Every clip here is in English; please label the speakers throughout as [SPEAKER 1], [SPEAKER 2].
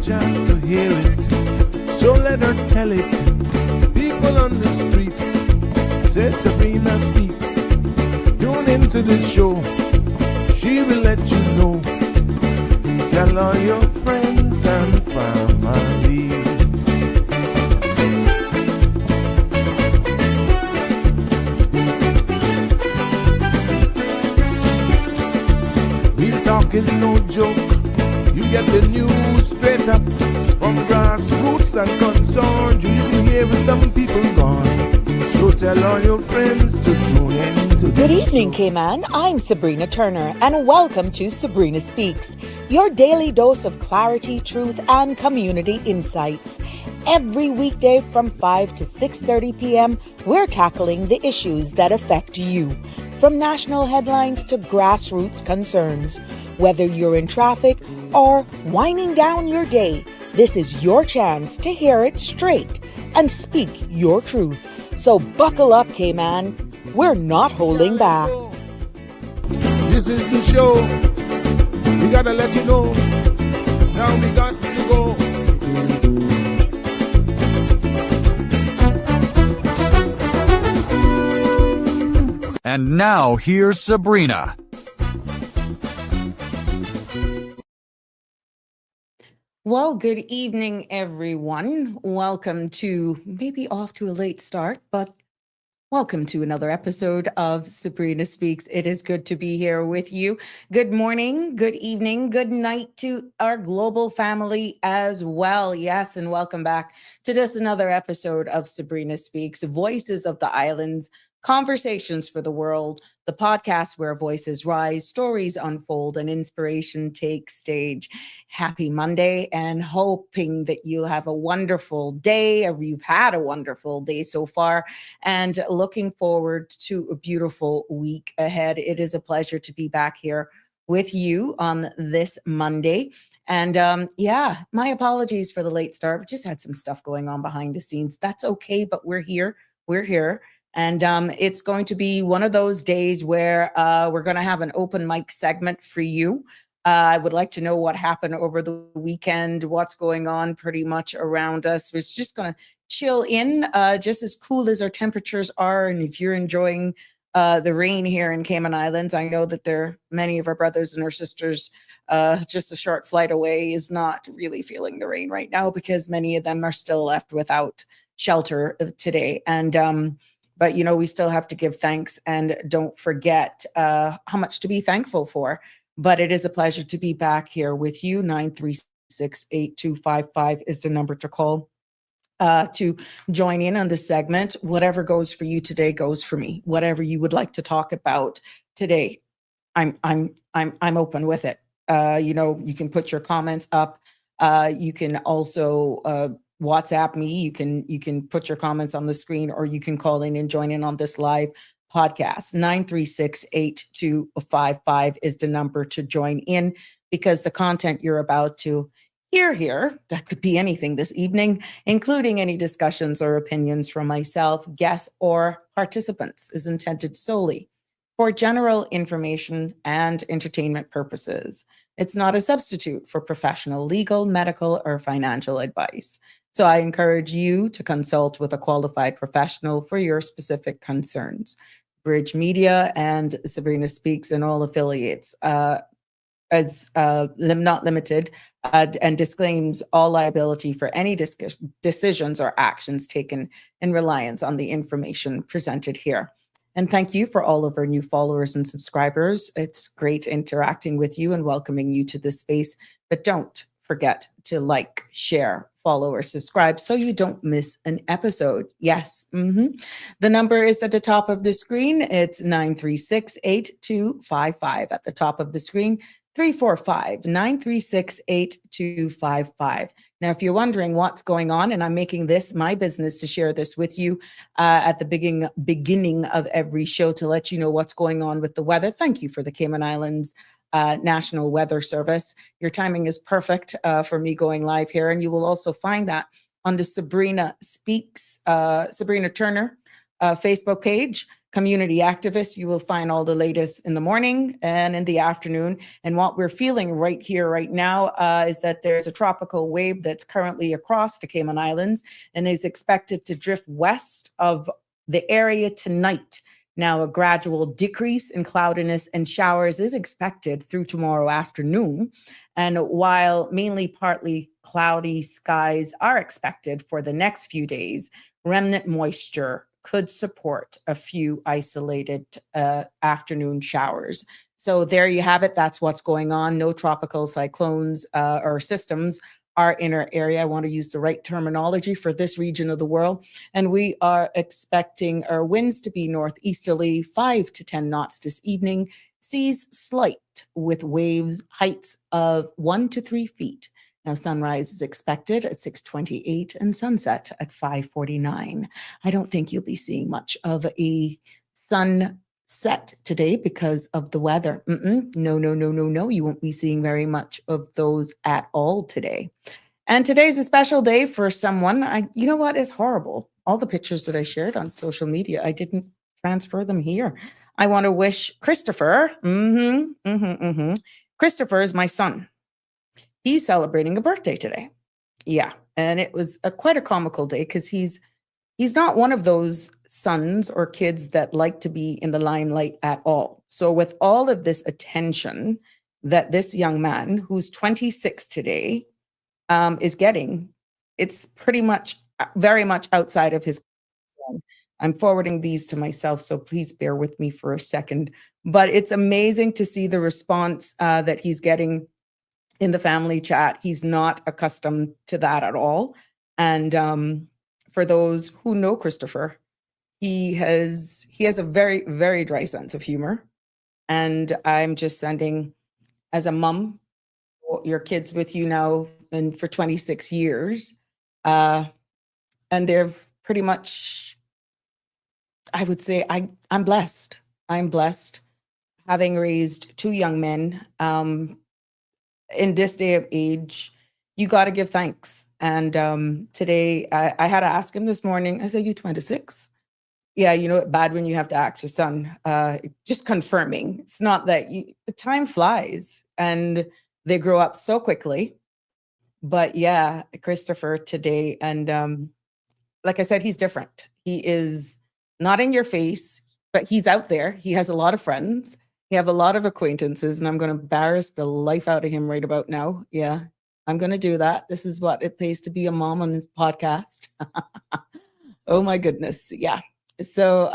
[SPEAKER 1] chance to hear it, so let her tell it. People on the streets say Sabrina speaks. Tune into the show, she will let you know. Tell all your friends and family. Real talk is no joke. You get the news straight up from grassroots and concerns. You even hear some people gone. So tell all your friends to tune in to
[SPEAKER 2] Good evening, Cayman. I'm Sabrina Turner, and welcome to Sabrina Speaks, your daily dose of clarity, truth, and community insights. Every weekday from 5 to 6:30 p.m., we're tackling the issues that affect you, from national headlines to grassroots concerns. Whether you're in traffic or winding down your day, this is your chance to hear it straight and speak your truth. So buckle up, Cayman. We're not holding back.
[SPEAKER 1] This is the show. We gotta let you know. Now we got to go.
[SPEAKER 3] And now here's Sabrina.
[SPEAKER 4] Well, good evening, everyone. Welcome to, maybe off to a late start, but welcome to another episode of Sabrina Speaks. It is good to be here with you. Good morning, good evening, good night to our global family as well. Yes, and welcome back to this another episode of Sabrina Speaks, Voices of the Islands, Conversations for the World, the podcast where voices rise, stories unfold, and inspiration takes stage. Happy Monday, and hoping that you'll have a wonderful day, or you've had a wonderful day so far, and looking forward to a beautiful week ahead. It is a pleasure to be back here with you on this Monday. And my apologies for the late start. We just had some stuff going on behind the scenes. That's okay, but we're here. We're here. And it's going to be one of those days where we're going to have an open mic segment for you. I would like to know what happened over the weekend, what's going on pretty much around us. We're just going to chill in, just as cool as our temperatures are. And if you're enjoying the rain here in Cayman Islands, I know that there are many of our brothers and our sisters just a short flight away is not really feeling the rain right now, because many of them are still left without shelter today. And but, you know, we still have to give thanks, and don't forget how much to be thankful for. But it is a pleasure to be back here with you. 936-8255 is the number to call to join in on this segment. Whatever goes for you today goes for me. Whatever you would like to talk about today, I'm open with it. You can put your comments up. You can also WhatsApp me. You can put your comments on the screen, or you can call in and join in on this live podcast. 936-8255 is the number to join in, because the content you're about to hear here, that could be anything this evening, including any discussions or opinions from myself, guests, or participants, is intended solely for general information and entertainment purposes. It's not a substitute for professional legal, medical, or financial advice. So I encourage you to consult with a qualified professional for your specific concerns. Bridge Media and Sabrina Speaks and all affiliates as not limited and disclaims all liability for any decisions or actions taken in reliance on the information presented here. And thank you for all of our new followers and subscribers. It's great interacting with you and welcoming you to this space. But don't forget to like, share, follow, or subscribe so you don't miss an episode. Yes. The number is at the top of the screen. It's 936-8255 at the top of the screen. 345-936-8255. Now, if you're wondering what's going on, and I'm making this my business to share this with you at the beginning of every show to let you know what's going on with the weather. Thank you for the Cayman Islands National Weather Service. Your timing is perfect for me going live here. And you will also find that on the Sabrina Speaks, Sabrina Turner Facebook page. community activists, you will find all the latest in the morning and in the afternoon. And what we're feeling right here, right now, is that there's a tropical wave that's currently across the Cayman Islands and is expected to drift west of the area tonight. Now, a gradual decrease in cloudiness and showers is expected through tomorrow afternoon. And while mainly partly cloudy skies are expected for the next few days, remnant moisture could support a few isolated afternoon showers. So there you have it. That's what's going on. No tropical cyclones or systems are in our area. I want to use the right terminology for this region of the world. And we are expecting our winds to be northeasterly 5 to 10 knots this evening. Seas slight with waves heights of 1 to 3 feet. Now, sunrise is expected at 6:28 and sunset at 5:49. I don't think you'll be seeing much of a sunset today because of the weather. No. You won't be seeing very much of those at all today. And today's a special day for someone. You know what is horrible? All the pictures that I shared on social media, I didn't transfer them here. I want to wish Christopher. Christopher is my son. He's celebrating a birthday today. Yeah. And it was quite a comical day because he's not one of those sons or kids that like to be in the limelight at all. So with all of this attention that this young man, who's 26 today, is getting, it's pretty much very much outside of his zone. I'm forwarding these to myself, so please bear with me for a second. But it's amazing to see the response that he's getting in the family chat. He's not accustomed to that at all. And for those who know Christopher, he has a very, very dry sense of humor. And I'm just sending, as a mom, your kids with you now and for 26 years. And they've pretty much, I would say, I'm blessed. I'm blessed having raised two young men. In this day of age, you got to give thanks. And today I had to ask him this morning. I said, "You 26?" Yeah, you know, bad when you have to ask your son. Just confirming. It's not that the time flies and they grow up so quickly. But yeah, Christopher today. And like I said, he's different. He is not in your face, but he's out there. He has a lot of friends. He have a lot of acquaintances, and I'm going to embarrass the life out of him right about now. Yeah, I'm going to do that. This is what it pays to be a mom on this podcast. Oh my goodness. Yeah. So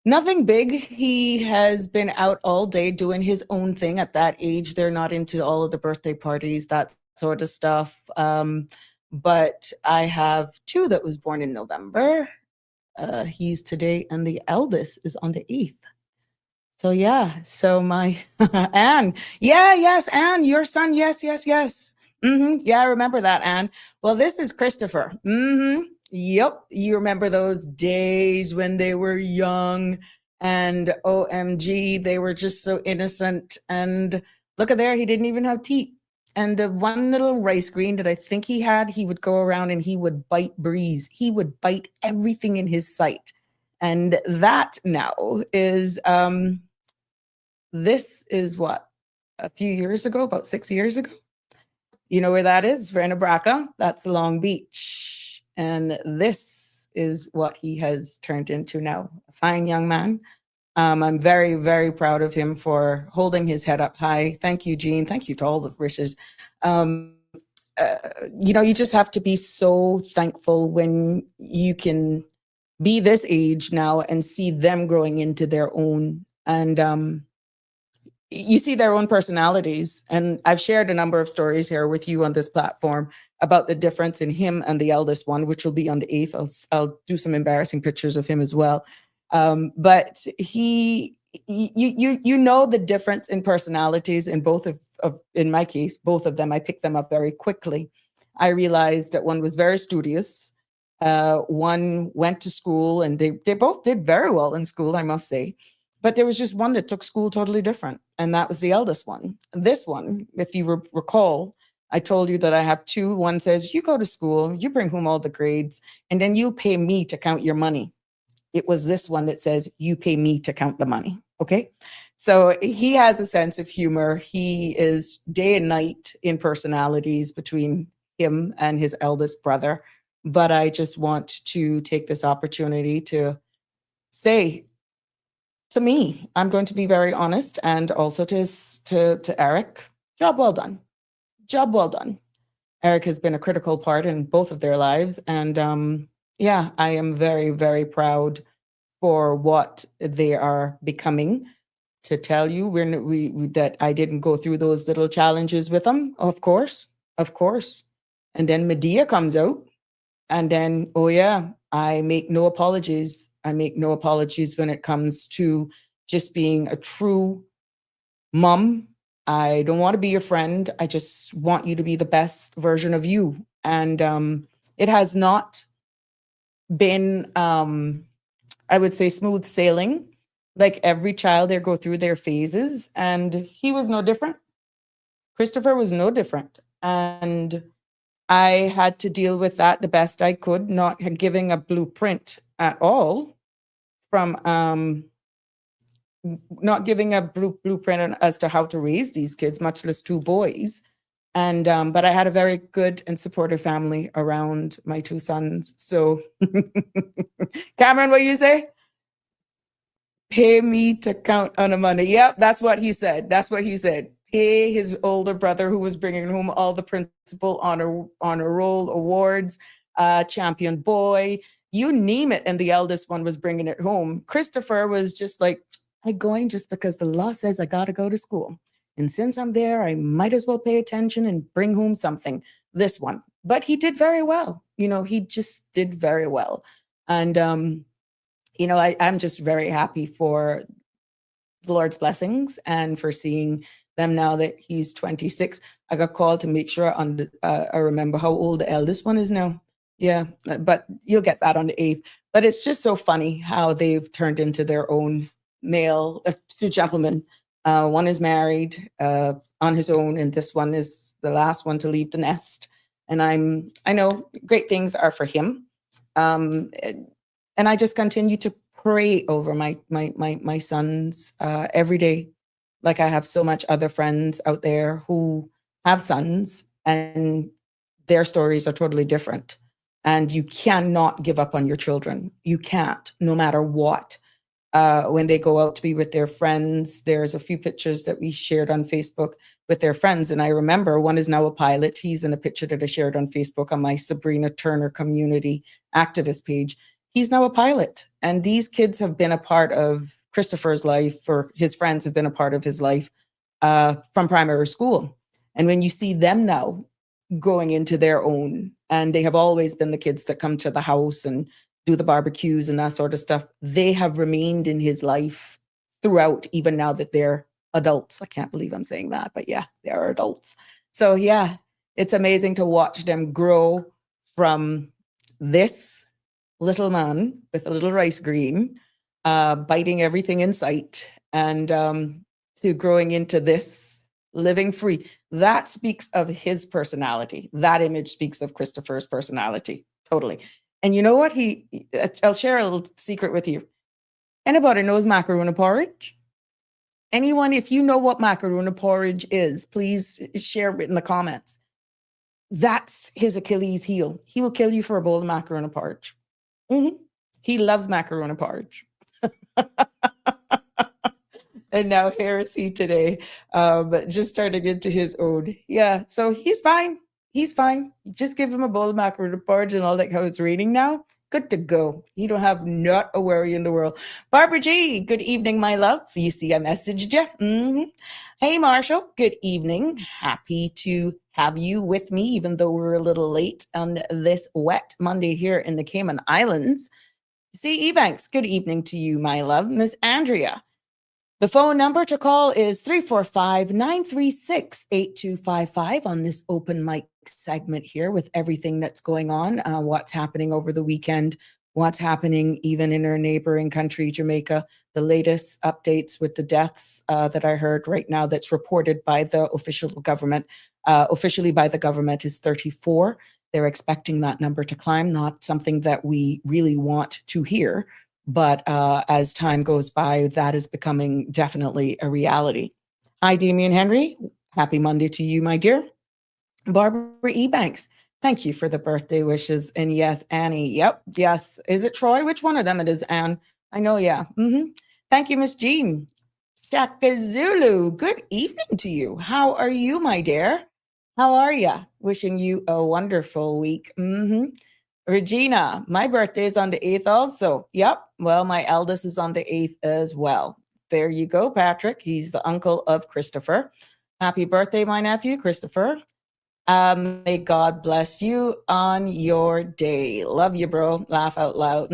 [SPEAKER 4] nothing big. He has been out all day doing his own thing. At that age, they're not into all of the birthday parties, that sort of stuff. But I have two that was born in November. He's today, and the eldest is on the 8th. So yeah, so my Anne, yes, Anne, your son, yes. Yeah, I remember that, Anne. Well, this is Christopher. Yep, you remember those days when they were young, and OMG, they were just so innocent. And look at there, he didn't even have teeth. And the one little rice green that I think he had, he would go around and he would bite breeze. He would bite everything in his sight. And that now is this is what, a few years ago, about 6 years ago. You know where that is? Vernabraca. That's Long Beach. And this is what he has turned into now. A fine young man. I'm very, very proud of him for holding his head up high. Thank you, Jean. Thank you to all the wishes. You know, you just have to be so thankful when you can be this age now and see them growing into their own. And you see their own personalities. And I've shared a number of stories here with you on this platform about the difference in him and the eldest one, which will be on the 8th. I'll do some embarrassing pictures of him as well. But you know the difference in personalities in both in my case, both of them. I picked them up very quickly. I realized that one was very studious. One went to school, and they both did very well in school, I must say. But there was just one that took school totally different, and that was the eldest one. This one, if you recall, I told you that I have two. One says, you go to school, you bring home all the grades, and then you pay me to count your money. It was this one that says, you pay me to count the money. Okay. So he has a sense of humor. He is day and night in personalities between him and his eldest brother. But I just want to take this opportunity to say, to me, I'm going to be very honest, and also to Eric, job well done. Job well done. Eric has been a critical part in both of their lives. And yeah, I am very, very proud for what they are becoming. To tell you that I didn't go through those little challenges with them, of course. And then Medea comes out, and then, oh yeah, I make no apologies. I make no apologies when it comes to just being a true mom. I don't want to be your friend. I just want you to be the best version of you. And it has not been, I would say, smooth sailing. Like every child, they go through their phases, and he was no different. Christopher was no different. And I had to deal with that the best I could, not giving a blueprint at all from not giving a blueprint as to how to raise these kids, much less two boys. And but I had a very good and supportive family around my two sons. So Cameron, what you say? Pay me to count on the money. Yep, that's what he said. That's what he said. Pay his older brother, who was bringing home all the principal honor roll awards, champion boy, you name it. And the eldest one was bringing it home. Christopher was just like, I'm going just because the law says I got to go to school. And since I'm there, I might as well pay attention and bring home something. This one. But he did very well. He just did very well. And, I'm just very happy for the Lord's blessings and for seeing them now that he's 26. I got called to make sure I remember how old the eldest one is now. Yeah, but you'll get that on the 8th. But it's just so funny how they've turned into their own male, two gentlemen. One is married on his own, and this one is the last one to leave the nest. And I know great things are for him. And I just continue to pray over my sons every day. Like I have so much other friends out there who have sons, and their stories are totally different. And you cannot give up on your children. You can't, no matter what. When they go out to be with their friends, there's a few pictures that we shared on Facebook with their friends. And I remember one is now a pilot. He's in a picture that I shared on Facebook on my Sabrina Turner community activist page. He's now a pilot. And these kids have been a part of Christopher's life, or his friends have been a part of his life from primary school. And when you see them now going into their own, and they have always been the kids that come to the house and do the barbecues and that sort of stuff, they have remained in his life throughout, even now that they're adults. I can't believe I'm saying that, but yeah, they are adults. So yeah, it's amazing to watch them grow from this little man with a little rice green, biting everything in sight, and to growing into this living free. That speaks of his personality. That image speaks of Christopher's personality. Totally. And you know what? I'll share a little secret with you. Anybody knows macaroni porridge? Anyone, if you know what macaroni porridge is, please share it in the comments. That's his Achilles heel. He will kill you for a bowl of macaroni porridge. Mm-hmm. He loves macaroni porridge. And now here is he today, just starting into his own. Yeah, so he's fine. He's fine. You just give him a bowl of macaroni porridge and all, like how it's raining now. Good to go. He don't have not a worry in the world. Barbara G, good evening, my love. You see I messaged you. Mm-hmm. Hey, Marshall, good evening. Happy to have you with me, even though we're a little late on this wet Monday here in the Cayman Islands. C. Ebanks, good evening to you, my love. Miss Andrea. The phone number to call is 345-936-8255 on this open mic segment here with everything that's going on, what's happening over the weekend, what's happening even in our neighboring country, Jamaica, the latest updates with the deaths that I heard right now that's reported by the official government, officially by the government is 34. They're expecting that number to climb, not something that we really want to hear. But as time goes by, that is becoming definitely a reality. Hi, Damien Henry. Happy Monday to you, my dear. Barbara Ebanks. Thank you for the birthday wishes. And yes, Annie. Yep. Yes. Is it Troy? Which one of them it is, Anne? I know. Yeah. Thank you, Miss Jean. Shaka Zulu. Good evening to you. How are you, my dear? How are you? Wishing you a wonderful week. Regina, my birthday is on the 8th also. Yep. Well, my eldest is on the 8th as well. There you go, Patrick. He's the uncle of Christopher. Happy birthday, my nephew, Christopher. May God bless you on your day. Love you, bro. Laugh out loud.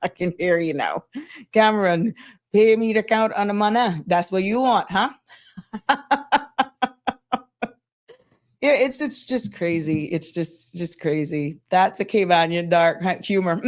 [SPEAKER 4] I can hear you now. Cameron, pay me to count on the money. That's what you want, huh? Yeah, it's just crazy. It's just crazy. That's a Cavanian dark humor.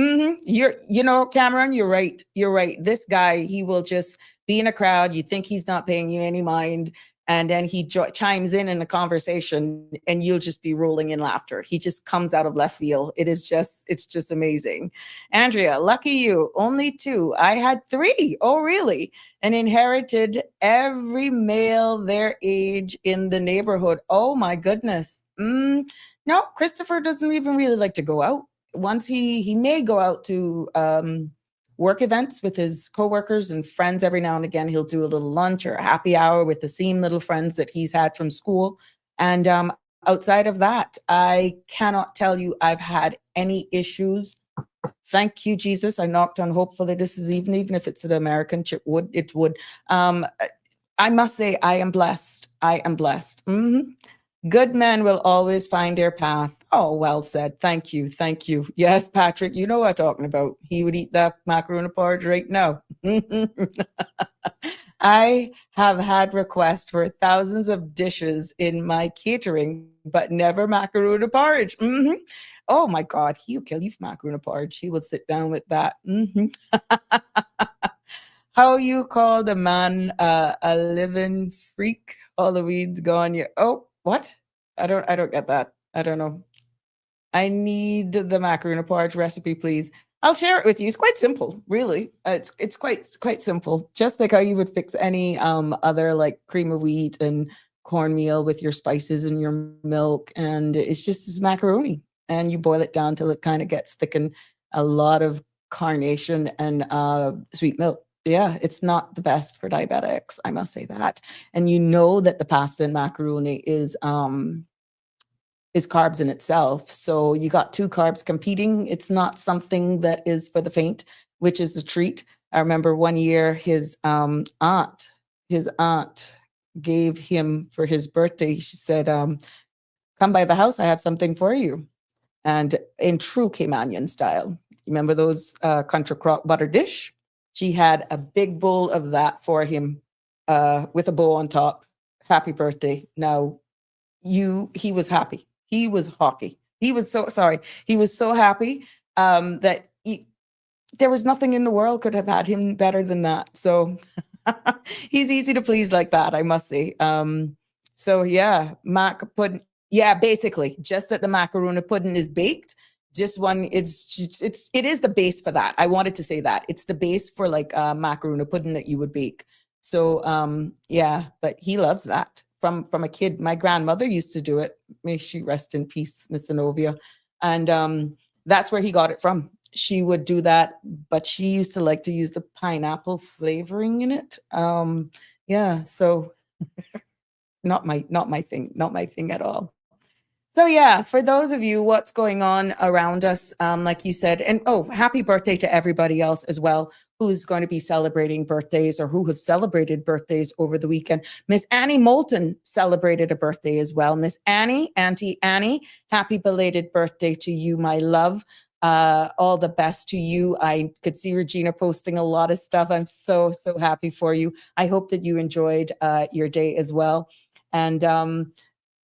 [SPEAKER 4] Cameron, you're right. You're right. This guy, he will just be in a crowd. You think he's not paying you any mind, and then he chimes in a conversation, and you'll just be rolling in laughter. He just comes out of left field. It's just amazing. Andrea, lucky you. Only 2. I had 3. Oh, really? And inherited every male their age in the neighborhood. Oh my goodness. No, Christopher doesn't even really like to go out. Once he may go out to work events with his coworkers and friends every now and again. He'll do a little lunch or a happy hour with the same little friends that he's had from school. And outside of that, I cannot tell you I've had any issues. Thank you, Jesus. I knocked on. Hopefully, this is even if it's an American, it would. I must say, I am blessed. I am blessed. Good men will always find their path. Oh, well said. Thank you. Thank you. Yes, Patrick, you know what I'm talking about. He would eat that macaroni porridge right now. I have had requests for thousands of dishes in my catering, but never macaroni porridge. Oh my God, he'll kill you for macaroni porridge. He will sit down with that. How you call the man a living freak? All the weeds gone. Oh, what? I don't get that. I don't know. I need the macaroni porridge recipe, please. I'll share it with you. It's quite simple, really. It's quite simple. Just like how you would fix any other like cream of wheat and cornmeal with your spices and your milk, and it's just this macaroni. And you boil it down till it kind of gets thick and a lot of carnation and sweet milk. Yeah, it's not the best for diabetics, I must say that. And you know that the pasta and macaroni is carbs in itself. So you got 2 carbs competing. It's not something that is for the faint, which is a treat. I remember one year his aunt gave him for his birthday. She said, come by the house. I have something for you. And in true Caymanian style, remember those country crock butter dish? She had a big bowl of that for him with a bow on top. Happy birthday. Now, he was happy. He was hockey. He was so sorry. He was so happy that there was nothing in the world could have had him better than that. So he's easy to please like that, I must say. So yeah, mac pudding. Yeah, basically, just that the macaroni pudding is baked. Just one, it is the base for that. I wanted to say that it's the base for like macaroni pudding that you would bake. So yeah, but he loves that from a kid. My grandmother used to do it. May she rest in peace, Miss Zenobia. And that's where he got it from. She would do that, but she used to like to use the pineapple flavoring in it. Yeah, so not my thing at all. So yeah, for those of you, what's going on around us, like you said, and oh, happy birthday to everybody else as well who's going to be celebrating birthdays or who have celebrated birthdays over the weekend. Miss Annie Moulton celebrated a birthday as well. Miss Annie, Auntie Annie, happy belated birthday to you, my love. All the best to you. I could see Regina posting a lot of stuff. I'm so happy for you. I hope that you enjoyed your day as well. And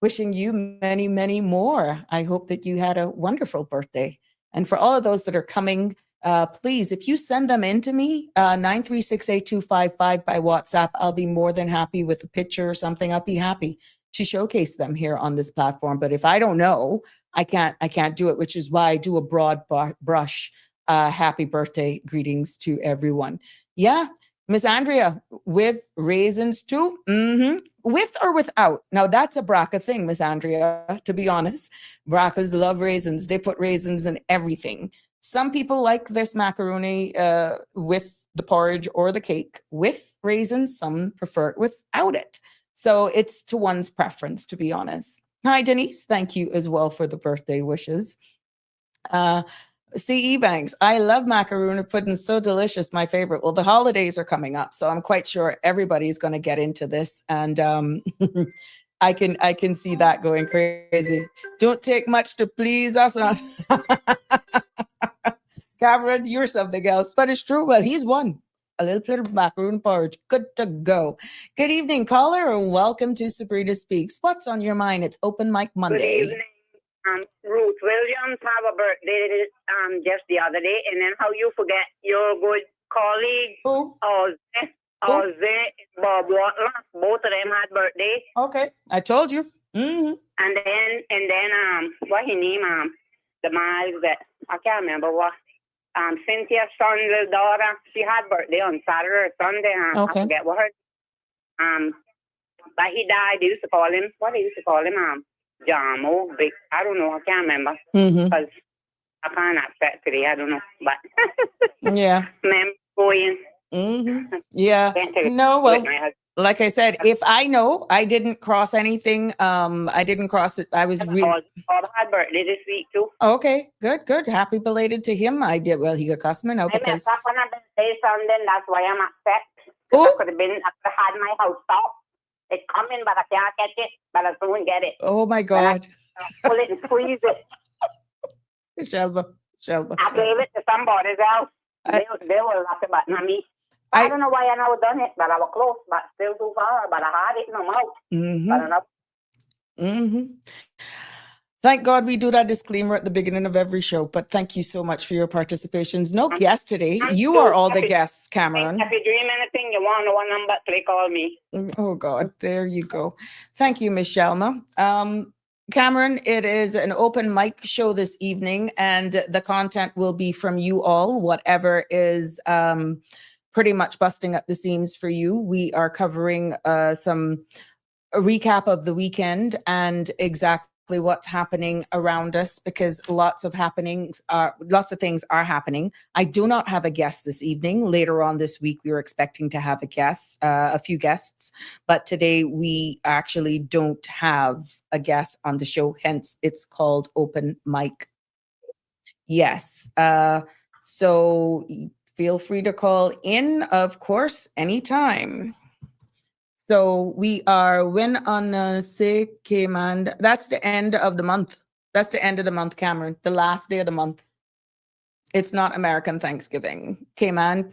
[SPEAKER 4] wishing you many, many more. I hope that you had a wonderful birthday. And for all of those that are coming, please, if you send them in to me, 9368255 by WhatsApp, I'll be more than happy with a picture or something. I'll be happy to showcase them here on this platform. But if I don't know, I can't do it, which is why I do a broad brush Happy birthday greetings to everyone. Yeah, Miss Andrea, with raisins too. With or without. Now that's a BRCA thing, Miss Andrea, to be honest. BRCAs love raisins. They put raisins in everything. Some people like this macaroni with the porridge or the cake with raisins. Some prefer it without it. So it's to one's preference, to be honest. Hi, Denise. Thank you as well for the birthday wishes. CE Banks, I love macaroon pudding, so delicious, my favorite. Well, the holidays are coming up, so I'm quite sure everybody's going to get into this, and I can see that going crazy. Don't take much to please us. Cameron, you're something else, but it's true. Well, he's one. A little bit of macaroon porridge, good to go. Good evening, caller, and welcome to Sabrina Speaks. What's on your mind? It's Open Mic Monday.
[SPEAKER 5] Good evening. Ruth Williams have a birthday just the other day, and then how you forget your good colleague, Ozzy, Bob Watler, both of them had birthday.
[SPEAKER 4] Okay, I told you.
[SPEAKER 5] And then what his name the Miles that I can't remember what Cynthia's son's daughter, she had birthday on Saturday or Sunday.
[SPEAKER 4] Okay.
[SPEAKER 5] I forget what her but he died. They used to call him Jamo, big. I don't know. I can't remember because I can't accept today. I don't know, but
[SPEAKER 4] yeah,
[SPEAKER 5] going.
[SPEAKER 4] Yeah. No, well, like I said, if I know I didn't cross anything, I didn't cross it. I was
[SPEAKER 5] Bob had birthday this week too.
[SPEAKER 4] Okay, good. Happy belated to him. I did well. He got customer now because
[SPEAKER 5] I messed up on a birthday Sunday. That's why I'm upset. I could have had my house top. It's coming, but I can't catch it. But I soon get it.
[SPEAKER 4] Oh my God!
[SPEAKER 5] Pull it and squeeze it.
[SPEAKER 4] Shelba.
[SPEAKER 5] I gave it to somebody else. They were laughing about me. I don't know why I never done it, but I was close, but still too far. But I had it in my mouth.
[SPEAKER 4] Thank God we do that disclaimer at the beginning of every show. But thank you so much for your participations. No guest today. You are all the guests, Cameron.
[SPEAKER 5] If you dream anything, you want to know one number, call me.
[SPEAKER 4] Oh God, there you go. Thank you, Miss Shelma. Cameron, it is an open mic show this evening, and the content will be from you all, whatever is pretty much busting up the seams for you. We are covering a recap of the weekend and exactly what's happening around us, because lots of things are happening. I do not have a guest this evening. Later on this week, we were expecting to have a few guests, but today we actually don't have a guest on the show. Hence, it's called Open Mic. Yes. So feel free to call in, of course, anytime. So we are when on Se Cayman. That's the end of the month. That's the end of the month, Cameron. The last day of the month. It's not American Thanksgiving. Cayman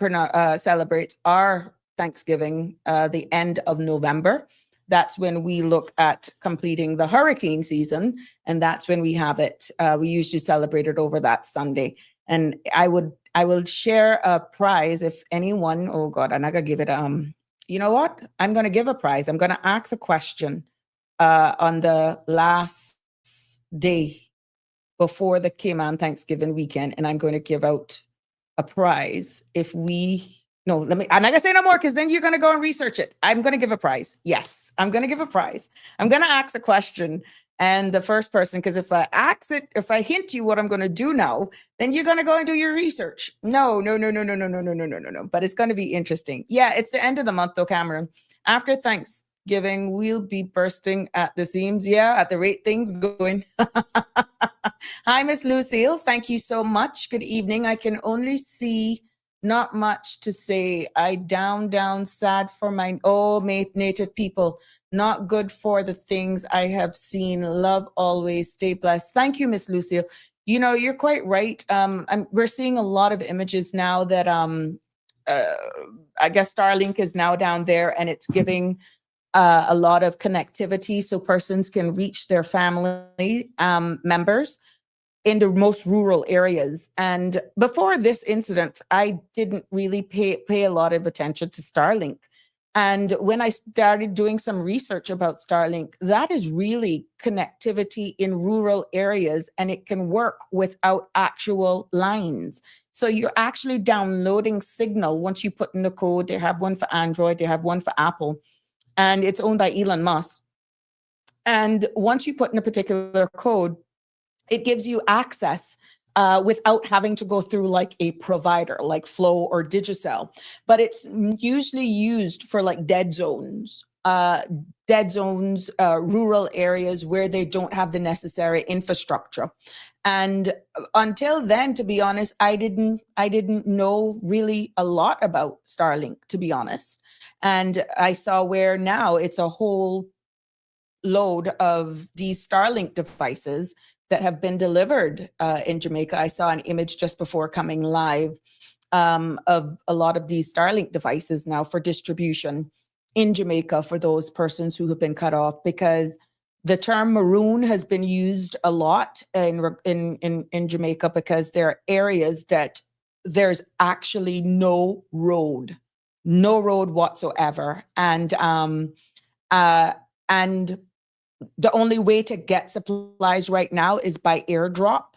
[SPEAKER 4] celebrates our Thanksgiving the end of November. That's when we look at completing the hurricane season, and that's when we have it. We usually celebrate it over that Sunday. And I will share a prize if anyone. Oh God, I'm not gonna give it. You know what? I'm going to give a prize. I'm going to ask a question on the last day before the Cayman Thanksgiving weekend, and I'm going to give out a prize. I'm not going to say no more because then you're going to go and research it. I'm going to give a prize. Yes, I'm going to give a prize. I'm going to ask a question. And the first person, because if I hint you what I'm going to do now, then you're going to go and do your research. No. But it's going to be interesting. Yeah, it's the end of the month though, Cameron. After Thanksgiving, we'll be bursting at the seams. Yeah, at the rate things going. Hi, Miss Lucille. Thank you so much. Good evening. I can only see not much to say. I down, sad for my native people. Not good for the things I have seen. Love always. Stay blessed. Thank you, Miss Lucille. You know, you're quite right. We're seeing a lot of images now that I guess Starlink is now down there, and it's giving a lot of connectivity so persons can reach their family members in the most rural areas. And before this incident, I didn't really pay a lot of attention to Starlink. And when I started doing some research about Starlink, that is really connectivity in rural areas, and it can work without actual lines. So you're actually downloading signal once you put in the code. They have one for Android, they have one for Apple, and it's owned by Elon Musk. And once you put in a particular code, it gives you access without having to go through like a provider like Flow or Digicel. But it's usually used for like dead zones, rural areas where they don't have the necessary infrastructure. And until then, to be honest, I didn't know really a lot about Starlink, to be honest. And I saw where now it's a whole load of these Starlink devices that have been delivered in Jamaica. I saw an image just before coming live of a lot of these Starlink devices now for distribution in Jamaica for those persons who have been cut off, because the term maroon has been used a lot in Jamaica, because there are areas that there's actually no road whatsoever, and the only way to get supplies right now is by airdrop,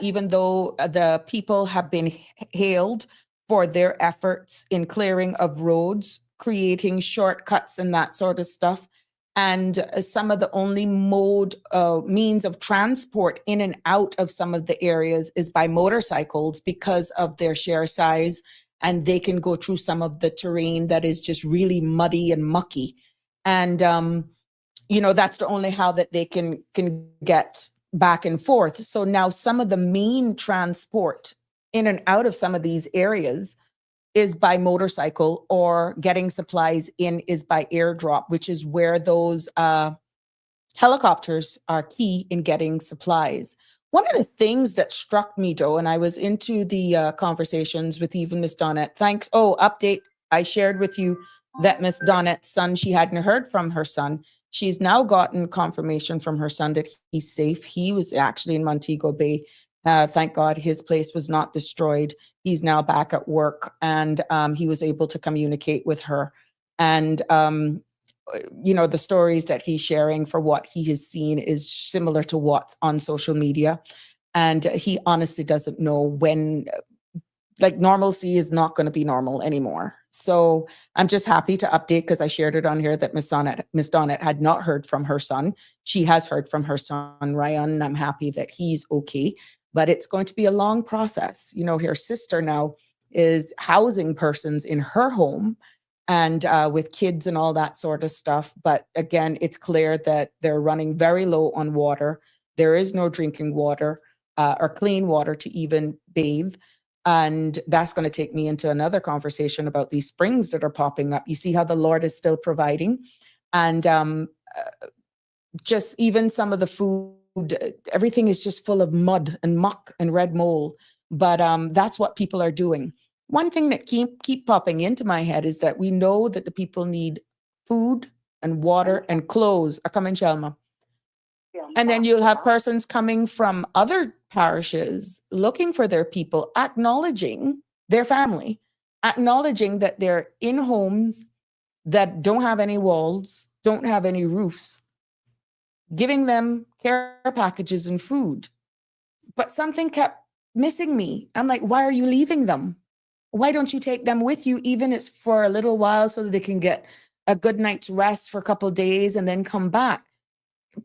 [SPEAKER 4] even though the people have been hailed for their efforts in clearing of roads, creating shortcuts and that sort of stuff. And some of the only means of transport in and out of some of the areas is by motorcycles because of their sheer size. And they can go through some of the terrain that is just really muddy and mucky. And, that's the only how that they can get back and forth. So now some of the main transport in and out of some of these areas is by motorcycle, or getting supplies in is by airdrop, which is where those helicopters are key in getting supplies. One of the things that struck me, though, and I was into the conversations with even Miss Donnette. Thanks. Oh, update. I shared with you that Miss Donnette's son, she hadn't heard from her son. She's now gotten confirmation from her son that he's safe. He was actually in Montego Bay. Thank God his place was not destroyed. He's now back at work, and he was able to communicate with her. And, the stories that he's sharing for what he has seen is similar to what's on social media. And he honestly doesn't know when, normalcy is not going to be normal anymore. So I'm just happy to update, because I shared it on here, that Miss Donnette had not heard from her son. She has heard from her son, Ryan, and I'm happy that he's okay. But it's going to be a long process. Her sister now is housing persons in her home, and with kids and all that sort of stuff. But again, it's clear that they're running very low on water. There is no drinking water or clean water to even bathe. And that's going to take me into another conversation about these springs that are popping up. You see how the Lord is still providing. And just even some of the food, everything is just full of mud and muck and red mold. But that's what people are doing. One thing that keep popping into my head is that we know that the people need food and water and clothes. Come in, Shelma. And then you'll have persons coming from other parishes looking for their people, acknowledging their family, acknowledging that they're in homes that don't have any walls, don't have any roofs, giving them care packages and food. But something kept missing me. I'm like, why are you leaving them? Why don't you take them with you, even if it's for a little while, so that they can get a good night's rest for a couple of days and then come back?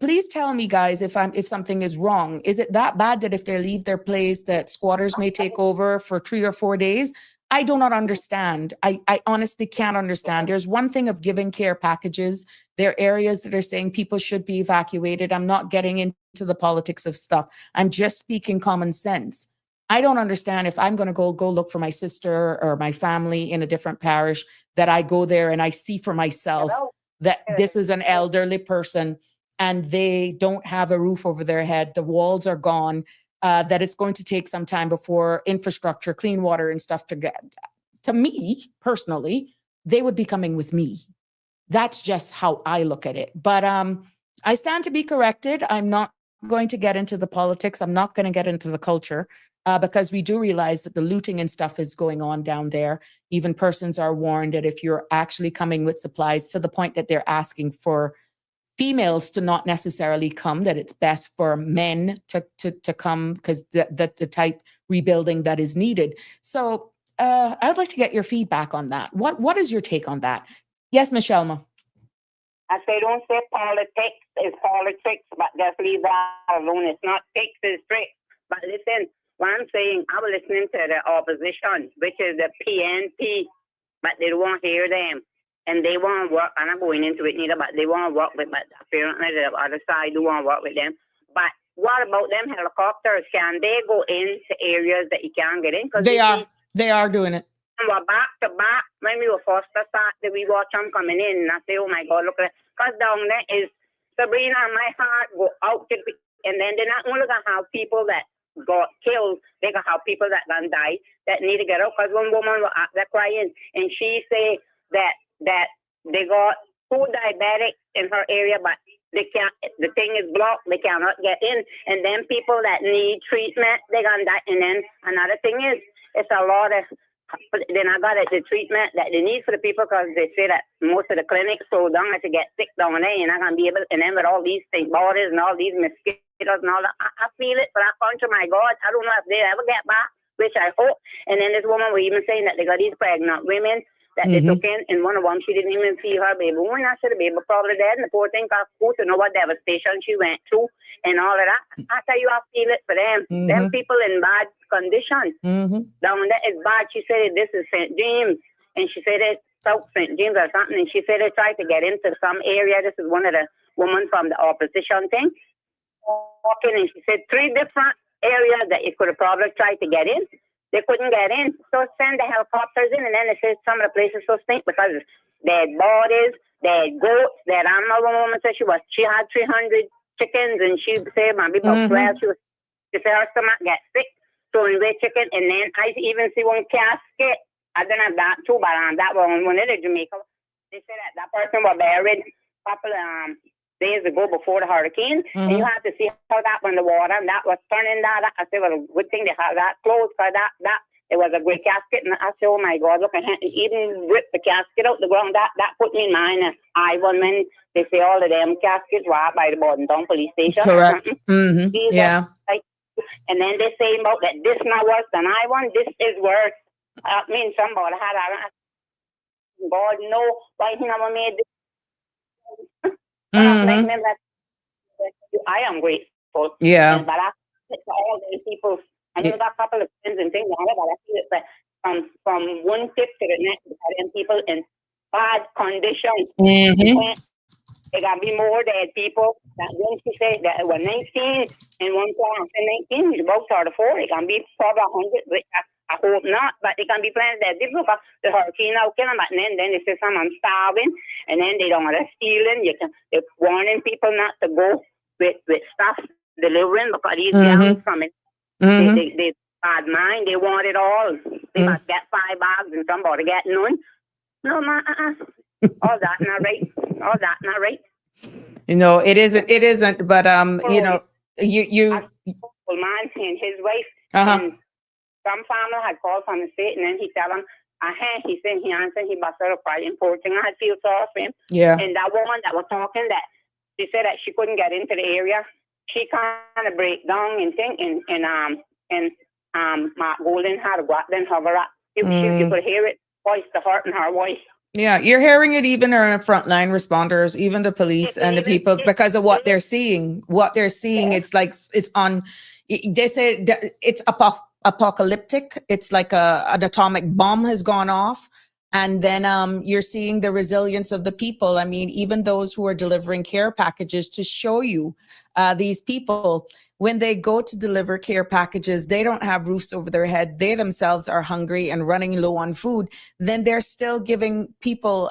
[SPEAKER 4] Please tell me, guys, if something is wrong. Is it that bad that if they leave their place, that squatters may take over for 3 or 4 days? I do not understand. I honestly can't understand. There's one thing of giving care packages. There are areas that are saying people should be evacuated. I'm not getting into the politics of stuff. I'm just speaking common sense. I don't understand if I'm going to go look for my sister or my family in a different parish, that I go there and I see for myself that this is an elderly person and they don't have a roof over their head. The walls are gone. That it's going to take some time before infrastructure, clean water and stuff to get. To me, personally, they would be coming with me. That's just how I look at it. But I stand to be corrected. I'm not going to get into the politics. I'm not going to get into the culture. because we do realize that the looting and stuff is going on down there. Even persons are warned that if you're actually coming with supplies, to the point that they're asking for females to not necessarily come, that it's best for men to come, because the type rebuilding that is needed. So I'd like to get your feedback on that. What is your take on that? Yes, Michelle.
[SPEAKER 5] I say don't say politics is politics, but just leave that alone. It's not tricks, it's tricks. But listen, what I'm saying, I was listening to the opposition, which is the PNP, but they don't want to hear them. And they want to work, I'm not going into it neither, but they want to work with, but apparently the other side do want to work with them. But what about them helicopters? Can they go into areas that you can't get in?
[SPEAKER 4] They are doing it.
[SPEAKER 5] And we're back to back. When we were first to start, we watch them coming in, and I say, oh my God, look at it. Because down there is Sabrina, my heart go out to the, and then they're not only going to have people that got killed, they gonna have people that done died that need to get out. Because one woman was out there crying, and she say that they got 2 diabetics in her area, but they can't. The thing is blocked; they cannot get in. And then people that need treatment, they gonna die. And then another thing is, it's a lot of. Then I got the treatment that they need for the people, because they say that most of the clinics so down to get sick down there, and I'm gonna be able. And then with all these things, borders and all these mosquitoes and all that, I feel it for that country. My God, I don't know if they ever get back, which I hope. And then this woman was even saying that they got these pregnant women that they took in, and one of them, she didn't even see her baby. When I said the baby probably dead, and the poor thing got food to know what devastation she went through and all of that. I tell you, I feel it for them. Them people in bad condition. Down there is bad. She said this is St. James, and she said it's South St. James or something, and she said they tried to get into some area. This is one of the women from the opposition thing. Walking, and she said 3 different areas that you could have probably tried to get in. They couldn't get in, so send the helicopters in, and then they said some of the places so stink because they had bodies, they had goats, they had animal. One woman said she had 300 chickens, and she said maybe about 12. She said her stomach get sick, so we weigh chicken. And then I even see one casket. I don't have that too, but that one in Jamaica. They said that person was buried a couple days ago before the hurricane, and you have to see how that went in the water, and that was turning that. I said, well, good thing they had that closed, because that it was a great casket. And I said, oh my God, look, I even ripped the casket out the ground. That put me in mind. When they say all of them caskets were out by the Bordentown police station.
[SPEAKER 4] Correct. Yeah.
[SPEAKER 5] And then they say about that this not worse than I want. This is worse. I mean, somebody had God know why he never made this. I am grateful.
[SPEAKER 4] Yeah.
[SPEAKER 5] But I to all these people. I know got a couple of friends and things like that, but I feel it like from one tip to the next, them people in bad conditions. There got to be more dead people. That when she said that were 19 and one class and 19, about 34, it can be probably 100, but I hope not. But it can be planned that different because the hurricane out killing, but then they say someone's starving, and then they don't want to stealing. They're warning people not to go with stuff delivering because these young from it. They bad mind. They want it all. They must get 5 bags and somebody get none. No, all that not right. All that not right.
[SPEAKER 4] You know, it isn't. It isn't. But you know, you.
[SPEAKER 5] Man and his wife and some farmer had called from the state, and then he tell him, he said he answered, he busted a cry importing. I feel sorry for him. Yeah. And that woman that was talking, that she said that she couldn't get into the area. She kind of break down and think, and Mark Golden had to go out and hug her up. You could hear it, voice, the heart in her voice.
[SPEAKER 4] Yeah, you're hearing it even our frontline responders, even the police and the people, because of what they're seeing. What they're seeing, it's like it's on. They say it's apocalyptic. It's like an atomic bomb has gone off. And then you're seeing the resilience of the people. I mean, even those who are delivering care packages, to show you these people, when they go to deliver care packages, they don't have roofs over their head. They themselves are hungry and running low on food. Then they're still giving people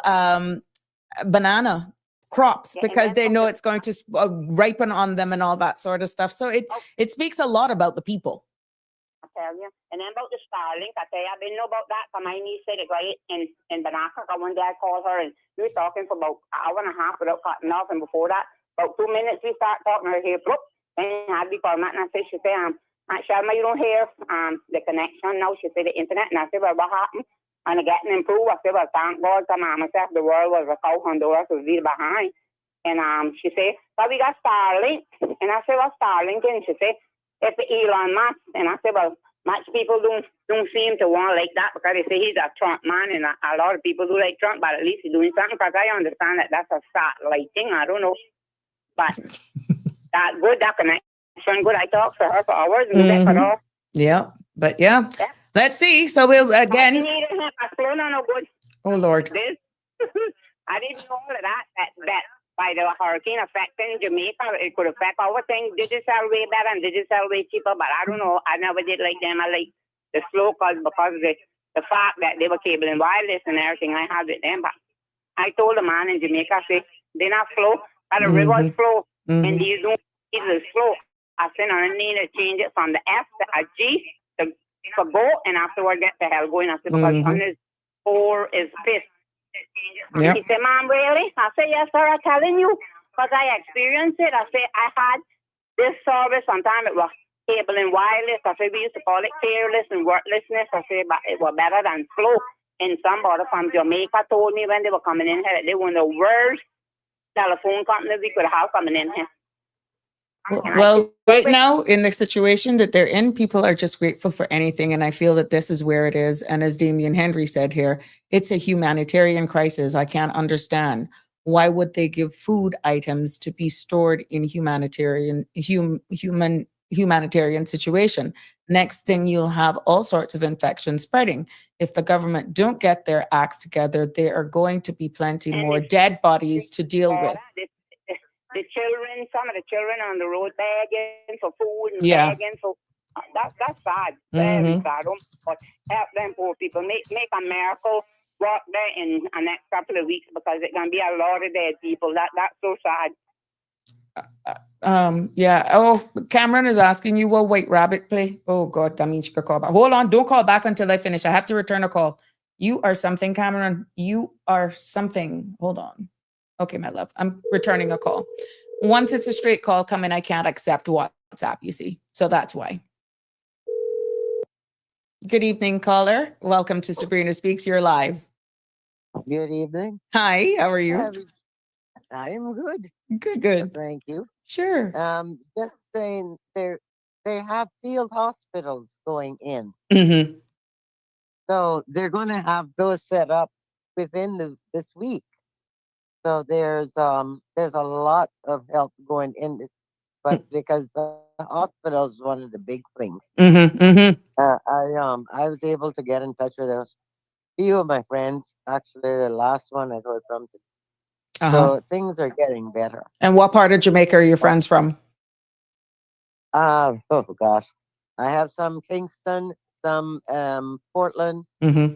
[SPEAKER 4] banana crops because they know it's going to ripen on them and all that sort of stuff. So it speaks a lot about the people.
[SPEAKER 5] Tell you. And then about the Starlink, I tell you, I didn't know about that. My niece said it right in Banaka. One day I called her and we were talking for about an hour and a half without cutting off. And before that, about 2 minutes, we start talking right here. And I'd be calling Matt and I said, she said, Sharma, you don't hear the connection now. She said the internet. And I said, well, what happened? And it getting improved. I said, well, thank God, come on myself. The world was a cow Honduras was really behind. And she said, well, we got Starlink. And I said, well, Starlink. And she said, it's the Elon Musk. And I said, well, much people don't seem to want like that because they say he's a Trump man. And a lot of people do like Trump, but at least he's doing something because I understand that that's a satellite thing. I don't know. But that good, that connection good. I talked to her for hours and that cut off.
[SPEAKER 4] Yeah, but yeah. Let's see. So we'll again.
[SPEAKER 2] Oh Lord.
[SPEAKER 5] This, I didn't know all of that by the hurricane affecting Jamaica, it could affect our things. Digital way better and digital way cheaper, but I don't know. I never did like them. I like the slow because of the fact that they were cable and wireless and everything I had with them. But I told the man in Jamaica, I said, they're not slow, but the river's slow, and these don't either slow. I said, I need to change it from the F to a G for go, and afterward get the hell going. I said, because on this 4 is pissed. Yep. He said, Mom, really? I said, yes, sir, I'm telling you, because I experienced it. I said, I had this service. Sometimes it was cable and wireless. I said, we used to call it careless and worthlessness. I said, but it was better than slow. And somebody from Jamaica told me when they were coming in here that they were the worst telephone company we could have coming in here.
[SPEAKER 4] Well, right now in the situation that they're in, people are just grateful for anything. And I feel that this is where it is. And as Damien Henry said here, it's a humanitarian crisis. I can't understand. Why would they give food items to be stored in humanitarian situation? Next thing, you'll have all sorts of infections spreading. If the government don't get their acts together, there are going to be plenty more dead bodies to deal with.
[SPEAKER 5] The children, some of the children on the road begging for food and begging for that's sad. Very sad. But help them poor people. Make a miracle work there in the next couple of weeks because it's gonna be a lot of dead people. That's so sad.
[SPEAKER 4] Yeah. Oh, Cameron is asking you, well, wait, rabbit play. Oh God, that means you could call back. Hold on, don't call back until I finish. I have to return a call. You are something, Cameron. You are something. Hold on. Okay, my love, I'm returning a call. Once it's a straight call coming, I can't accept WhatsApp, you see. So that's why. Good evening, caller. Welcome to Sabrina Speaks. You're live.
[SPEAKER 6] Good evening.
[SPEAKER 4] Hi, how are you?
[SPEAKER 6] I am good.
[SPEAKER 4] Good.
[SPEAKER 6] Thank you.
[SPEAKER 4] Sure.
[SPEAKER 6] Just saying they have field hospitals going in. So they're going to have those set up within this week. So there's a lot of help going in this, but because the hospital is one of the big things. I was able to get in touch with a few of my friends. Actually, the last one I heard from. So things are getting better.
[SPEAKER 4] And what part of Jamaica are your friends from?
[SPEAKER 6] Oh gosh, I have some Kingston, some Portland,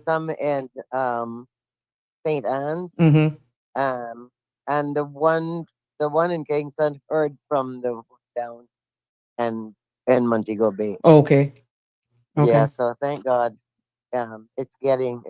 [SPEAKER 6] some in St. Anne's. And the one in Kingston heard from the down and in Montego Bay.
[SPEAKER 4] Okay.
[SPEAKER 6] Yeah, so thank God. It's getting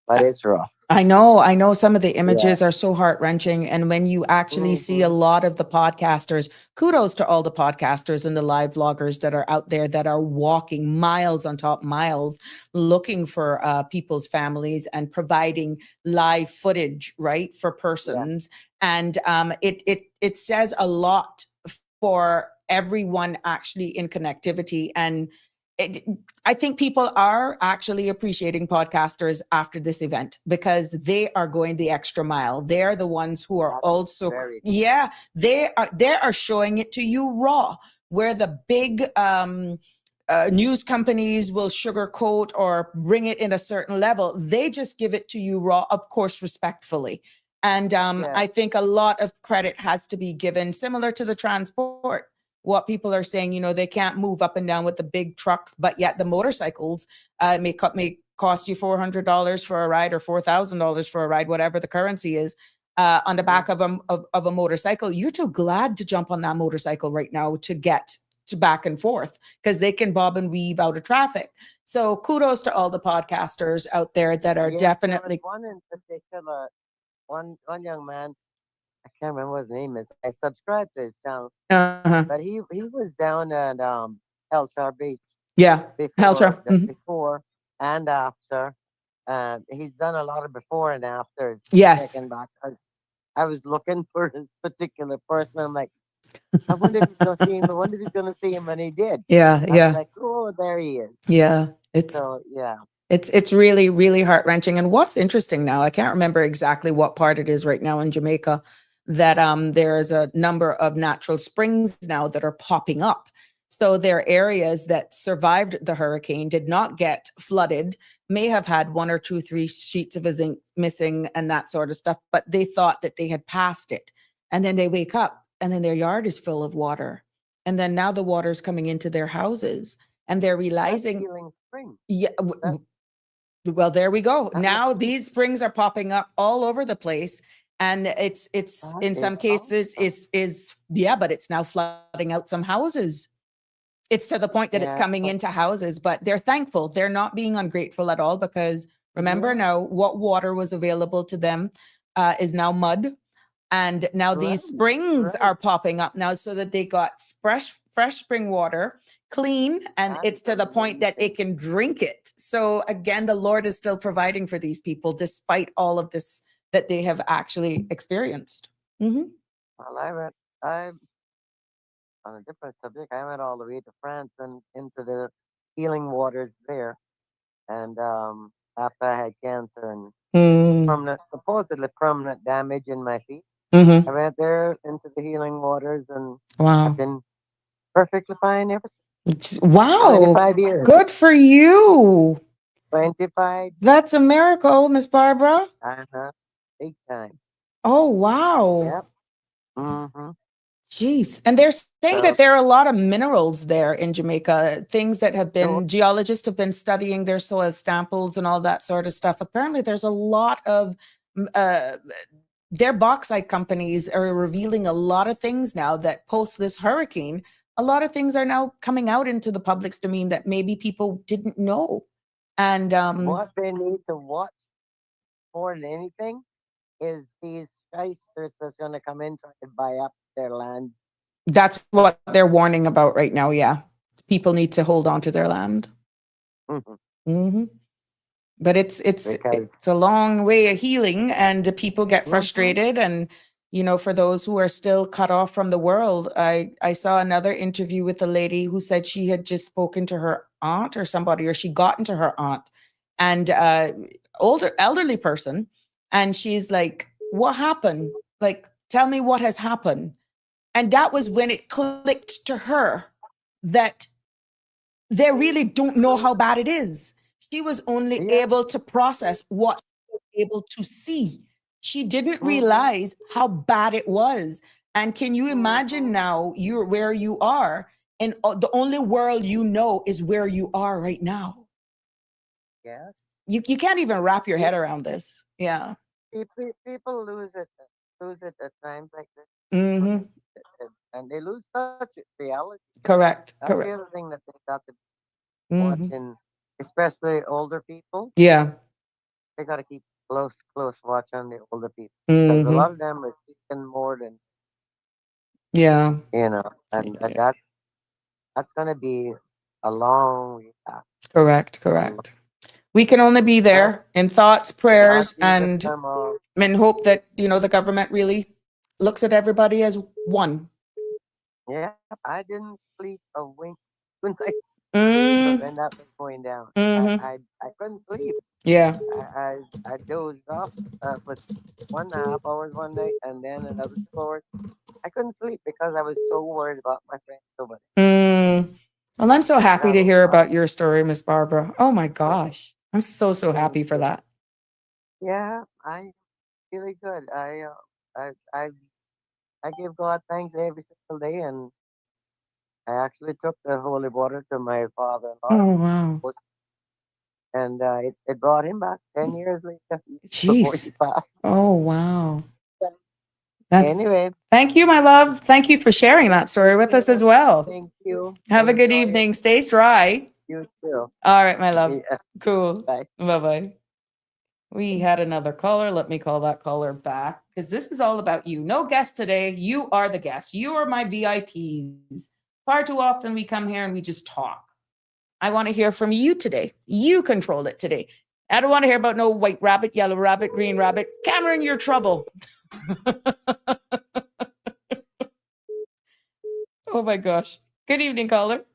[SPEAKER 6] but it's rough.
[SPEAKER 4] I know some of the images are so heart-wrenching. And when you actually see a lot of the podcasters, kudos to all the podcasters and the live vloggers that are out there that are walking miles on top miles, looking for people's families and providing live footage, right, for persons. And it says a lot for everyone actually in connectivity. And I think people are actually appreciating podcasters after this event because they are going the extra mile. They're the ones who are also, they are showing it to you raw, where the big news companies will sugarcoat or bring it in a certain level. They just give it to you raw, of course, respectfully. And I think a lot of credit has to be given, similar to the transport. What people are saying, they can't move up and down with the big trucks, but yet the motorcycles may cost you $400 for a ride or $4,000 for a ride, whatever the currency is, on the back of a motorcycle. You're too glad to jump on that motorcycle right now to get to back and forth because they can bob and weave out of traffic. So kudos to all the podcasters out there that are definitely.
[SPEAKER 6] One in particular, one young man, I can't remember what his name is. I subscribe to his channel,
[SPEAKER 4] Uh-huh.
[SPEAKER 6] but he was down at Elshire Beach
[SPEAKER 4] Yeah.
[SPEAKER 6] before
[SPEAKER 4] Helter.
[SPEAKER 6] the before and after. He's done a lot of before and afters.
[SPEAKER 4] Yes.
[SPEAKER 6] Checking back, 'cause I was looking for this particular person. I'm like, I wonder if he's gonna see him. I wonder if he's gonna see him, and he did.
[SPEAKER 4] Yeah.
[SPEAKER 6] I was
[SPEAKER 4] Yeah.
[SPEAKER 6] like, oh, there he is.
[SPEAKER 4] Yeah. It's
[SPEAKER 6] So yeah,
[SPEAKER 4] It's really, really heart-wrenching. And what's interesting now, I can't remember exactly what part it is right now in Jamaica, that there's a number of natural springs now that are popping up. So there are areas that survived the hurricane, did not get flooded, may have had one or two, three sheets of zinc missing and that sort of stuff, but they thought that they had passed it. And then they wake up and then their yard is full of water. And then now the water's coming into their houses and they're
[SPEAKER 6] that's
[SPEAKER 4] realizing,
[SPEAKER 6] Healing Spring.
[SPEAKER 4] yeah,
[SPEAKER 6] That's
[SPEAKER 4] well, there we go.
[SPEAKER 6] that,
[SPEAKER 4] Now these springs are popping up all over the place. And it's
[SPEAKER 6] that
[SPEAKER 4] in some
[SPEAKER 6] is
[SPEAKER 4] cases
[SPEAKER 6] awesome.
[SPEAKER 4] is yeah, but it's now flooding out some houses. It's to the point that it's
[SPEAKER 6] Yeah,
[SPEAKER 4] coming into houses, but they're thankful. They're not being ungrateful at all because remember
[SPEAKER 6] yeah,
[SPEAKER 4] now what water was available to them is now mud. And now
[SPEAKER 6] right,
[SPEAKER 4] these springs
[SPEAKER 6] right.
[SPEAKER 4] are popping up now so that they got fresh spring water, clean, and
[SPEAKER 6] That's
[SPEAKER 4] it's to the point that they
[SPEAKER 6] amazing.
[SPEAKER 4] can drink it. So again, the Lord is still providing for these people despite all of this that they have actually experienced. Mhm.
[SPEAKER 6] Well, I on a different subject. I went all the way to France and into the healing waters there, and after I had cancer and
[SPEAKER 4] Mm,
[SPEAKER 6] permanent, supposedly permanent damage in my feet, I
[SPEAKER 4] mhm.
[SPEAKER 6] went there into the healing waters, and I've
[SPEAKER 4] Wow.
[SPEAKER 6] been perfectly fine ever since.
[SPEAKER 4] Wow.
[SPEAKER 6] 25 years.
[SPEAKER 4] Good for you.
[SPEAKER 6] 25.
[SPEAKER 4] That's a miracle, Miss Barbara.
[SPEAKER 6] Uh-huh. Big time.
[SPEAKER 4] Oh, wow.
[SPEAKER 6] Yep. Mm-hmm.
[SPEAKER 4] Jeez. And they're saying
[SPEAKER 6] So,
[SPEAKER 4] that there are a lot of minerals there in Jamaica, things that have
[SPEAKER 6] sure.
[SPEAKER 4] been, geologists have been studying their soil samples and all that sort of stuff. Apparently, there's a lot of, their bauxite companies are revealing a lot of things now that post this hurricane. A lot of things are now coming out into the public's domain that maybe people didn't know. And
[SPEAKER 6] What they need to watch more than anything is these shysters that's going to come in trying to buy up their land.
[SPEAKER 4] that's what they're warning about right now. Yeah. People need to hold on to their land.
[SPEAKER 6] Mhm.
[SPEAKER 4] Hmm. But
[SPEAKER 6] Because
[SPEAKER 4] it's a long way of healing, and people get
[SPEAKER 6] mhm,
[SPEAKER 4] frustrated. And for those who are still cut off from the world, I saw another interview with a lady who said she had just spoken to her aunt or somebody, or she got into her aunt, and older elderly person, and she's like, "What happened? Like, tell me what has happened." And that was when it clicked to her that they really don't know how bad it is. She was only
[SPEAKER 6] yeah,
[SPEAKER 4] able to process what she was able to see. She didn't
[SPEAKER 6] mhm,
[SPEAKER 4] realize how bad it was. And can you imagine
[SPEAKER 6] mhm,
[SPEAKER 4] now you're where you are, and the only world you know is where you are right now?
[SPEAKER 6] yes.
[SPEAKER 4] You can't even wrap your
[SPEAKER 6] Pe-
[SPEAKER 4] head around this. Yeah.
[SPEAKER 6] People lose it at times like this,
[SPEAKER 4] Hmm.
[SPEAKER 6] and they lose touch with reality.
[SPEAKER 4] Correct.
[SPEAKER 6] That's the
[SPEAKER 4] Correct.
[SPEAKER 6] other thing that they got to watch,
[SPEAKER 4] Hmm.
[SPEAKER 6] and especially older people.
[SPEAKER 4] Yeah.
[SPEAKER 6] They got to keep close watch on the older people because a
[SPEAKER 4] Hmm.
[SPEAKER 6] lot of them are speaking more than
[SPEAKER 4] Yeah.
[SPEAKER 6] and that's gonna be a long way back.
[SPEAKER 4] Correct.
[SPEAKER 6] A lo-
[SPEAKER 4] Correct. We can only be
[SPEAKER 6] But
[SPEAKER 4] there in thoughts,
[SPEAKER 6] God
[SPEAKER 4] prayers,
[SPEAKER 6] be with
[SPEAKER 4] and
[SPEAKER 6] them all.
[SPEAKER 4] hope that the government really looks at everybody as one.
[SPEAKER 6] Yeah, I didn't sleep a wink 2 nights
[SPEAKER 4] Mm,
[SPEAKER 6] when that was going down.
[SPEAKER 4] mm-hmm.
[SPEAKER 6] I couldn't sleep.
[SPEAKER 4] Yeah.
[SPEAKER 6] I dozed off for 1.5 hours one night, and then another 2 hours. I couldn't sleep because I was so worried about my friend over
[SPEAKER 4] Mm. Well, I'm so
[SPEAKER 6] there.
[SPEAKER 4] happy
[SPEAKER 6] That
[SPEAKER 4] to
[SPEAKER 6] was
[SPEAKER 4] hear
[SPEAKER 6] hard.
[SPEAKER 4] about your story, Miss Barbara. Oh my
[SPEAKER 6] But
[SPEAKER 4] gosh. I'm so
[SPEAKER 6] thank
[SPEAKER 4] happy for
[SPEAKER 6] you.
[SPEAKER 4] that.
[SPEAKER 6] Yeah, I really good. I I give God thanks every single day, and I actually took the holy water to my father-in-law,
[SPEAKER 4] Oh wow.
[SPEAKER 6] and it brought him back 10 years later before he
[SPEAKER 4] Jeez.
[SPEAKER 6] passed.
[SPEAKER 4] Oh wow. That's
[SPEAKER 6] Anyway,
[SPEAKER 4] Thank you, my love. Thank you for sharing that story with us as
[SPEAKER 6] yeah,
[SPEAKER 4] well.
[SPEAKER 6] thank you.
[SPEAKER 4] Have a good
[SPEAKER 6] Enjoy it.
[SPEAKER 4] evening. Stay dry.
[SPEAKER 6] You too.
[SPEAKER 4] All right, my love.
[SPEAKER 6] Yeah,
[SPEAKER 4] Cool.
[SPEAKER 6] bye.
[SPEAKER 4] Bye-bye. We had another caller. Let me call that caller back because this is all about you. No guest today. You are the guest. You are my VIPs. Far too often we come here and we just talk. I want to hear from you today. You control it today. I don't want to hear about no white rabbit, yellow rabbit, green rabbit. Cameron, you're trouble. Oh my gosh. Good evening, caller.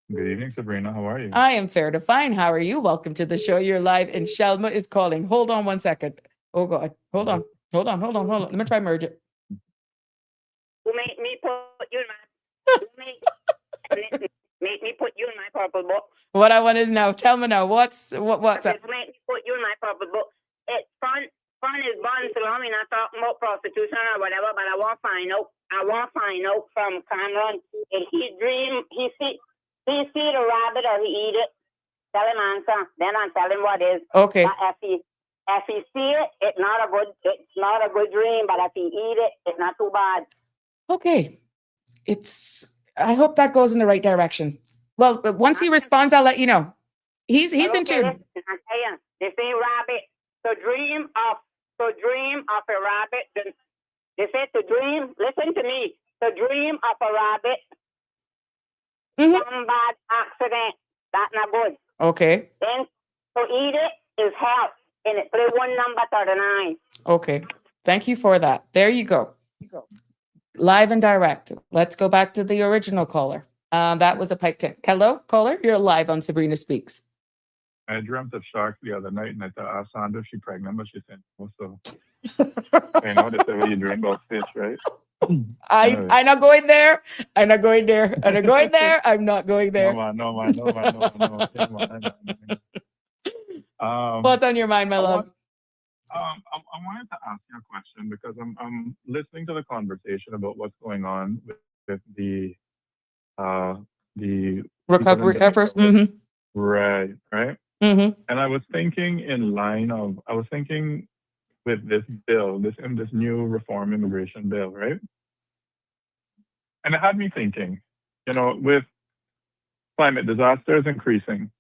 [SPEAKER 7] Good evening, Sabrina. How are you?
[SPEAKER 4] I am fair to fine. How are you? Welcome to the show. You're live and Shelma is calling. Hold on 1 second. Oh God. Hold on. Let me try merge it.
[SPEAKER 5] Who made me put you in my make me put you in my purple book?
[SPEAKER 4] What I want is now. Tell me now. What's up?
[SPEAKER 5] Just make me put you in my purple book. It's fun is fun, so I'm not talking about prostitution or whatever, but I want to find out from Cameron if he see the rabbit or he eat it. Tell him answer. Then I'll tell him what is.
[SPEAKER 4] Okay.
[SPEAKER 5] But if he see it, it's not a good dream. But if he eat it, it's not too bad.
[SPEAKER 4] Okay. I hope that goes in the right direction. Well, once he responds, I'll let you know. He's in tune.
[SPEAKER 5] I tell you, they say rabbit. To dream of a rabbit. They say to dream. Listen to me. To dream of a rabbit. Some bad accident. That's not good.
[SPEAKER 4] Okay.
[SPEAKER 5] Then to eat it is health. And it play one number 39.
[SPEAKER 4] Okay. Thank you for that. There you go. Live and direct. Let's go back to the original caller. That was a pipe tin. Hello, caller. You're live on Sabrina Speaks.
[SPEAKER 7] I dreamt of sharks the other night, and I asked Sandra if she's pregnant, but she said no. So, you know, they say when you dream about fish, right?
[SPEAKER 4] I'm not going there. I'm not going there. I'm not going there. I'm not going there.
[SPEAKER 7] No, man.
[SPEAKER 4] What's on your mind, my love?
[SPEAKER 7] I wanted to ask you a question because I'm listening to the conversation about what's going on with the
[SPEAKER 4] Recovery efforts. Mm-hmm.
[SPEAKER 7] Right.
[SPEAKER 4] Mm-hmm.
[SPEAKER 7] And I was thinking with this bill, this new reform immigration bill, right? And it had me thinking, you know, with climate disasters increasing,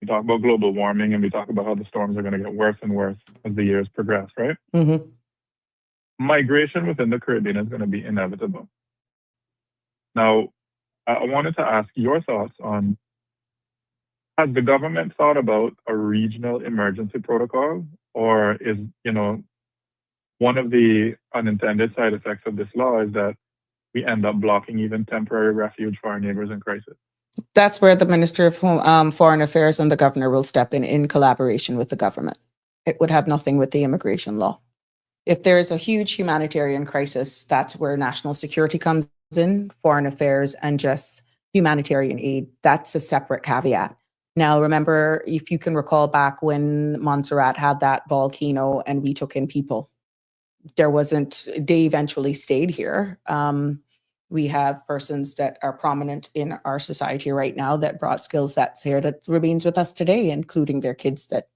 [SPEAKER 7] we talk about global warming and we talk about how the storms are going to get worse and worse as the years progress, right?
[SPEAKER 4] Mm-hmm.
[SPEAKER 7] Migration within the Caribbean is going to be inevitable. Now, I wanted to ask your thoughts on, has the government thought about a regional emergency protocol, or is, you know, one of the unintended side effects of this law is that we end up blocking even temporary refuge for our neighbors in crisis?
[SPEAKER 4] That's where the Minister of Foreign Affairs and the governor will step in collaboration with the government. It would have nothing with the immigration law. If there is a huge humanitarian crisis, that's where national security comes in, foreign affairs, and just humanitarian aid. That's a separate caveat. Now, remember, if you can recall back when Montserrat had that volcano and we took in people, they eventually stayed here. We have persons that are prominent in our society right now that brought skill sets here that remains with us today, including their kids that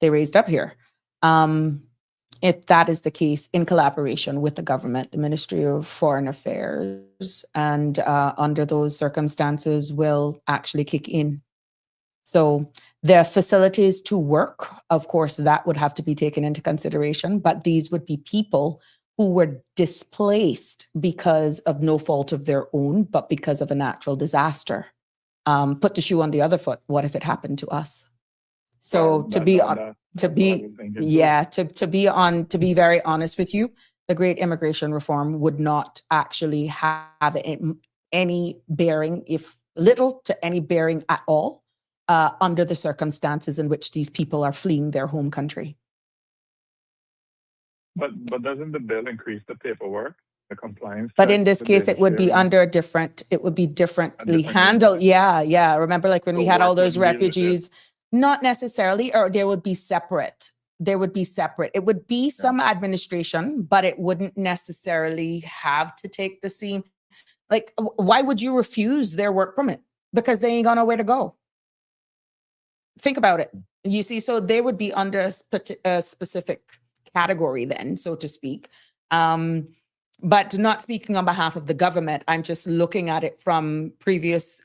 [SPEAKER 4] they raised up here. If that is the case, in collaboration with the government, the Ministry of Foreign Affairs, and under those circumstances will actually kick in. So the facilities to work, of course, that would have to be taken into consideration, but these would be people who were displaced because of no fault of their own, but because of a natural disaster. Put the shoe on the other foot. What if it happened to us? So to be very honest with you, the Great Immigration Reform would not actually have any bearing, if little to any bearing at all, under the circumstances in which these people are fleeing their home country.
[SPEAKER 7] But doesn't the bill increase the paperwork, the compliance?
[SPEAKER 4] But in this case, it would be differently handled. Yeah. Remember, like when we had all those refugees, not necessarily, or they would be separate. It would be some administration, but it wouldn't necessarily have to take the same. Like, why would you refuse their work permit? Because they ain't got nowhere to go. Think about it. You see, so they would be under a specific category then, so to speak. But not speaking on behalf of the government, I'm just looking at it from previous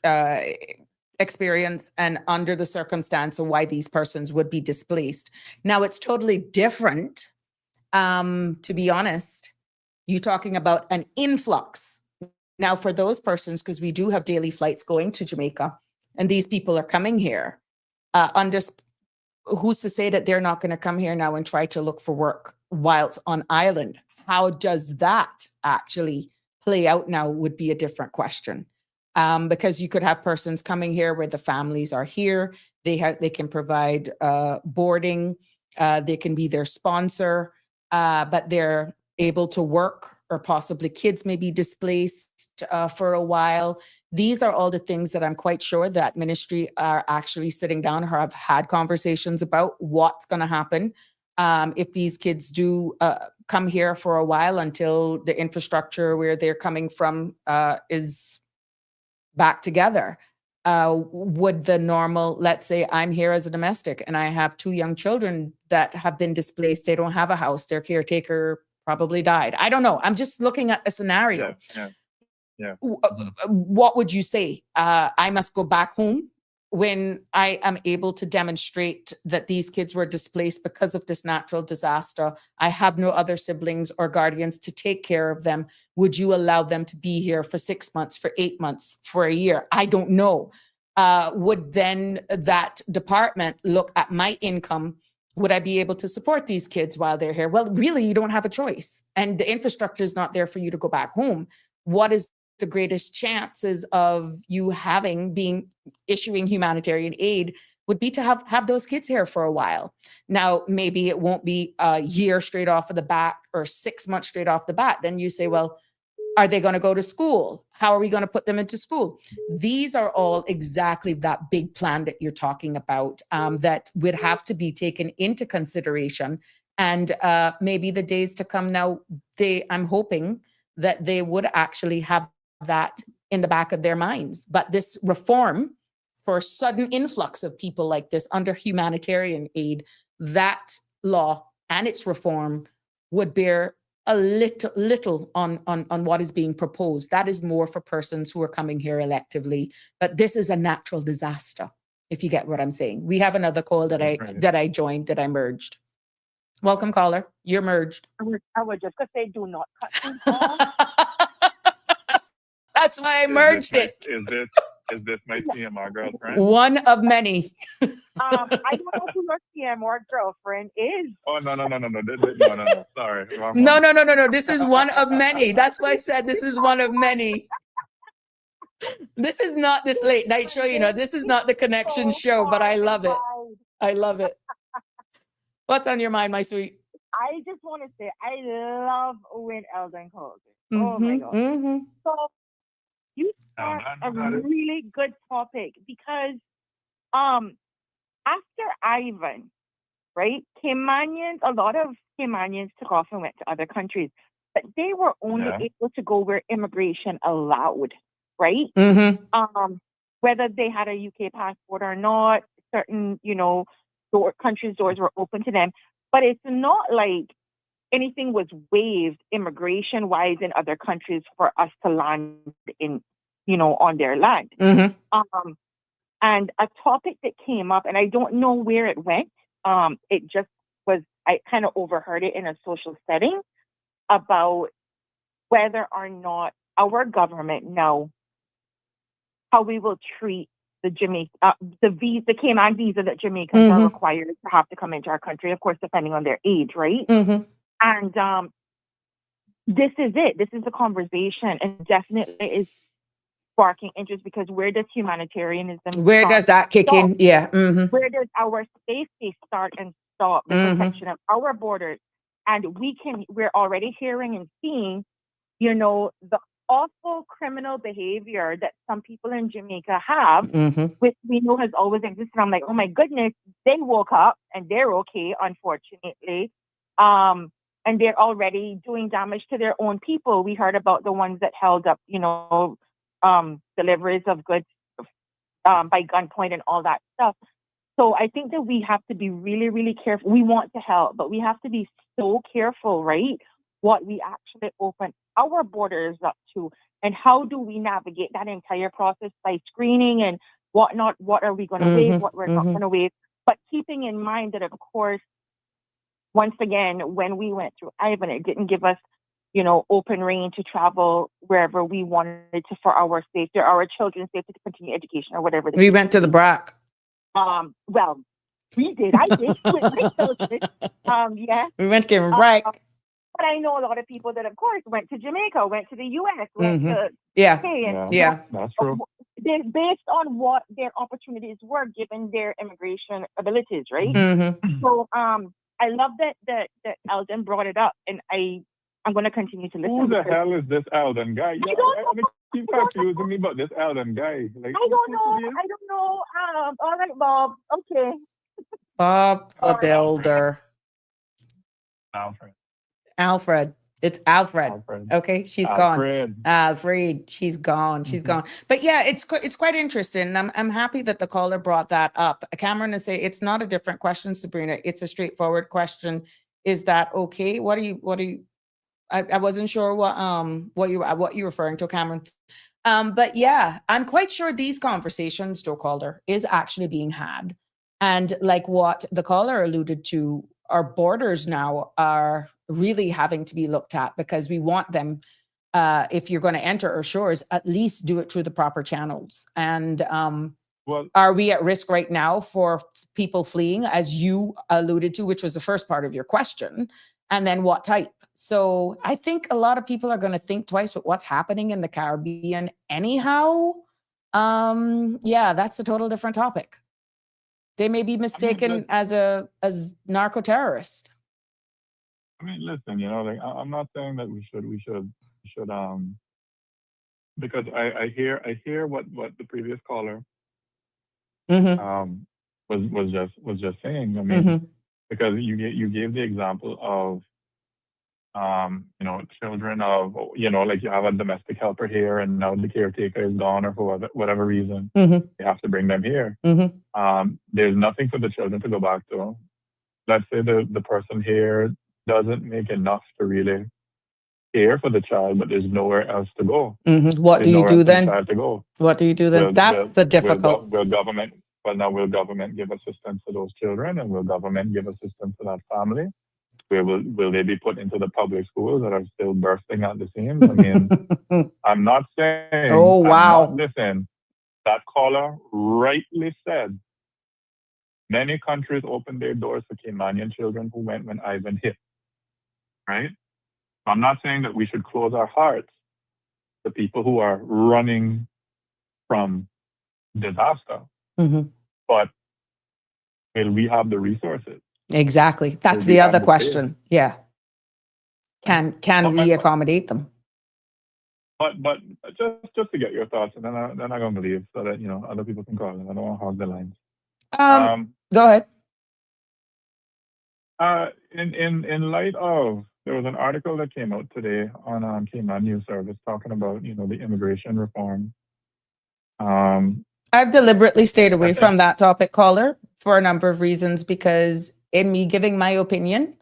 [SPEAKER 4] experience and under the circumstance of why these persons would be displaced. Now, it's totally different, to be honest. You're talking about an influx. Now, for those persons, because we do have daily flights going to Jamaica, and these people are coming here, who's to say that they're not going to come here now and try to look for work whilst on island? How does that actually play out now would be a different question. Because you could have persons coming here where the families are here, they can provide boarding, they can be their sponsor, but they're able to work, or possibly kids may be displaced for a while. These are all the things that I'm quite sure that ministry are actually sitting down or have had conversations about what's going to happen if these kids do come here for a while until the infrastructure where they're coming from is back together. Would the normal, let's say I'm here as a domestic and I have 2 young children that have been displaced, they don't have a house, their caretaker probably died. I don't know. I'm just looking at a scenario.
[SPEAKER 7] Yeah.
[SPEAKER 4] What would you say? I must go back home when I am able to demonstrate that these kids were displaced because of this natural disaster. I have no other siblings or guardians to take care of them. Would you allow them to be here for 6 months, for 8 months, for a year? I don't know. Would then that department look at my income? Would I be able to support these kids while they're here? Well, really, you don't have a choice. And the infrastructure is not there for you to go back home. What is the greatest chances of you issuing humanitarian aid would be to have those kids here for a while. Now, maybe it won't be a year straight off of the bat or 6 months straight off the bat. Then you say, well, are they going to go to school? How are we going to put them into school? These are all exactly that big plan that you're talking about that would have to be taken into consideration. And maybe the days to come now, I'm hoping that they would actually have that in the back of their minds. But this reform for a sudden influx of people like this under humanitarian aid, that law and its reform would bear a little on what is being proposed. That is more for persons who are coming here electively. But this is a natural disaster, if you get what I'm saying. We have another call that I joined, that I merged. Welcome, caller. You're merged.
[SPEAKER 8] I was just going to say, do not cut things off.
[SPEAKER 4] That's why I merged it.
[SPEAKER 7] Is this my CMR girlfriend?
[SPEAKER 4] One of many.
[SPEAKER 8] I don't know who your CMR girlfriend is.
[SPEAKER 7] Oh, no. Sorry.
[SPEAKER 4] No. This is one of many. That's why I said this is one of many. This is not this late night show, this is not the connection show, but I love it. I love it. What's on your mind, my sweet?
[SPEAKER 8] I just want to say, I love when Eldon calls it. Oh my God.
[SPEAKER 4] Mm-hmm.
[SPEAKER 8] So you start a really good topic because after Ivan, right, a lot of Caymanians took off and went to other countries, but they were only able to go where immigration allowed, right?
[SPEAKER 4] Mm-hmm.
[SPEAKER 8] Whether they had a UK passport or not, certain, countries' doors were open to them. But it's not like anything was waived immigration-wise in other countries for us to land in, on their land.
[SPEAKER 4] Mm-hmm.
[SPEAKER 8] And a topic that came up, and I don't know where it went. It just was, I kind of overheard it in a social setting about whether or not our government know how we will treat the Cayman visa that Jamaicans are required to have to come into our country, of course, depending on their age, right?
[SPEAKER 4] Mm-hmm.
[SPEAKER 8] And this is it. This is the conversation, and definitely is sparking interest because where does humanitarianism?
[SPEAKER 4] Where does that kick in? Yeah. Mm-hmm.
[SPEAKER 8] Where does our safety start and stop? The protection of our borders, and we're already hearing and seeing, the awful criminal behavior that some people in Jamaica have, which we know has always existed. I'm like, oh my goodness, they woke up and they're okay, unfortunately. And they're already doing damage to their own people. We heard about the ones that held up, deliveries of goods by gunpoint and all that stuff. So I think that we have to be really, really careful. We want to help, but we have to be so careful, right? What we actually open our borders up to, and how do we navigate that entire process by screening and what not, what are we going to waive, what we're not
[SPEAKER 4] mhm.
[SPEAKER 8] going to waive. But keeping in mind that, of course, once again, when we went through Ivan, it didn't give us, you know, open reign to travel wherever we wanted to for our safety, or our children's safety, to continue education or whatever.
[SPEAKER 4] We went to the BRAC.
[SPEAKER 8] Well, we did. I did with my children. Yeah.
[SPEAKER 4] We went to give them a break.
[SPEAKER 8] But I know a lot of people that, of course, went to Jamaica, went to the U.S., went to
[SPEAKER 4] Yeah.
[SPEAKER 8] UK, and
[SPEAKER 4] Yeah.
[SPEAKER 7] That's true.
[SPEAKER 8] they're based on what their opportunities were given their immigration abilities, right?
[SPEAKER 4] Mhm.
[SPEAKER 8] So I love that Eldon brought it up, and I'm going to continue to listen.
[SPEAKER 7] Who the
[SPEAKER 8] because
[SPEAKER 7] hell is this Eldon guy?
[SPEAKER 8] I don't know.
[SPEAKER 7] Keep confusing me about this Eldon guy. Like,
[SPEAKER 8] I don't know. All right, Bob. Okay.
[SPEAKER 4] Bob the Builder. Alfred. It's Alfred. Okay, she's gone. Alfred, she's gone. She's gone. But yeah, it's quite interesting. I'm happy that the caller brought that up. Cameron is saying it's not a different question, Sabrina. It's a straightforward question. Is that okay? What do you? I wasn't sure what you're referring to, Cameron. But yeah, I'm quite sure these conversations, Joe Calder, is actually being had. And like what the caller alluded to, our borders now are really having to be looked at, because we want them, if you're going to enter our shores, at least do it through the proper channels. And are we at risk right now for people fleeing, as you alluded to, which was the first part of your question? And then what type? So I think a lot of people are going to think twice with what's happening in the Caribbean anyhow. Yeah, that's a total different topic. They may be mistaken as narco terrorist.
[SPEAKER 7] I mean, listen, you know, like, I'm not saying that we should, because I hear what the previous caller was just saying. I mean, because you gave the example of you know, children of, you know, like you have a domestic helper here and now the caretaker is gone, or for whatever reason, you have to bring them here. There's nothing for the children to go back to. Let's say the person here doesn't make enough to really care for the child, but there's nowhere else to go.
[SPEAKER 4] What do you do then? What do you do then? That's the difficult.
[SPEAKER 7] Will government give assistance to those children, and will government give assistance to that family? Will they be put into the public schools that are still bursting at the seams? I mean, I'm not saying.
[SPEAKER 4] Oh, wow.
[SPEAKER 7] Listen, that caller rightly said, many countries opened their doors for Caymanian children who went when Ivan hit. Right? I'm not saying that we should close our hearts to people who are running from disaster, but will we have the resources?
[SPEAKER 4] Exactly. That's the other question. Yeah. Can we accommodate them?
[SPEAKER 7] But just to get your thoughts, and then I'm going to leave so that, you know, other people can call, and I don't want to hog the lines.
[SPEAKER 4] Go ahead.
[SPEAKER 7] In light of, there was an article that came out today on Cayman News Service talking about, you know, the immigration reform.
[SPEAKER 4] I've deliberately stayed away from that topic, caller, for a number of reasons, because in me giving my opinion,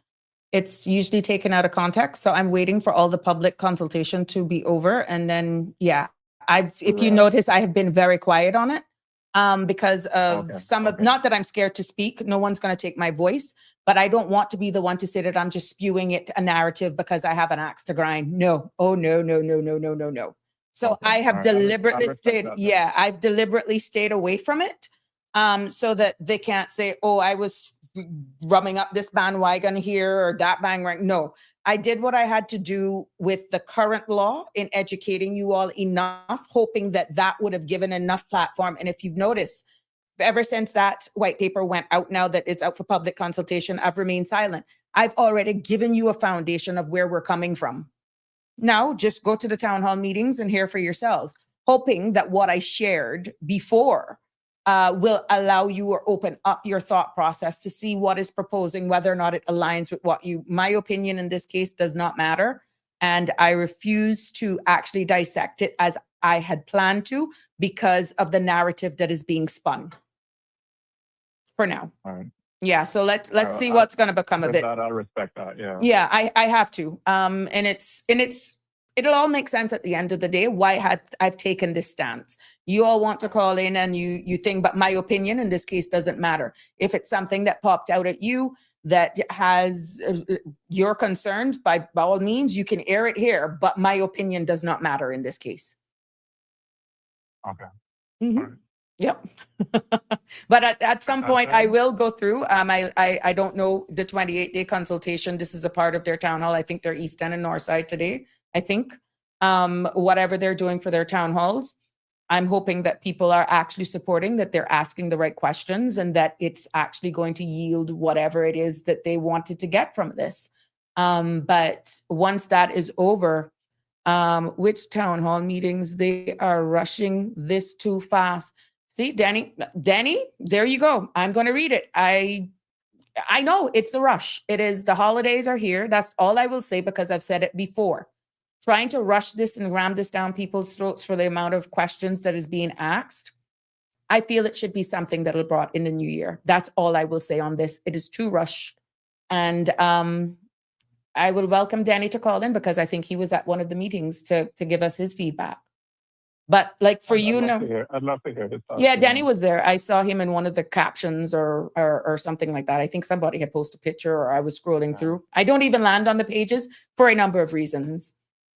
[SPEAKER 4] it's usually taken out of context. So I'm waiting for all the public consultation to be over. And then, yeah, if you notice, I have been very quiet on it because of not that I'm scared to speak. No one's going to take my voice, but I don't want to be the one to say that I'm just spewing it a narrative because I have an axe to grind. No. Oh, no, no, no, no, no, no, no. So I have deliberately I've deliberately stayed away from it so that they can't say, oh, I was rubbing up this bandwagon here or that bandwagon. No, I did what I had to do with the current law in educating you all enough, hoping that that would have given enough platform. And if you've noticed, ever since that white paper went out, now that it's out for public consultation, I've remained silent. I've already given you a foundation of where we're coming from. Now, just go to the town hall meetings and hear for yourselves, hoping that what I shared before will allow you or open up your thought process to see what is proposing, whether or not it aligns with what my opinion in this case does not matter. And I refuse to actually dissect it as I had planned to because of the narrative that is being spun for now.
[SPEAKER 7] All right.
[SPEAKER 4] Yeah, so let's see what's going to become of it.
[SPEAKER 7] That, I'll respect that. Yeah.
[SPEAKER 4] Yeah, I have to. And it's it'll all make sense at the end of the day why I've taken this stance. You all want to call in and you think, but my opinion in this case doesn't matter. If it's something that popped out at you that has your concerns, by all means, you can air it here, but my opinion does not matter in this case.
[SPEAKER 7] Okay.
[SPEAKER 4] Mhm.
[SPEAKER 7] All right.
[SPEAKER 4] Yep. But at some point, I
[SPEAKER 7] Okay.
[SPEAKER 4] will go through. I don't know the 28-day consultation. This is a part of their town hall. I think they're East End and North Side today. I think whatever they're doing for their town halls, I'm hoping that people are actually supporting, that they're asking the right questions, and that it's actually going to yield whatever it is that they wanted to get from this. But once that is over, which town hall meetings, they are rushing this too fast. See, Danny, there you go. I'm going to read it. I know it's a rush. It is, the holidays are here. That's all I will say, because I've said it before. Trying to rush this and ram this down people's throats for the amount of questions that is being asked, I feel it should be something that'll brought in the new year. That's all I will say on this. It is too rushed. And I would welcome Danny to call in, because I think he was at one of the meetings to give us his feedback. But like for you,
[SPEAKER 7] I'd love to hear his thoughts.
[SPEAKER 4] yeah, Danny was there. I saw him in one of the captions or something like that. I think somebody had posted a picture, or I was scrolling through. I don't even land on the pages for a number of reasons.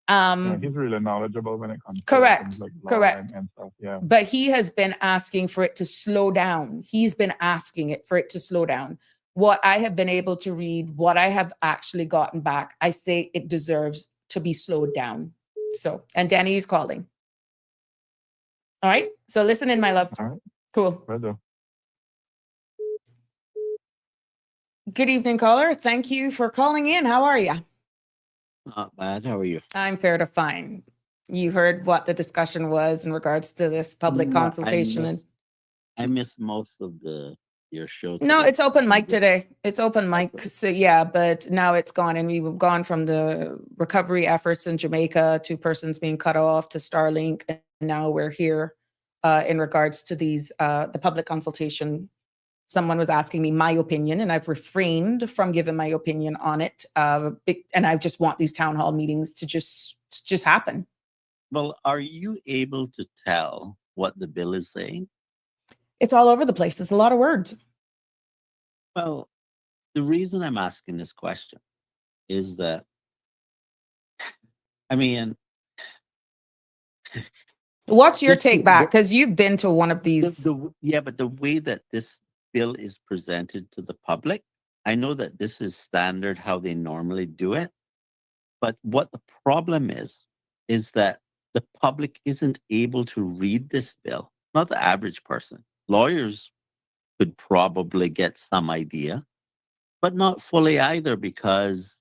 [SPEAKER 7] Yeah, he's really knowledgeable when it comes
[SPEAKER 4] Correct,
[SPEAKER 7] to things like law
[SPEAKER 4] correct.
[SPEAKER 7] and stuff. Yeah.
[SPEAKER 4] But he has been asking for it to slow down. He's been asking it for it to slow down. What I have been able to read, what I have actually gotten back, I say it deserves to be slowed down. So, and Danny is calling. All right. So listen in, my love.
[SPEAKER 7] All right.
[SPEAKER 4] Cool.
[SPEAKER 7] Will do.
[SPEAKER 4] Good evening, caller. Thank you for calling in. How are you?
[SPEAKER 9] Not bad. How are you?
[SPEAKER 4] I'm fair to fine. You heard what the discussion was in regards to this public
[SPEAKER 9] No,
[SPEAKER 4] consultation.
[SPEAKER 9] I missed most of your show today.
[SPEAKER 4] No, it's open mic
[SPEAKER 9] Just-
[SPEAKER 4] today. It's open mic. So yeah, but now it's gone, and we've gone from the recovery efforts in Jamaica to persons being cut off to Starlink, and now we're here in regards to these the public consultation. Someone was asking me my opinion, and I've refrained from giving my opinion on it. And I just want these town hall meetings to just happen.
[SPEAKER 9] Well, are you able to tell what the bill is saying?
[SPEAKER 4] It's all over the place. There's a lot of words.
[SPEAKER 9] Well, the reason I'm asking this question is that, I mean,
[SPEAKER 4] What's your
[SPEAKER 9] This-
[SPEAKER 4] take back? Because you've been to one of
[SPEAKER 9] the,
[SPEAKER 4] these.
[SPEAKER 9] the but the way that this bill is presented to the public, I know that this is standard how they normally do it. But what the problem is that the public isn't able to read this bill, not the average person. Lawyers could probably get some idea, but not fully either, because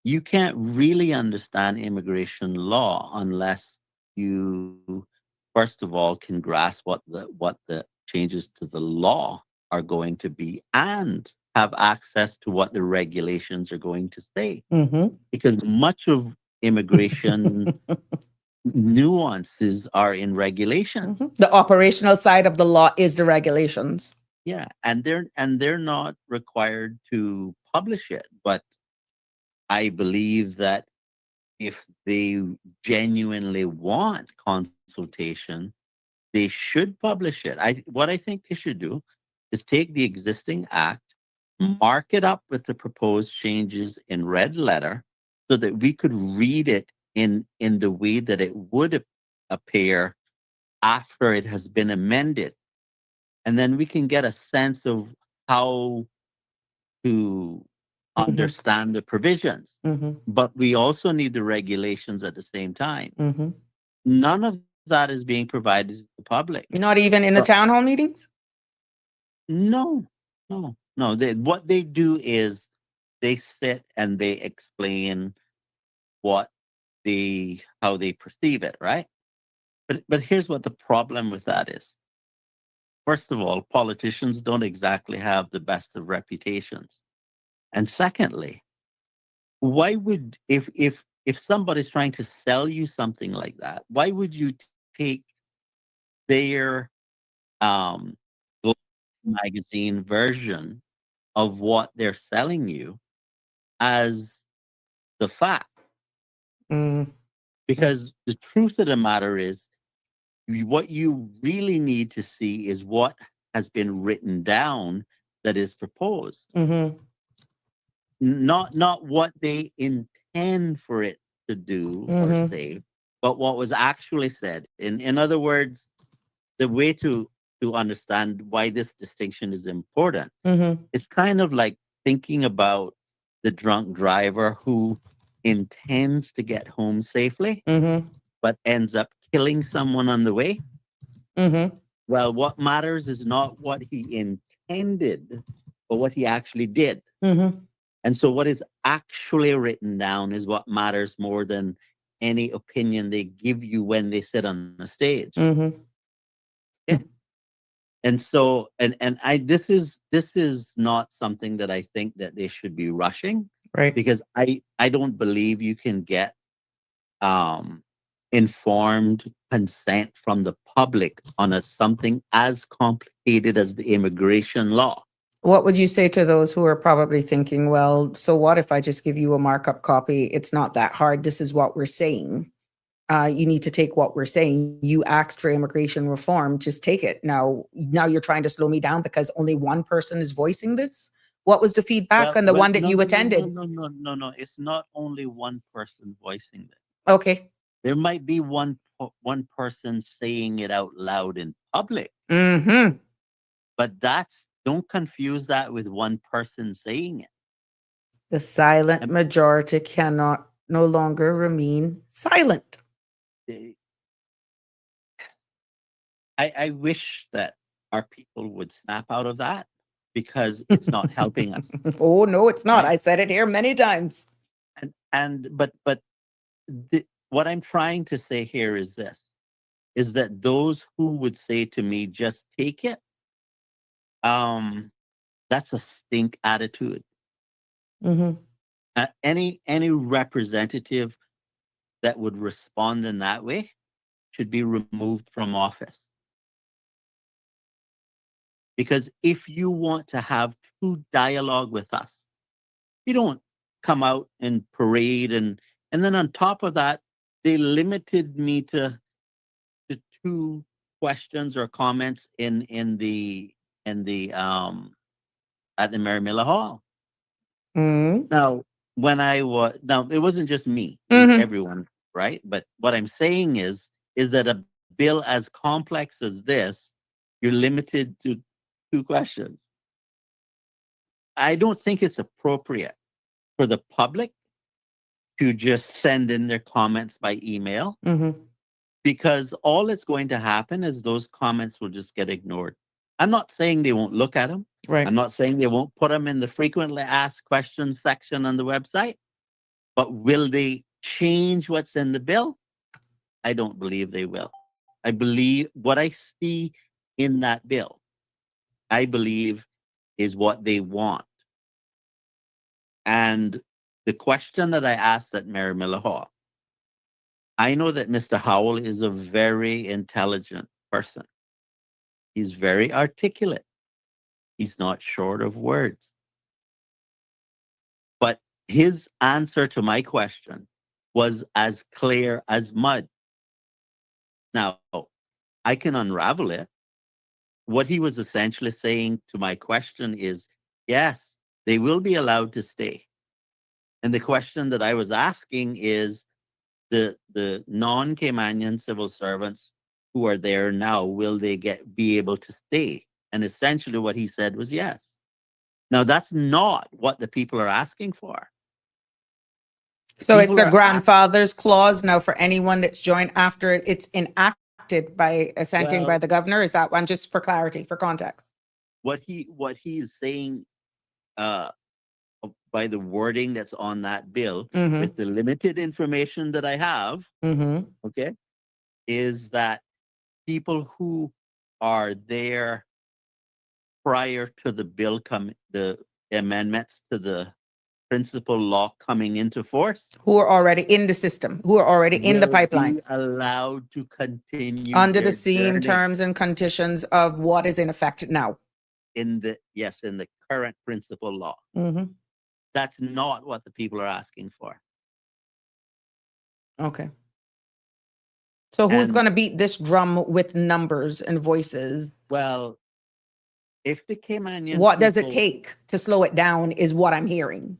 [SPEAKER 9] you can't really understand immigration law unless you, first of all, can grasp what the changes to the law are going to be, and have access to what the regulations are going to say.
[SPEAKER 4] Mhm.
[SPEAKER 9] Because much of immigration nuances are in regulations.
[SPEAKER 4] The operational side of the law is the regulations.
[SPEAKER 9] Yeah, and they're not required to publish it, but I believe that if they genuinely want consultation, they should publish it. What I think they should do is take the existing act, mark it up with the proposed changes in red letter, so that we could read it in the way that it would appear after it has been amended. And then we can get a sense of how to understand the provisions.
[SPEAKER 4] Mhm.
[SPEAKER 9] But we also need the regulations at the same time.
[SPEAKER 4] Mhm.
[SPEAKER 9] None of that is being provided to the public.
[SPEAKER 4] Not even in the town hall meetings?
[SPEAKER 9] No. What they do is they sit and they explain how they perceive it, right? But here's what the problem with that is. First of all, politicians don't exactly have the best of reputations. And secondly, why would if somebody's trying to sell you something like that, why would you take their magazine version of what they're selling you as the fact?
[SPEAKER 4] Mm.
[SPEAKER 9] Because the truth of the matter is, what you really need to see is what has been written down that is proposed,
[SPEAKER 4] Mm-hmm.
[SPEAKER 9] not what they intend for it to do or
[SPEAKER 4] Mm-hmm.
[SPEAKER 9] say, but what was actually said. In other words, the way to understand why this distinction is important,
[SPEAKER 4] Mm-hmm.
[SPEAKER 9] it's kind of like thinking about the drunk driver who intends to get home safely,
[SPEAKER 4] Mm-hmm.
[SPEAKER 9] but ends up killing someone on the way.
[SPEAKER 4] Mm-hmm.
[SPEAKER 9] Well, what matters is not what he intended, but what he actually did.
[SPEAKER 4] Mm-hmm.
[SPEAKER 9] And so, what is actually written down is what matters more than any opinion they give you when they sit on the stage.
[SPEAKER 4] Mm-hmm.
[SPEAKER 9] Yeah. And so, and I this is not something that I think that they should be rushing,
[SPEAKER 4] Right.
[SPEAKER 9] because I don't believe you can get um informed consent from the public on something as complicated as the immigration law.
[SPEAKER 4] What would you say to those who are probably thinking, well, so what if I just give you a markup copy? It's not that hard. This is what we're saying. You need to take what we're saying. You asked for immigration reform, just take it. Now you're trying to slow me down because only one person is voicing this. What was the feedback on the
[SPEAKER 9] Well,
[SPEAKER 4] one that
[SPEAKER 9] no,
[SPEAKER 4] you
[SPEAKER 9] no, no, no,
[SPEAKER 4] attended?
[SPEAKER 9] no, no, no, no. It's not only one person voicing it.
[SPEAKER 4] Okay.
[SPEAKER 9] There might be one person saying it out loud in public,
[SPEAKER 4] Mm-hmm.
[SPEAKER 9] but don't confuse that with one person saying it.
[SPEAKER 4] The silent
[SPEAKER 9] And
[SPEAKER 4] majority cannot no longer remain silent.
[SPEAKER 9] they- I wish that our people would snap out of that, because it's not helping us,
[SPEAKER 4] Oh, no, it's not.
[SPEAKER 9] right?
[SPEAKER 4] I said it here many times.
[SPEAKER 9] But what I'm trying to say here is this: is that those who would say to me, "Just take it," um, that's a stink attitude.
[SPEAKER 4] Mm-hmm.
[SPEAKER 9] Any representative that would respond in that way should be removed from office. Because if you want to have true dialogue with us, you don't come out and parade, and then on top of that, they limited me to two questions or comments in the at the Mary Miller Hall.
[SPEAKER 4] Mm-hmm.
[SPEAKER 9] Now, now it wasn't just me; it was
[SPEAKER 4] Mm-hmm.
[SPEAKER 9] everyone, right? But what I'm saying is that a bill as complex as this, you're limited to two questions. I don't think it's appropriate for the public to just send in their comments by email,
[SPEAKER 4] Mm-hmm.
[SPEAKER 9] because all that's going to happen is those comments will just get ignored. I'm not saying they won't look at them.
[SPEAKER 4] Right.
[SPEAKER 9] I'm not saying they won't put them in the frequently asked questions section on the website, but will they change what's in the bill? I don't believe they will. I believe what I see in that bill, I believe, is what they want. And the question that I asked at Mary Miller Hall, I know that Mr. Howell is a very intelligent person. He's very articulate. He's not short of words. But his answer to my question was as clear as mud. Now, I can unravel it. What he was essentially saying to my question is, yes, they will be allowed to stay. And the question that I was asking is, the non-Caymanian civil servants who are there now, will they be able to stay? And essentially what he said was yes. Now that's not what the people are asking for.
[SPEAKER 4] So it's
[SPEAKER 9] People
[SPEAKER 4] the
[SPEAKER 9] are
[SPEAKER 4] grandfather's clause now for anyone that's joined after it's enacted by assenting by
[SPEAKER 9] well,
[SPEAKER 4] the governor. Is that one, just for clarity, for context?
[SPEAKER 9] what he is saying, uh, by the wording that's on that bill,
[SPEAKER 4] Mm-hmm.
[SPEAKER 9] with the limited information that I have,
[SPEAKER 4] Mm-hmm.
[SPEAKER 9] okay, is that people who are there prior to the amendments to the principal law coming into force,
[SPEAKER 4] Who are already in the system, who are already in the
[SPEAKER 9] will
[SPEAKER 4] pipeline
[SPEAKER 9] be allowed to continue
[SPEAKER 4] under the
[SPEAKER 9] their
[SPEAKER 4] same
[SPEAKER 9] journey
[SPEAKER 4] terms and conditions of what is in effect now.
[SPEAKER 9] in the current principal law.
[SPEAKER 4] Mm-hmm.
[SPEAKER 9] That's not what the people are asking for.
[SPEAKER 4] Okay. So who's
[SPEAKER 9] And-
[SPEAKER 4] going to beat this drum with numbers and voices?
[SPEAKER 9] Well, if the Caymanian
[SPEAKER 4] What does it
[SPEAKER 9] people-
[SPEAKER 4] take to slow it down is what I'm hearing.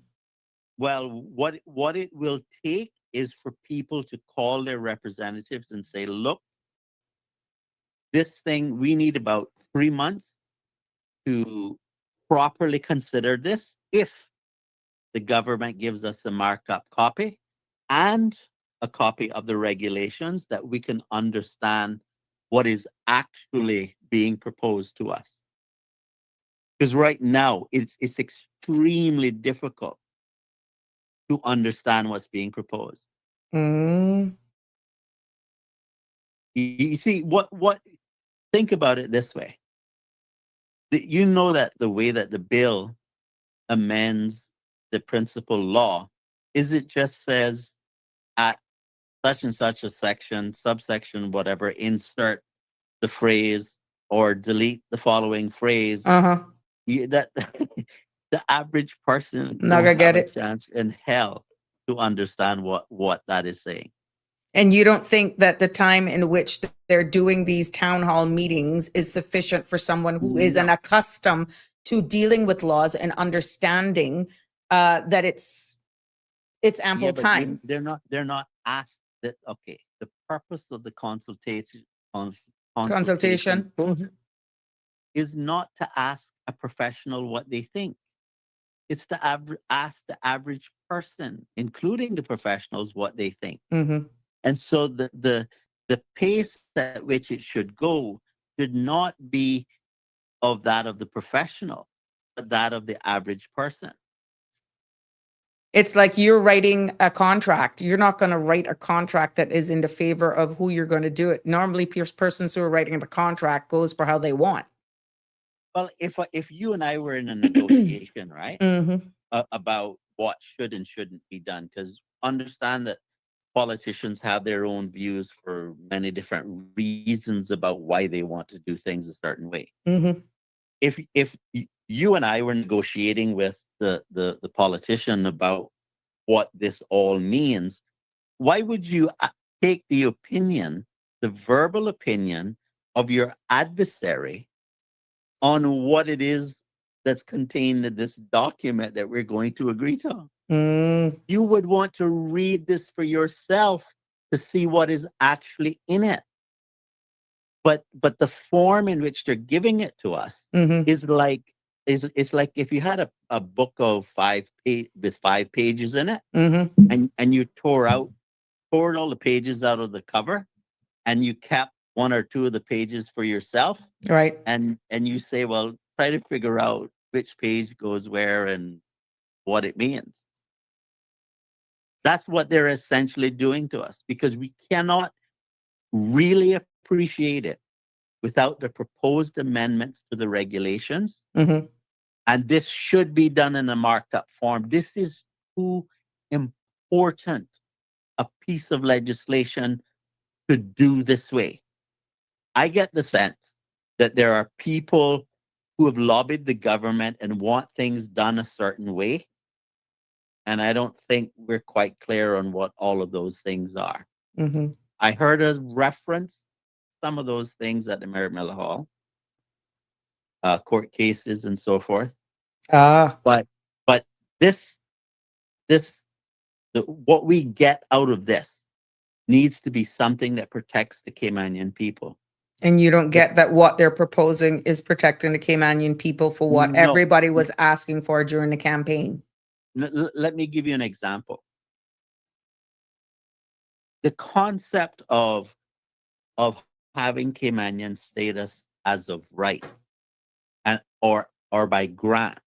[SPEAKER 9] Well, what it will take is for people to call their representatives and say, look, this thing, we need about 3 months to properly consider this. If the government gives us a markup copy and a copy of the regulations, that we can understand what is actually being proposed to us. Because right now it's extremely difficult to understand what's being proposed.
[SPEAKER 4] Mm.
[SPEAKER 9] You see, think about it this way. You know that the way that the bill amends the principal law is it just says at such and such a section, subsection, whatever, insert the phrase or delete the following phrase. That the average person
[SPEAKER 4] Not gonna
[SPEAKER 9] won't
[SPEAKER 4] get
[SPEAKER 9] have a
[SPEAKER 4] it.
[SPEAKER 9] chance in hell to understand what that is saying.
[SPEAKER 4] And you don't think that the time in which they're doing these town hall meetings is sufficient for someone who isn't accustomed to dealing with laws and understanding that it's ample
[SPEAKER 9] But
[SPEAKER 4] time?
[SPEAKER 9] they're not asked that. Okay, the purpose of the consultation
[SPEAKER 4] Consultation.
[SPEAKER 9] process is not to ask a professional what they think. It's to ask the average person, including the professionals, what they think.
[SPEAKER 4] Mm-hmm.
[SPEAKER 9] And so the pace at which it should go should not be of that of the professional, but that of the average person.
[SPEAKER 4] It's like you're writing a contract. You're not going to write a contract that is in the favor of who you're going to do it. Normally, persons who are writing the contract goes for how they want.
[SPEAKER 9] Well, if you and I were in a negotiation, right,
[SPEAKER 4] Mm-hmm.
[SPEAKER 9] about what should and shouldn't be done, because understand that politicians have their own views for many different reasons about why they want to do things a certain way.
[SPEAKER 4] Mm-hmm.
[SPEAKER 9] If you and I were negotiating with the politician about what this all means, why would you take the opinion, the verbal opinion of your adversary on what it is that's contained in this document that we're going to agree to?
[SPEAKER 4] Mm.
[SPEAKER 9] You would want to read this for yourself to see what is actually in it. But the form in which they're giving it to us
[SPEAKER 4] Mm-hmm.
[SPEAKER 9] is like it's like if you had a book of 5 pages in it,
[SPEAKER 4] Mm-hmm.
[SPEAKER 9] and you tore all the pages out of the cover, and you kept 1 or 2 of the pages for yourself,
[SPEAKER 4] Right.
[SPEAKER 9] and you say, well, try to figure out which page goes where and what it means. That's what they're essentially doing to us, because we cannot really appreciate it without the proposed amendments to the regulations.
[SPEAKER 4] Mm-hmm.
[SPEAKER 9] And this should be done in a marked up form. This is too important a piece of legislation to do this way. I get the sense that there are people who have lobbied the government and want things done a certain way. And I don't think we're quite clear on what all of those things are.
[SPEAKER 4] Mm-hmm.
[SPEAKER 9] I heard a reference some of those things at the Merritt Miller Hall, court cases and so forth. But this what we get out of this needs to be something that protects the Caymanian people.
[SPEAKER 4] And you don't get that what they're proposing is protecting the Caymanian people for what
[SPEAKER 9] No.
[SPEAKER 4] everybody was asking for during the campaign.
[SPEAKER 9] Let me give you an example. The concept of having Caymanian status as of right and or by grant,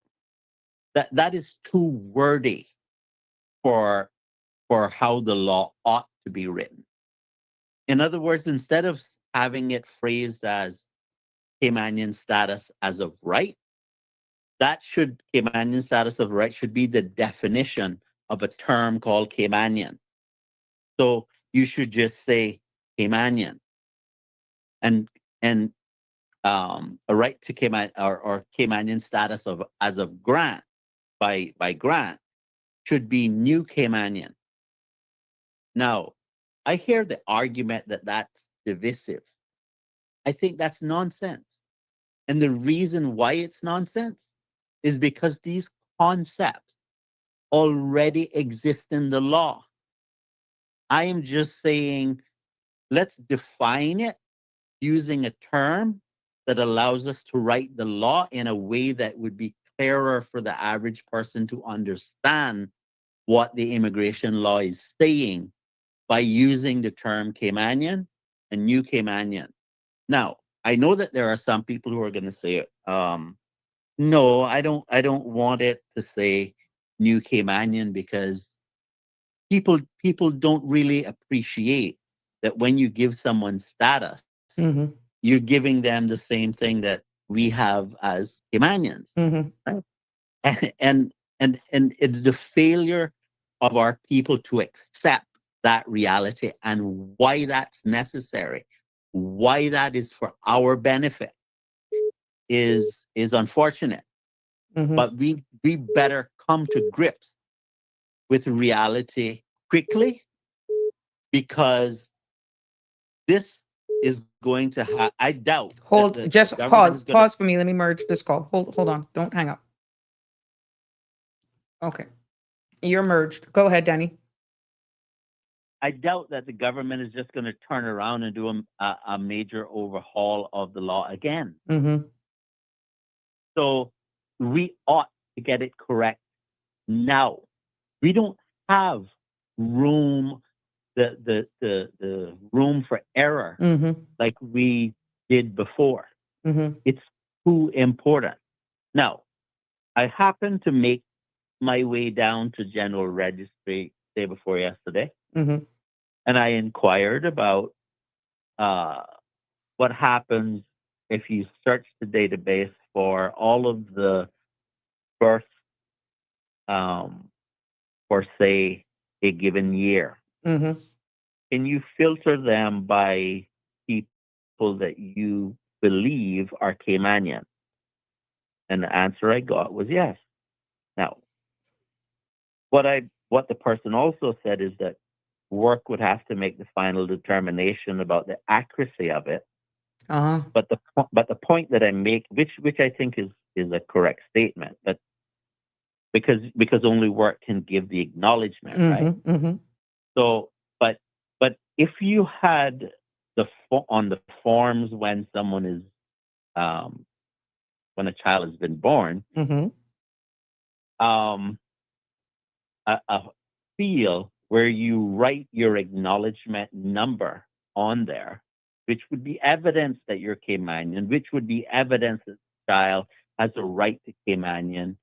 [SPEAKER 9] that is too wordy for how the law ought to be written. In other words, instead of having it phrased as Caymanian status as of right, Caymanian status of right should be the definition of a term called Caymanian. So you should just say Caymanian, and a right to Cayman or Caymanian status of as of grant by grant should be new Caymanian. Now, I hear the argument that that's divisive. I think that's nonsense. And the reason why it's nonsense is because these concepts already exist in the law. I am just saying, let's define it using a term that allows us to write the law in a way that would be clearer for the average person to understand what the immigration law is saying by using the term Caymanian and New Caymanian. Now, I know that there are some people who are going to say, no, I don't want it to say New Caymanian because people don't really appreciate that when you give someone status,
[SPEAKER 4] Mm-hmm.
[SPEAKER 9] you're giving them the same thing that we have as Caymanians.
[SPEAKER 4] Mm-hmm.
[SPEAKER 9] Right? And it's the failure of our people to accept that reality and why that's necessary, why that is for our benefit is unfortunate.
[SPEAKER 4] Mm-hmm.
[SPEAKER 9] But we better come to grips with reality quickly, because this is going to have, I doubt that
[SPEAKER 4] Hold,
[SPEAKER 9] the
[SPEAKER 4] just
[SPEAKER 9] government is going to.
[SPEAKER 4] pause for me. Let me merge this call. Hold on. Don't hang up. Okay. You're merged. Go ahead, Danny.
[SPEAKER 9] I doubt that the government is just going to turn around and do a major overhaul of the law again.
[SPEAKER 4] Mm-hmm.
[SPEAKER 9] So we ought to get it correct now. We don't have room, the room for error
[SPEAKER 4] Mm-hmm.
[SPEAKER 9] like we did before.
[SPEAKER 4] Mm-hmm.
[SPEAKER 9] It's too important. Now, I happened to make my way down to General Registry day before yesterday,
[SPEAKER 4] Mm-hmm.
[SPEAKER 9] and I inquired about what happens if you search the database for all of the births for, say, a given year.
[SPEAKER 4] Mm-hmm.
[SPEAKER 9] Can you filter them by people that you believe are Caymanian? And the answer I got was yes. Now, what the person also said is that work would have to make the final determination about the accuracy of it.
[SPEAKER 4] Uh-huh.
[SPEAKER 9] But the point that I make, which I think is a correct statement, that because only work can give the acknowledgement, right?
[SPEAKER 4] Mm-hmm. Mm-hmm.
[SPEAKER 9] So, but if you had on the forms when someone is when a child has been born,
[SPEAKER 4] Mm-hmm.
[SPEAKER 9] a field where you write your acknowledgement number on there, which would be evidence that you're Caymanian, which would be evidence that the child has a right to Caymanian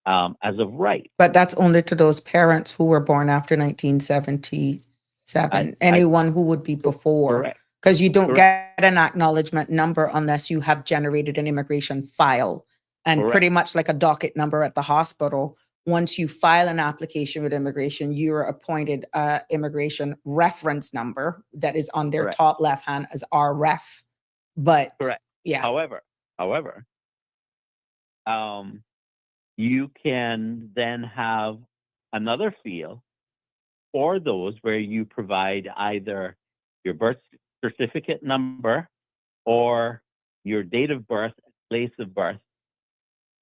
[SPEAKER 9] as of right.
[SPEAKER 4] But that's only to those parents who were born after 1977. Anyone who would be before.
[SPEAKER 9] Correct.
[SPEAKER 4] Because you don't
[SPEAKER 9] Correct.
[SPEAKER 4] get an acknowledgement number unless you have generated an immigration file. And
[SPEAKER 9] Correct.
[SPEAKER 4] pretty much like a docket number at the hospital, once you file an application with immigration, you're appointed a immigration reference number that is on their
[SPEAKER 9] Correct.
[SPEAKER 4] top left hand as RREF. But
[SPEAKER 9] Correct.
[SPEAKER 4] yeah.
[SPEAKER 9] However, you can then have another field for those where you provide either your birth certificate number or your date of birth, place of birth.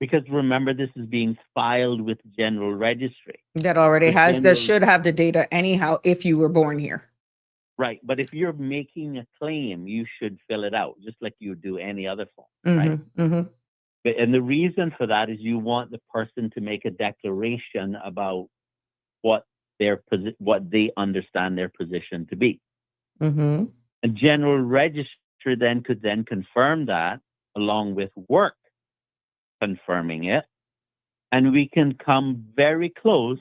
[SPEAKER 9] Because remember, this is being filed with General Registry.
[SPEAKER 4] That already
[SPEAKER 9] The
[SPEAKER 4] has, that
[SPEAKER 9] general-
[SPEAKER 4] should have the data anyhow if you were born here.
[SPEAKER 9] Right. But if you're making a claim, you should fill it out just like you do any other form. Right.
[SPEAKER 4] Mm-hmm. Mm-hmm.
[SPEAKER 9] And the reason for that is you want the person to make a declaration about what they understand their position to be.
[SPEAKER 4] Mm-hmm.
[SPEAKER 9] A General Registry then could confirm that along with work confirming it, and we can come very close,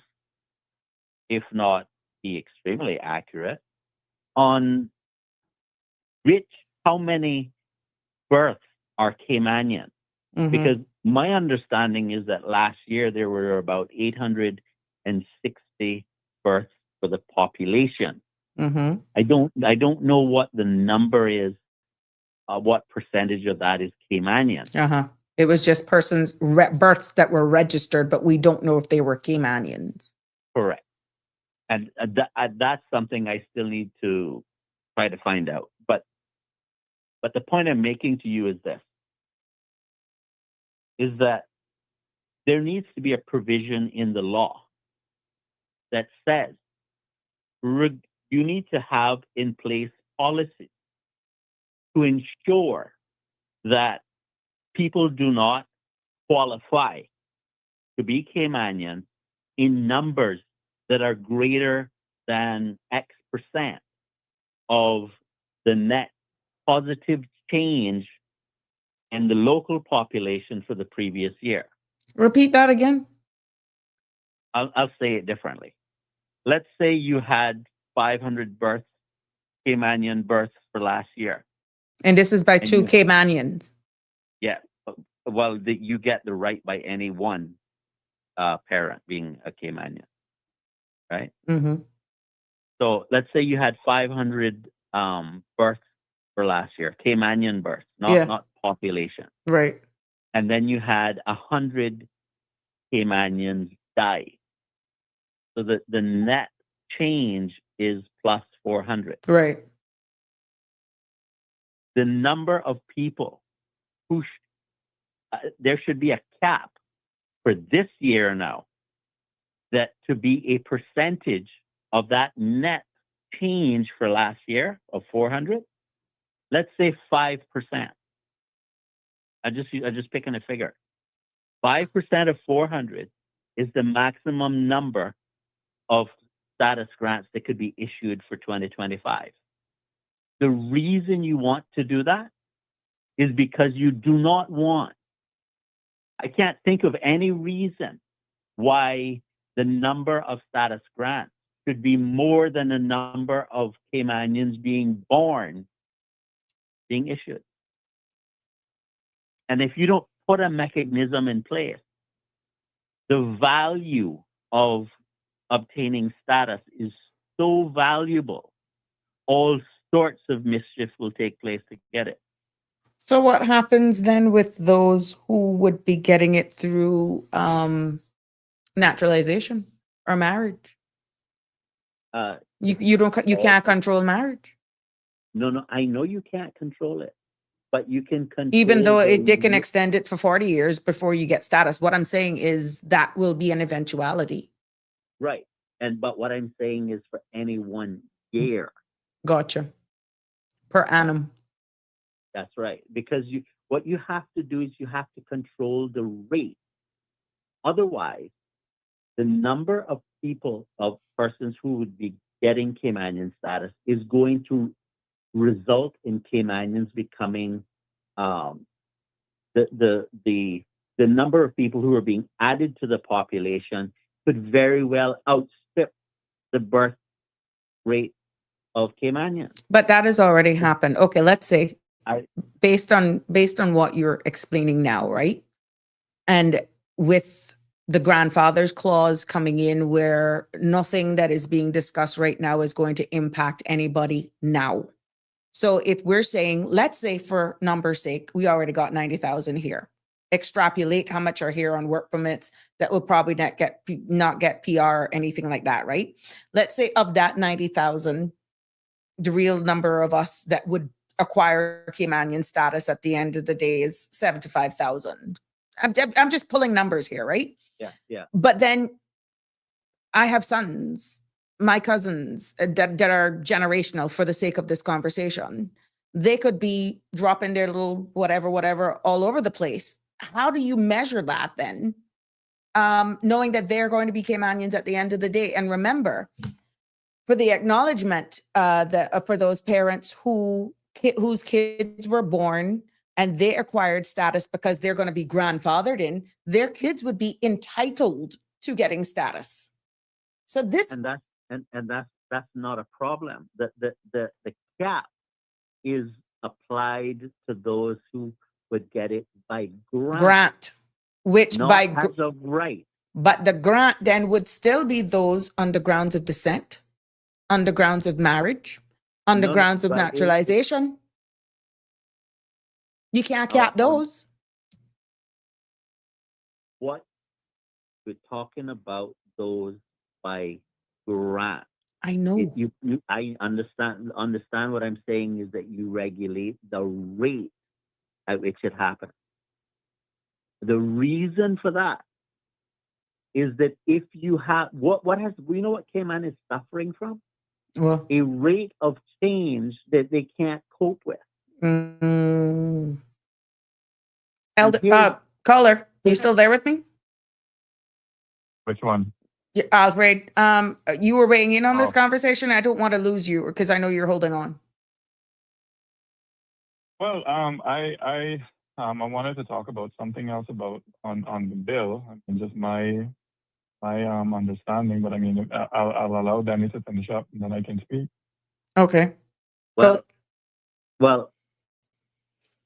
[SPEAKER 9] if not be extremely accurate, on how many births are Caymanian.
[SPEAKER 4] Mm-hmm.
[SPEAKER 9] Because my understanding is that last year there were about 860 births for the population.
[SPEAKER 4] Mm-hmm.
[SPEAKER 9] I don't know what the number is, what percentage of that is Caymanian.
[SPEAKER 4] Uh-huh. It was just persons' births that were registered, but we don't know if they were Caymanians.
[SPEAKER 9] Correct. And that's something I still need to try to find out. But the point I'm making to you is this: is that there needs to be a provision in the law that says you need to have in place policies to ensure that people do not qualify to be Caymanian in numbers that are greater than X percent of the net positive change in the local population for the previous year.
[SPEAKER 4] Repeat that again.
[SPEAKER 9] I'll say it differently. Let's say you had 500 births, Caymanian births for last year.
[SPEAKER 4] And this is by
[SPEAKER 9] And
[SPEAKER 4] two
[SPEAKER 9] you-
[SPEAKER 4] Caymanians.
[SPEAKER 9] Yeah. Well, you get the right by any one parent being a Caymanian, right?
[SPEAKER 4] Mm-hmm.
[SPEAKER 9] So let's say you had 500 births for last year, Caymanian births, not population.
[SPEAKER 4] Right.
[SPEAKER 9] And then you had 100 Caymanians die. So the net change is plus 400.
[SPEAKER 4] Right.
[SPEAKER 9] The number of people who there should be a cap for this year now, that to be a percentage of that net change for last year of 400, let's say 5%. I'm just picking a figure. 5% of 400 is the maximum number of status grants that could be issued for 2025. The reason you want to do that is because you do not want, I can't think of any reason why the number of status grants should be more than the number of Caymanians being born, being issued. And if you don't put a mechanism in place, the value of obtaining status is so valuable, all sorts of mischief will take place to get it.
[SPEAKER 4] So what happens then with those who would be getting it through naturalization or marriage? You can't control marriage,
[SPEAKER 9] No, I know you can't control it, but you can control.
[SPEAKER 4] even though they can extend it for 40 years before you get status. What I'm saying is that will be an eventuality.
[SPEAKER 9] Right. But what I'm saying is for any 1 year.
[SPEAKER 4] Gotcha. Per annum.
[SPEAKER 9] That's right. Because what you have to do is you have to control the rate. Otherwise, the number of persons who would be getting Caymanian status is going to result in Caymanians becoming the number of people who are being added to the population could very well outstrip the birth rate of Caymanians.
[SPEAKER 4] But that has already happened. Okay, let's say based on what you're explaining now, right? And with the grandfather's clause coming in, where nothing that is being discussed right now is going to impact anybody now. So if we're saying, let's say for number's sake, we already got 90,000 here. Extrapolate how much are here on work permits that will probably not get PR or anything like that, right? Let's say of that 90,000, the real number of us that would acquire Caymanian status at the end of the day is 75,000. I'm just pulling numbers here, right?
[SPEAKER 9] Yeah.
[SPEAKER 4] But then I have sons, my cousins that are generational for the sake of this conversation. They could be dropping their little whatever all over the place. How do you measure that then? Knowing that they're going to be Caymanians at the end of the day. And remember, for the acknowledgement for those parents whose kids were born and they acquired status because they're going to be grandfathered in, their kids would be entitled to getting status. So this
[SPEAKER 9] and that's not a problem. The cap is applied to those who would get it by grant,
[SPEAKER 4] which
[SPEAKER 9] not
[SPEAKER 4] by
[SPEAKER 9] as of right.
[SPEAKER 4] But the grant then would still be those on the grounds of descent, on the grounds of marriage, on the grounds of naturalization. You can't cap those.
[SPEAKER 9] What we're talking about, those by grant.
[SPEAKER 4] I know.
[SPEAKER 9] I understand what I'm saying is that you regulate the rate at which it happens. The reason for that is that if you have what has we know what Cayman is suffering from?
[SPEAKER 4] Well,
[SPEAKER 9] A rate of change that they can't cope with.
[SPEAKER 4] Elder, caller, you still there with me?
[SPEAKER 7] Which one?
[SPEAKER 4] Yeah, Alfred, you were weighing in on this
[SPEAKER 7] Oh.
[SPEAKER 4] conversation. I don't want to lose you because I know you're holding on.
[SPEAKER 7] Well, I wanted to talk about something else about on the bill and just my understanding. But I mean, I'll allow Danny to finish up, and then I can speak.
[SPEAKER 4] Okay.
[SPEAKER 9] Well,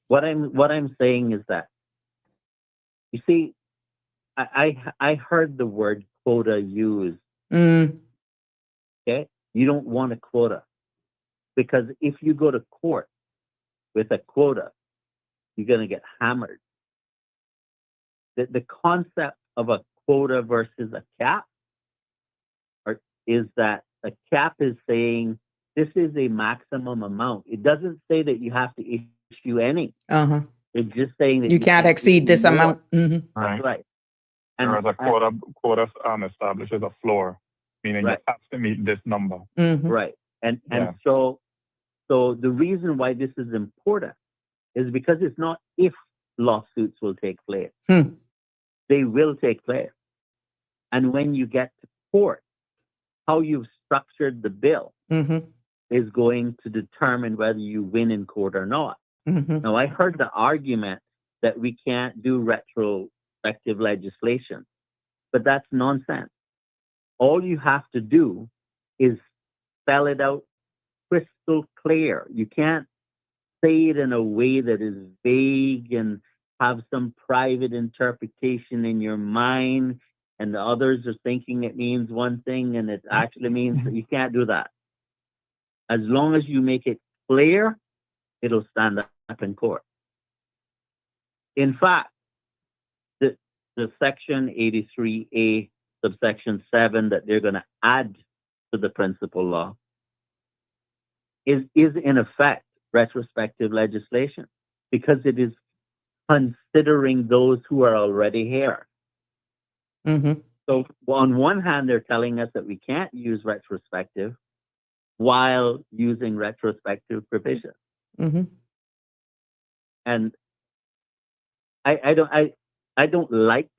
[SPEAKER 9] what I'm saying is that, you see, I heard the word quota used. Okay, you don't want a quota, because if you go to court with a quota, you're going to get hammered. The concept of a quota versus a cap is that a cap is saying this is a maximum amount. It doesn't say that you have to issue any. It's just saying that
[SPEAKER 4] You can't exceed this
[SPEAKER 9] more.
[SPEAKER 4] amount.
[SPEAKER 7] Right.
[SPEAKER 9] Right. And
[SPEAKER 7] Whereas a quota establishes a floor, meaning
[SPEAKER 9] Right.
[SPEAKER 7] you have to meet this number.
[SPEAKER 9] Right. And
[SPEAKER 7] Yeah.
[SPEAKER 9] so the reason why this is important is because it's not if lawsuits will take place. They will take place. And when you get to court, how you've structured the bill is going to determine whether you win in court or not. Now, I heard the argument that we can't do retrospective legislation, but that's nonsense. All you have to do is spell it out crystal clear. You can't say it in a way that is vague and have some private interpretation in your mind, and the others are thinking it means one thing and it actually means that you can't do that. As long as you make it clear, it'll stand up in court. In fact, the section 83A, subsection 7 that they're going to add to the principal law is in effect retrospective legislation, because it is considering those who are already here. So on one hand, they're telling us that we can't use retrospective while using retrospective provisions. And I don't like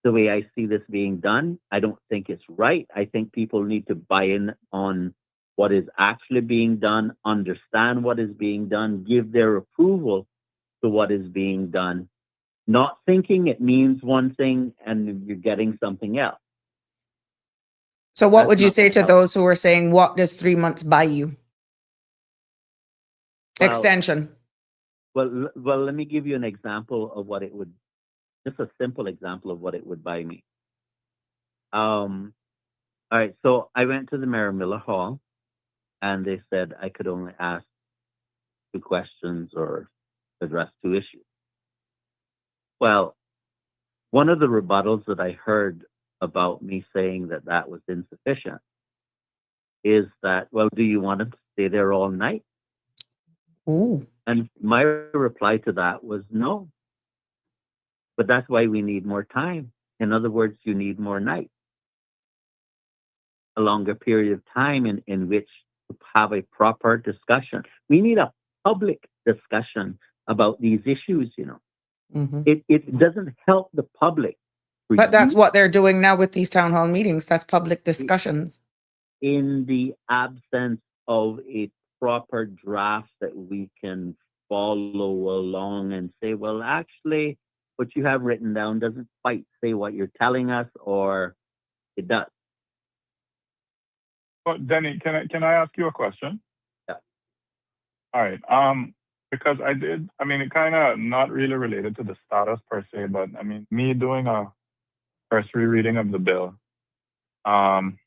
[SPEAKER 9] the way I see this being done. I don't think it's right. I think people need to buy in on what is actually being done, understand what is being done, give their approval to what is being done, not thinking it means one thing and you're getting something else.
[SPEAKER 4] So what
[SPEAKER 9] That's
[SPEAKER 4] would you
[SPEAKER 9] not
[SPEAKER 4] say
[SPEAKER 9] gonna
[SPEAKER 4] to
[SPEAKER 9] help.
[SPEAKER 4] those who are saying, what does 3 months buy you?
[SPEAKER 9] Well,
[SPEAKER 4] Extension.
[SPEAKER 9] Well, let me give you an example of what it would, just a simple example of what it would buy me. All right, so I went to the Mary Miller Hall, and they said I could only ask 2 questions or address 2 issues. Well, one of the rebuttals that I heard about me saying that was insufficient is that, well, do you want them to stay there all night?
[SPEAKER 4] Ooh.
[SPEAKER 9] And my reply to that was no. But that's why we need more time. In other words, you need more nights. A longer period of time in which to have a proper discussion. We need a public discussion about these issues, you know. It doesn't help the public.
[SPEAKER 4] But that's what they're doing now with these town hall meetings. That's public discussions.
[SPEAKER 9] In the absence of a proper draft that we can follow along and say, well, actually, what you have written down doesn't quite say what you're telling us, or it does.
[SPEAKER 7] Well, Denny, can I ask you a question?
[SPEAKER 9] Yeah.
[SPEAKER 7] All right. Because it kind of not really related to the status per se, but I mean, me doing a cursory reading of the bill. I'm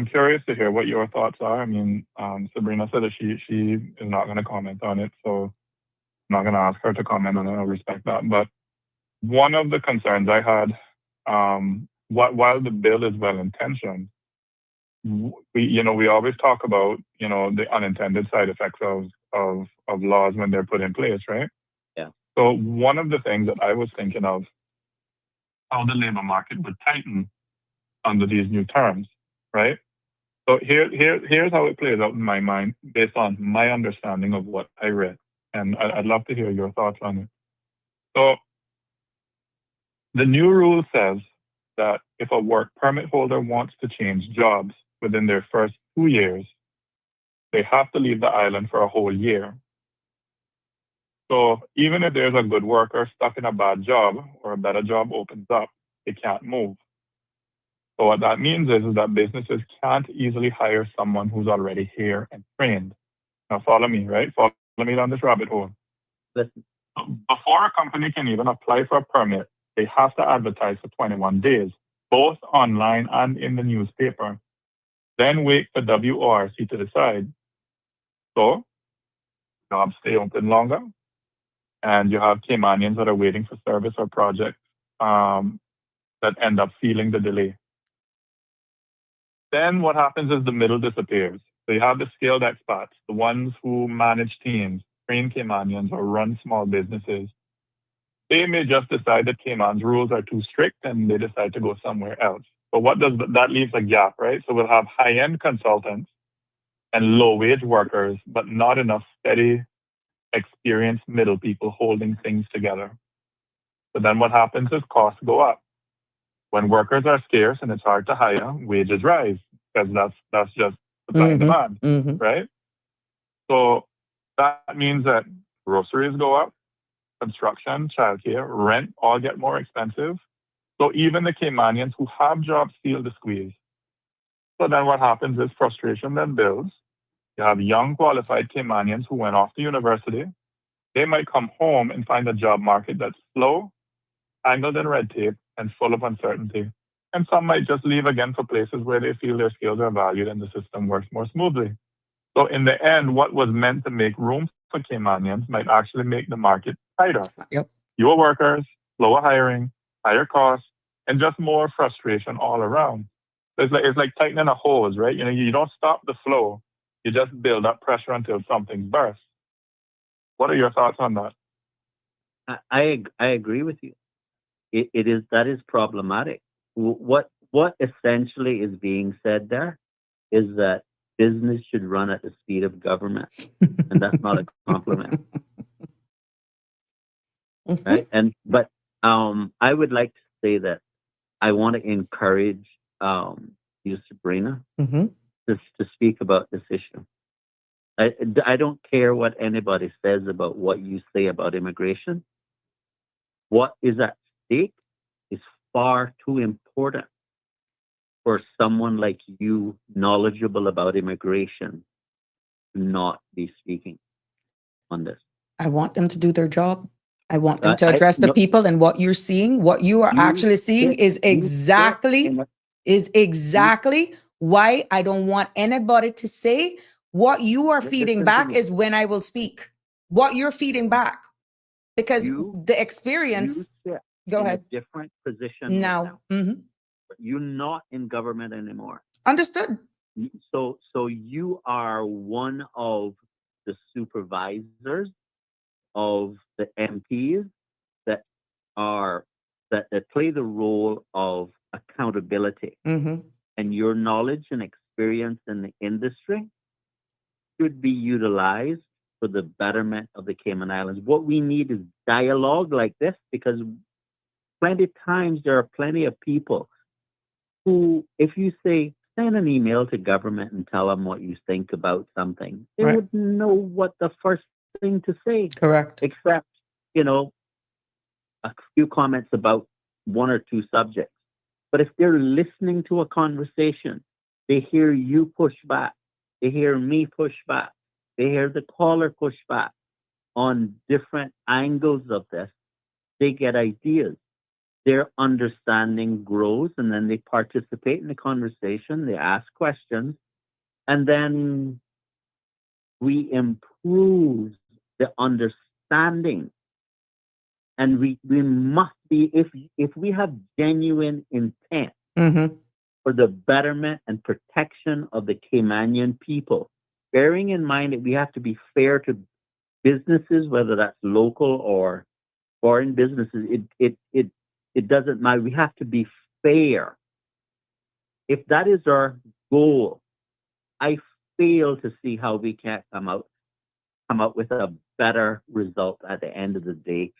[SPEAKER 7] curious to hear what your thoughts are. I mean, Sabrina said that she is not going to comment on it, so I'm not going to ask her to comment on it. I respect that. But one of the concerns I had while the bill is well intentioned, we always talk about the unintended side effects of laws when they're put in place, right?
[SPEAKER 9] Yeah.
[SPEAKER 7] So one of the things that I was thinking of how the labor market would tighten under these new terms, right? So here's how it plays out in my mind based on my understanding of what I read, and I'd love to hear your thoughts on it. So the new rule says that if a work permit holder wants to change jobs within their first 2 years, they have to leave the island for a whole year. So even if there's a good worker stuck in a bad job or a better job opens up, they can't move. So what that means is that businesses can't easily hire someone who's already here and trained. Now follow me, right? Follow me down this rabbit hole.
[SPEAKER 9] Listen.
[SPEAKER 7] Before a company can even apply for a permit, they have to advertise for 21 days, both online and in the newspaper. Then wait for WORC to decide. So jobs stay open longer, and you have Caymanians that are waiting for service or projects that end up feeling the delay. Then what happens is the middle disappears. So you have the skilled expats, the ones who manage teams, train Caymanians, or run small businesses. They may just decide that Cayman's rules are too strict and they decide to go somewhere else. But what does that leaves a gap, right? So we'll have high-end consultants and low-wage workers, but not enough steady, experienced middle people holding things together. So then what happens is costs go up. When workers are scarce and it's hard to hire, wages rise because that's just supply and demand, right? So that means that groceries go up, construction, childcare, rent all get more expensive. So even the Caymanians who have jobs feel the squeeze. So then what happens is frustration then builds. You have young qualified Caymanians who went off to university. They might come home and find a job market that's slow, tangled in red tape, and full of uncertainty. And some might just leave again for places where they feel their skills are valued and the system works more smoothly. So in the end, what was meant to make room for Caymanians might actually make the market tighter.
[SPEAKER 4] Yep.
[SPEAKER 7] Fewer workers, slower hiring, higher costs, and just more frustration all around. It's like tightening a hose, right? You don't stop the flow. You just build up pressure until something bursts. What are your thoughts on that?
[SPEAKER 9] I agree with you. That is problematic. What essentially is being said there is that business should run at the speed of government, and that's not a compliment, right? But I would like to say that I want to encourage you, Sabrina, to speak about this issue. I don't care what anybody says about what you say about immigration. What is at stake is far too important for someone like you, knowledgeable about immigration, to not be speaking on this.
[SPEAKER 4] I want them to do their job. I want them to address the
[SPEAKER 9] no,
[SPEAKER 4] people, and what you're seeing, what you are actually seeing is exactly why I don't want anybody to say what you are feeding back is when I will speak. What you're feeding back. Because the experience, go ahead.
[SPEAKER 9] A different position
[SPEAKER 4] now.
[SPEAKER 9] But you're not in government anymore.
[SPEAKER 4] Understood.
[SPEAKER 9] So you are one of the supervisors of the MPs that play the role of accountability. And your knowledge and experience in the industry should be utilized for the betterment of the Cayman Islands. What we need is dialogue like this, because plenty of times there are plenty of people who, if you say, send an email to government and tell them what you think about something, they wouldn't know what the first thing to say.
[SPEAKER 4] Correct.
[SPEAKER 9] Except, a few comments about one or two subjects. But if they're listening to a conversation, they hear you push back, they hear me push back, they hear the caller push back on different angles of this, they get ideas. Their understanding grows, and then they participate in the conversation, they ask questions, and then we improve the understanding And we must be, if we have genuine intent
[SPEAKER 4] Mm-hmm.
[SPEAKER 9] for the betterment and protection of the Caymanian people, bearing in mind that we have to be fair to businesses, whether that's local or foreign businesses, it doesn't matter. We have to be fair. If that is our goal, I fail to see how we can't come out with a better result at the end of the day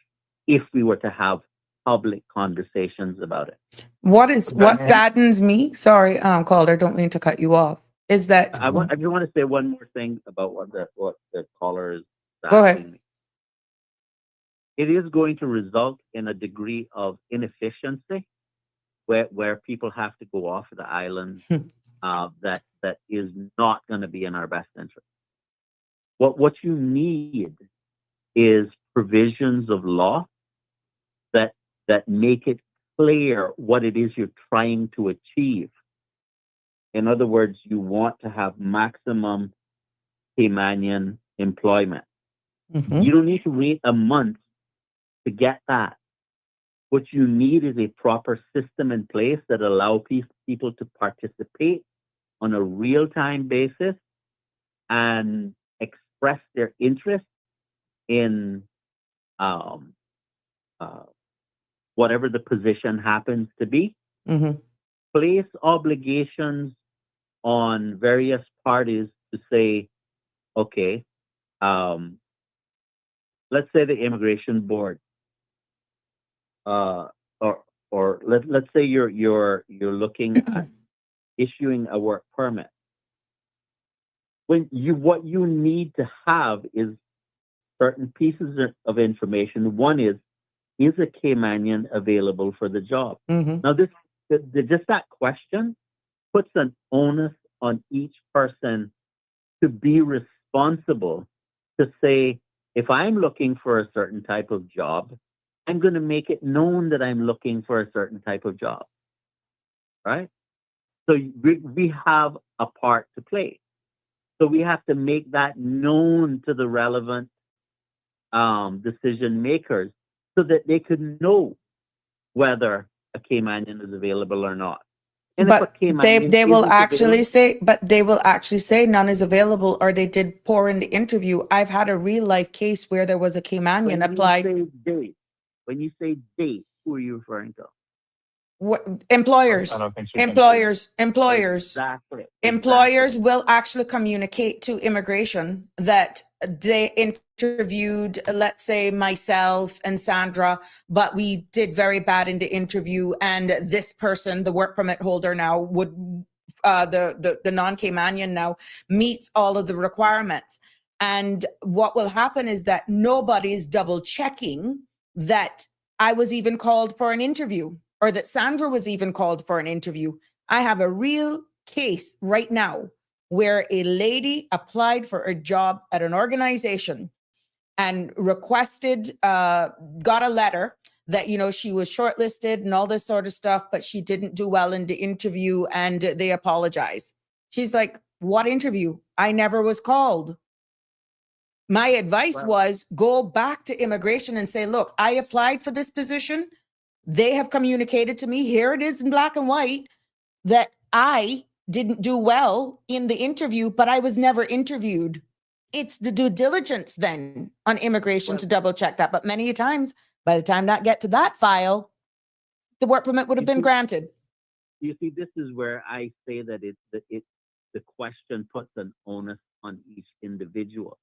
[SPEAKER 9] if we were to have public conversations about it.
[SPEAKER 4] What
[SPEAKER 7] That,
[SPEAKER 4] saddens me, sorry, Calder, don't mean to cut you off, is that,
[SPEAKER 9] I just want to say one more thing about what the caller is
[SPEAKER 4] go ahead.
[SPEAKER 9] asking me. It is going to result in a degree of inefficiency where people have to go off the island that is not going to be in our best interest. What you need is provisions of law that make it clear what it is you're trying to achieve. In other words, you want to have maximum Caymanian employment.
[SPEAKER 4] Mm-hmm.
[SPEAKER 9] You don't need to wait a month to get that. What you need is a proper system in place that allow people to participate on a real-time basis and express their interest in whatever the position happens to be.
[SPEAKER 4] Mm-hmm.
[SPEAKER 9] Place obligations on various parties to say, okay, let's say the immigration board, uh, or let's say you're looking at issuing a work permit. What you need to have is certain pieces of information. One is a Caymanian available for the job?
[SPEAKER 4] Mm-hmm.
[SPEAKER 9] Now, just that question puts an onus on each person to be responsible to say, if I'm looking for a certain type of job, I'm going to make it known that I'm looking for a certain type of job, right? So we have a part to play. So we have to make that known to the relevant decision makers so that they could know whether a Caymanian is available or not. And if a
[SPEAKER 4] But
[SPEAKER 9] Caymanian
[SPEAKER 4] they will
[SPEAKER 9] isn't
[SPEAKER 4] actually
[SPEAKER 9] available,
[SPEAKER 4] say, but they will actually say none is available, or they did poor in the interview. I've had a real life case where there was a Caymanian
[SPEAKER 9] when
[SPEAKER 4] applied.
[SPEAKER 9] you say date, who are you referring to?
[SPEAKER 4] Employers,
[SPEAKER 7] I don't think she can say that.
[SPEAKER 9] Exactly.
[SPEAKER 4] employers will actually communicate to immigration that they interviewed, let's say myself and Sandra, but we did very bad in the interview, and this person, the work permit holder now, would the non-Caymanian now meets all of the requirements. And what will happen is that nobody's double checking that I was even called for an interview, or that Sandra was even called for an interview. I have a real case right now where a lady applied for a job at an organization and requested, got a letter that, you know, she was shortlisted and all this sort of stuff, but she didn't do well in the interview and they apologize. She's like, what interview? I never was called. My advice was go back to immigration and say, look, I applied for this position. They have communicated to me, here it is in black and white, that I didn't do well in the interview, but I was never interviewed. It's the due diligence then on immigration to double check that. But many times, by the time that get to that file, the work permit would have been granted.
[SPEAKER 9] You see, this is where I say that the question puts an onus on each individual.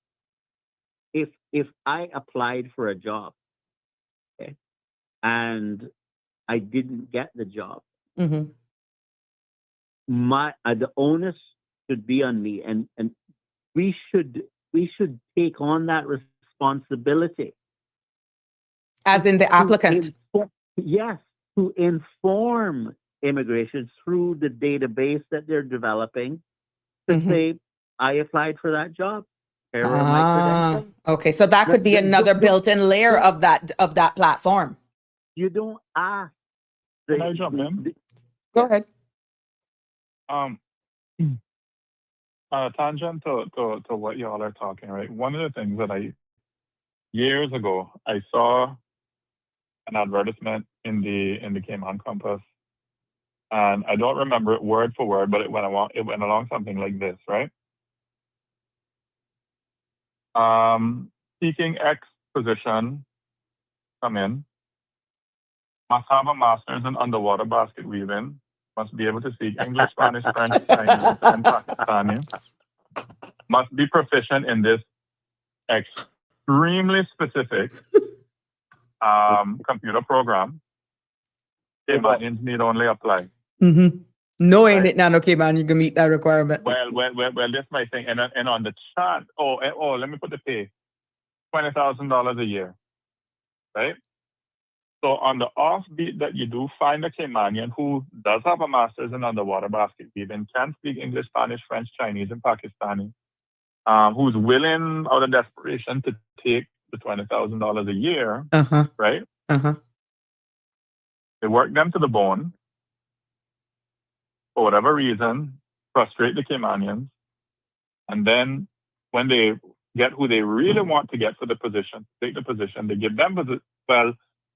[SPEAKER 9] If I applied for a job, okay, and I didn't get the job,
[SPEAKER 4] Mm-hmm.
[SPEAKER 9] the onus should be on me, and we should take on that responsibility.
[SPEAKER 4] As in the applicant.
[SPEAKER 9] Yes, to inform immigration through the database that they're developing to say, I applied for that job. Here are my credentials.
[SPEAKER 4] Okay, so that could be another built-in layer of that platform.
[SPEAKER 9] You don't ask.
[SPEAKER 7] Can I jump in?
[SPEAKER 4] Go ahead.
[SPEAKER 7] Tangent to what y'all are talking, right? One of the things that years ago, I saw an advertisement in the Cayman Compass, and I don't remember it word for word, but it went along something like this, right? Seeking X position, come in, must have a master's in underwater basket weaving, must be able to speak English, Spanish, French, Chinese, and Pakistani, must be proficient in this extremely specific computer program. Caymanians need only apply.
[SPEAKER 4] Mm-hmm. Knowing
[SPEAKER 7] Right.
[SPEAKER 4] that now, okay, man, you can meet that requirement.
[SPEAKER 7] Well, this my thing. And on the chart, let me put the pay, $20,000 a year, right? So on the offbeat that you do find a Caymanian who does have a master's in underwater basket weaving, can speak English, Spanish, French, Chinese, and Pakistani, who's willing out of desperation to take the $20,000 a year, right? They work them to the bone for whatever reason, frustrate the Caymanians, and then when they get who they really want to get for the position, take the position, they give them the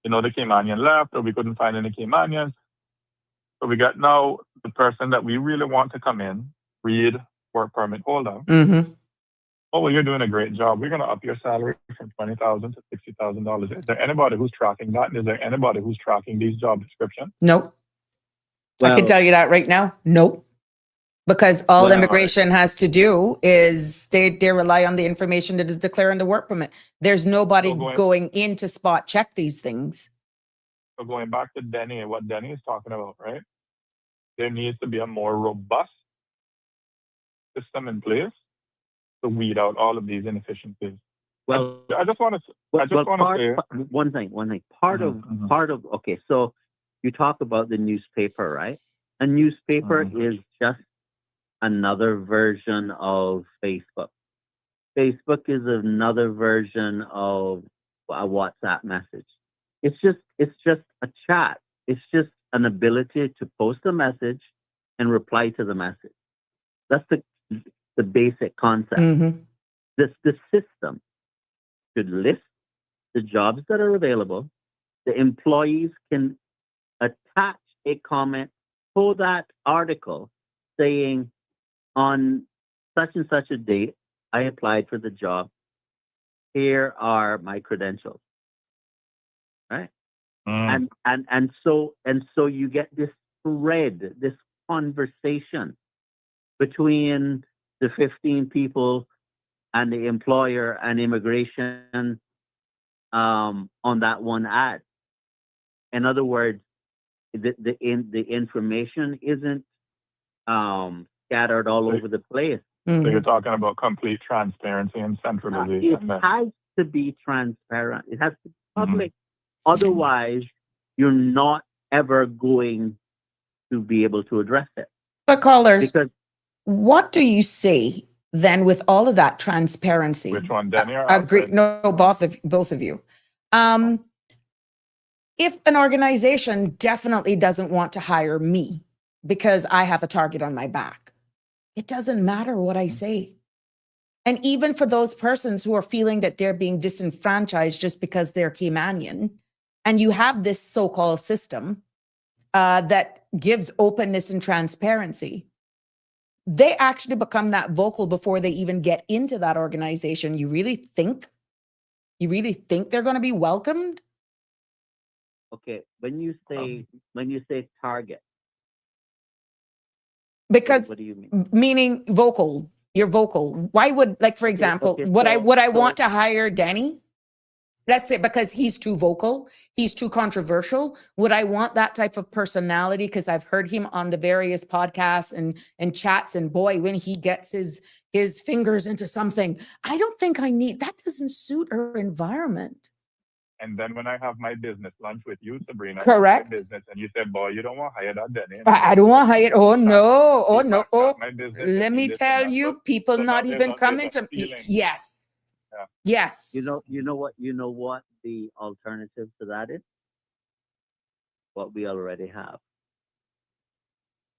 [SPEAKER 7] Caymanian left, or we couldn't find any Caymanians. So we got now the person that we really want to come in, read work permit holder. Oh, well, you're doing a great job. We're going to up your salary from $20,000 to $60,000. Is there anybody who's tracking that? And is there anybody who's tracking these job descriptions?
[SPEAKER 4] Nope. I can tell you that right now. Nope. Because all immigration has to do is they rely on the information that is declared in the work permit. There's nobody going in to spot check these things.
[SPEAKER 7] So going back to Denny and what Denny is talking about, right? There needs to be a more robust system in place to weed out all of these inefficiencies.
[SPEAKER 9] Well,
[SPEAKER 7] I just want to say
[SPEAKER 9] one thing. Part of okay. So you talk about the newspaper, right? A newspaper is just another version of Facebook. Facebook is another version of a WhatsApp message. It's just a chat. It's just an ability to post a message and reply to the message. That's the basic concept. The system should list the jobs that are available. The employees can attach a comment for that article saying, on such and such a date, I applied for the job. Here are my credentials. Right? And so you get this thread, this conversation between the 15 people and the employer and immigration on that one ad. In other words, the information isn't scattered all over the place.
[SPEAKER 7] So you're talking about complete transparency and centralization.
[SPEAKER 9] It has to be transparent. It has to be public. Otherwise, you're not ever going to be able to address it.
[SPEAKER 4] But callers, what do you say then with all of that transparency?
[SPEAKER 7] Which one, Denny or
[SPEAKER 4] Agree? No, both of you. If an organization definitely doesn't want to hire me because I have a target on my back, it doesn't matter what I say. And even for those persons who are feeling that they're being disenfranchised just because they're Caymanian, and you have this so-called system that gives openness and transparency, they actually become that vocal before they even get into that organization. You really think they're going to be welcomed?
[SPEAKER 9] Okay, when you say target,
[SPEAKER 4] because
[SPEAKER 9] what do you mean?
[SPEAKER 4] Meaning vocal. You're vocal. Why would, like, for example, would I want to hire Danny? That's it, because he's too vocal, he's too controversial. Would I want that type of personality? Because I've heard him on the various podcasts and chats, and boy, when he gets his fingers into something, I don't think I need, that doesn't suit our environment.
[SPEAKER 7] And then when I have my business lunch with you, Sabrina,
[SPEAKER 4] correct,
[SPEAKER 7] business, and you said, boy, you don't want to hire that Denny.
[SPEAKER 4] I don't want to hire, oh no, let me tell you,
[SPEAKER 7] so
[SPEAKER 4] people not even coming to me. Yes.
[SPEAKER 7] Yeah.
[SPEAKER 4] Yes.
[SPEAKER 9] You know what the alternative to that is? What we already have.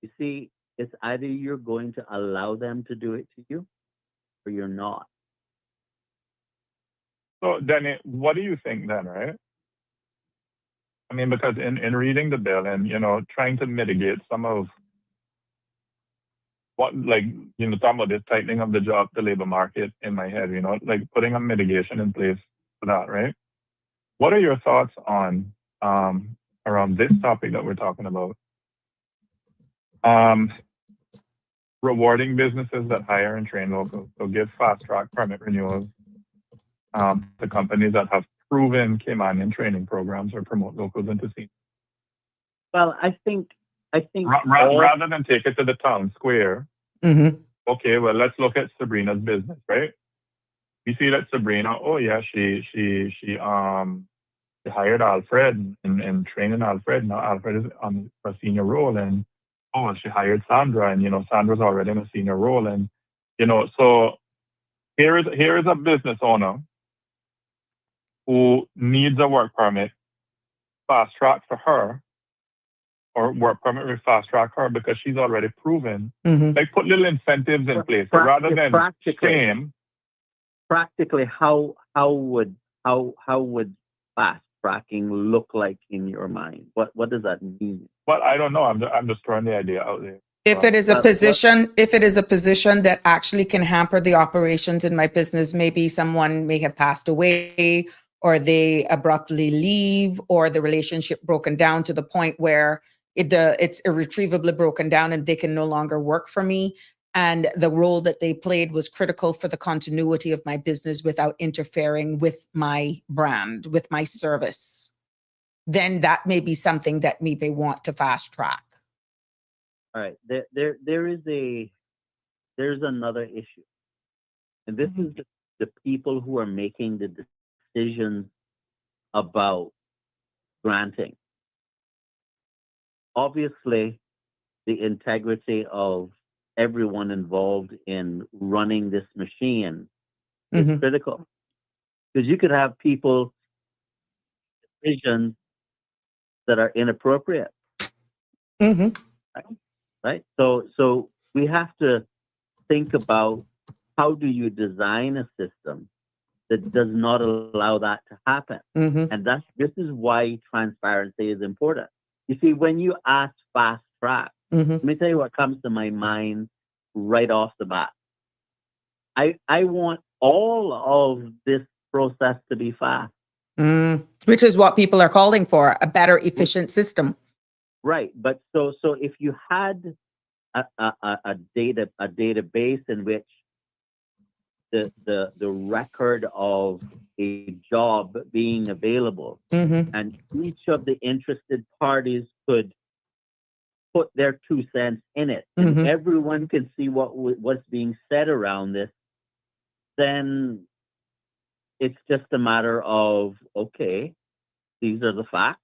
[SPEAKER 9] You see, it's either you're going to allow them to do it to you or you're not.
[SPEAKER 7] So, Danny, what do you think then, right? I mean, because in reading the bill and, trying to mitigate some of what, like, talking about this tightening of the labor market in my head, like putting a mitigation in place for that, right? What are your thoughts on around this topic that we're talking about? Rewarding businesses that hire and train locals. So give fast track permit renewals to companies that have proven Caymanian training programs or promote locals into senior.
[SPEAKER 9] Well, I think
[SPEAKER 7] rather than take it to the town square.
[SPEAKER 4] Mm-hmm.
[SPEAKER 7] Okay, well, let's look at Sabrina's business, right? We see that Sabrina, oh yeah, she hired Alfred and trained Alfred. Now Alfred is on a senior role, and she hired Sandra, and Sandra's already in a senior role, and so here is a business owner who needs a work permit fast track for her, or work permit with fast track her because she's already proven.
[SPEAKER 4] Mm-hmm.
[SPEAKER 7] Like put little incentives in place rather than shame.
[SPEAKER 9] Practically, how would fast tracking look like in your mind? What does that mean?
[SPEAKER 7] Well, I don't know. I'm just throwing the idea out there.
[SPEAKER 4] If it is a position that actually can hamper the operations in my business, maybe someone may have passed away, or they abruptly leave, or the relationship broken down to the point where it's irretrievably broken down and they can no longer work for me. And the role that they played was critical for the continuity of my business without interfering with my brand, with my service. Then that may be something that we may want to fast track.
[SPEAKER 9] All right, there's another issue, and this is the people who are making the decisions about granting. Obviously, the integrity of everyone involved in running this machine is critical, because you could have people decisions that are inappropriate.
[SPEAKER 4] Mm-hmm.
[SPEAKER 9] Right. So we have to think about how do you design a system that does not allow that to happen.
[SPEAKER 4] Mm-hmm.
[SPEAKER 9] And this is why transparency is important. You see, when you ask fast track, let me tell you what comes to my mind right off the bat. I want all of this process to be fast.
[SPEAKER 4] Which is what people are calling for, a better, efficient system.
[SPEAKER 9] Right, but so if you had a database in which the record of a job being available, and each of the interested parties could put their 2 cents in it, and everyone can see what's being said around this, then it's just a matter of, okay, these are the facts.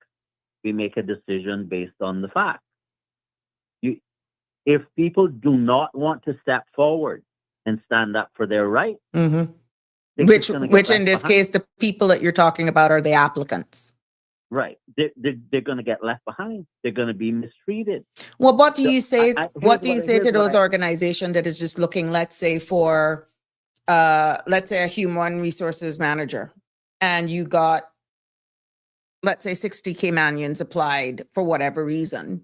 [SPEAKER 9] We make a decision based on the facts. If people do not want to step forward and stand up for their right,
[SPEAKER 4] which in this case, the people that you're talking about are the applicants.
[SPEAKER 9] Right. They're going to get left behind. They're going to be mistreated.
[SPEAKER 4] Well, what do you say? What do you say to those organizations that is just looking, let's say, for, let's say, a human resources manager, and you got, let's say, 60 Caymanians applied for whatever reason,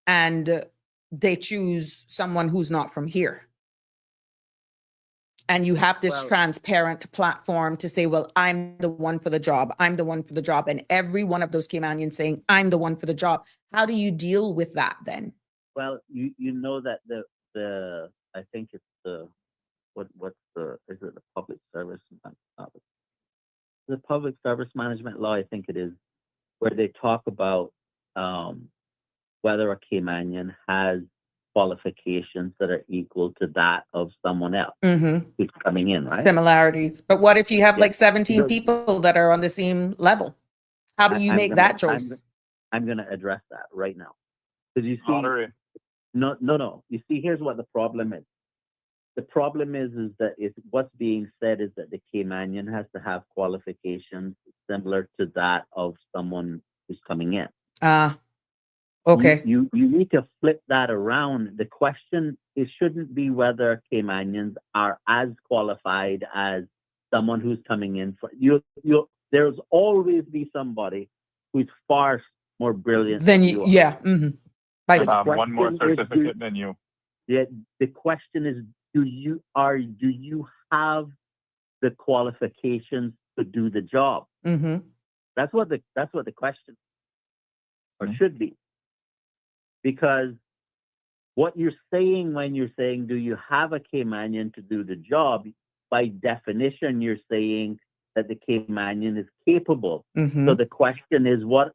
[SPEAKER 4] and they choose someone who's not from here. And you have this transparent platform to say, well, I'm the one for the job. I'm the one for the job. And every one of those Caymanians saying, I'm the one for the job. How do you deal with that then?
[SPEAKER 9] Well, you know that the I think it's the, is it the public service? The public service management law, I think it is, where they talk about whether a Caymanian has qualifications that are equal to that of someone else who's coming in, right?
[SPEAKER 4] Similarities. But what if you have like 17 people that are on the same level? How do you make that choice?
[SPEAKER 9] I'm going to address that right now. Because you see, no. You see, here's what the problem is. The problem is that what's being said is that the Caymanian has to have qualifications similar to that of someone who's coming in.
[SPEAKER 4] Okay.
[SPEAKER 9] You need to flip that around. The question, it shouldn't be whether Caymanians are as qualified as someone who's coming in. There's always be somebody who's far more brilliant
[SPEAKER 4] Then
[SPEAKER 9] than
[SPEAKER 4] you,
[SPEAKER 9] you are.
[SPEAKER 4] yeah, by
[SPEAKER 7] And
[SPEAKER 4] far.
[SPEAKER 7] have one more
[SPEAKER 9] question is,
[SPEAKER 7] certificate than you.
[SPEAKER 9] The question is, do you have the qualifications to do the job?
[SPEAKER 4] Mm-hmm.
[SPEAKER 9] That's what the question or should be. Because what you're saying when you're saying, do you have a Caymanian to do the job? By definition, you're saying that the Caymanian is capable.
[SPEAKER 4] Mm-hmm.
[SPEAKER 9] So the question is, what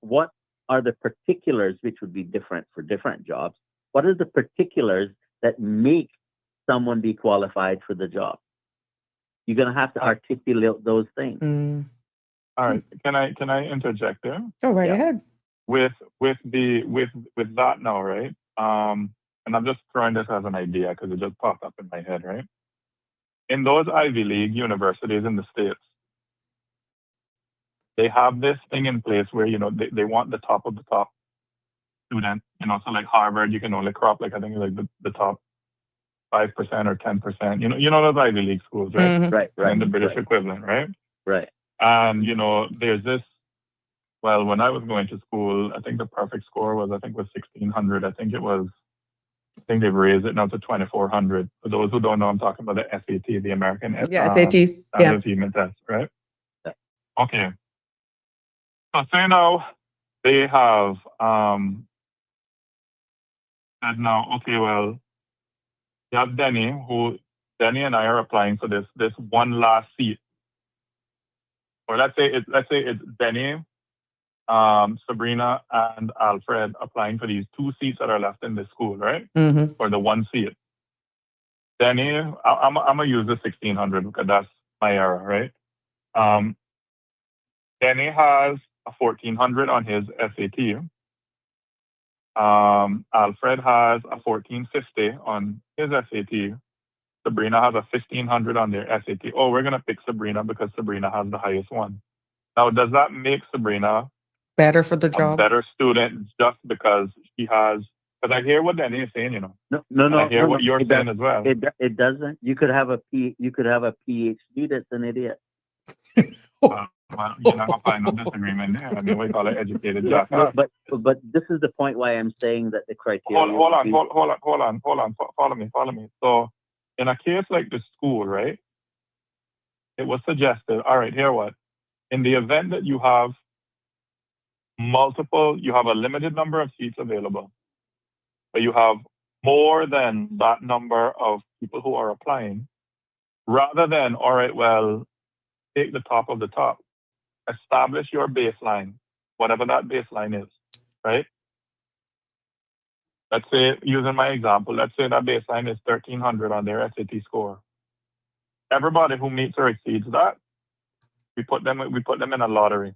[SPEAKER 9] are the particulars, which would be different for different jobs? What are the particulars that make someone be qualified for the job? You're going to have to articulate those things.
[SPEAKER 4] Mm.
[SPEAKER 7] All right. Can I interject there?
[SPEAKER 4] Go right
[SPEAKER 9] Yeah.
[SPEAKER 4] ahead.
[SPEAKER 7] With that now, right? And I'm just throwing this as an idea because it just popped up in my head, right? In those Ivy League universities in the States, they have this thing in place where, they want the top of the top student, so like Harvard, you can only crop like, I think like the top 5% or 10%, those Ivy League schools, right?
[SPEAKER 4] Mhm.
[SPEAKER 9] Right.
[SPEAKER 7] And the British equivalent, right?
[SPEAKER 9] Right.
[SPEAKER 7] And, there's this, well, when I was going to school, I think the perfect score was 1,600. I think they've raised it now to 2,400. For those who don't know, I'm talking about the SAT, the American
[SPEAKER 4] Yeah, SATs. Yeah.
[SPEAKER 7] Standard Achievement Test, right?
[SPEAKER 9] Yeah.
[SPEAKER 7] Okay. So say now they have said now, okay, well, you have Denny and I are applying for this one last seat. Or let's say it's Denny, Sabrina, and Alfred applying for these 2 seats that are left in the school, right?
[SPEAKER 4] Mm-hmm.
[SPEAKER 7] Or the 1 seat. Denny, I'm gonna use the 1,600 because that's my era, right? Denny has a 1,400 on his SAT. Alfred has a 1,450 on his SAT. Sabrina has a 1,500 on their SAT. Oh, we're gonna pick Sabrina because Sabrina has the highest one. Now, does that make Sabrina
[SPEAKER 4] Better for the
[SPEAKER 7] a
[SPEAKER 4] job.
[SPEAKER 7] better student just because she has? Because I hear what Denny is saying,
[SPEAKER 9] No.
[SPEAKER 7] I hear what you're saying as well.
[SPEAKER 9] It doesn't. You could have a PhD that's an idiot.
[SPEAKER 7] Well, you're not gonna find no disagreement there. I mean, we call it educated jackass.
[SPEAKER 9] But this is the point why I'm saying that the criteria.
[SPEAKER 7] Hold on. Follow me. So, in a case like the school, right? It was suggested. All right, here what? In the event that you have a limited number of seats available, but you have more than that number of people who are applying, rather than, all right, well, take the top of the top, establish your baseline, whatever that baseline is, right? Let's say, using my example, let's say that baseline is 1,300 on their SAT score. Everybody who meets or exceeds that, we put them in a lottery.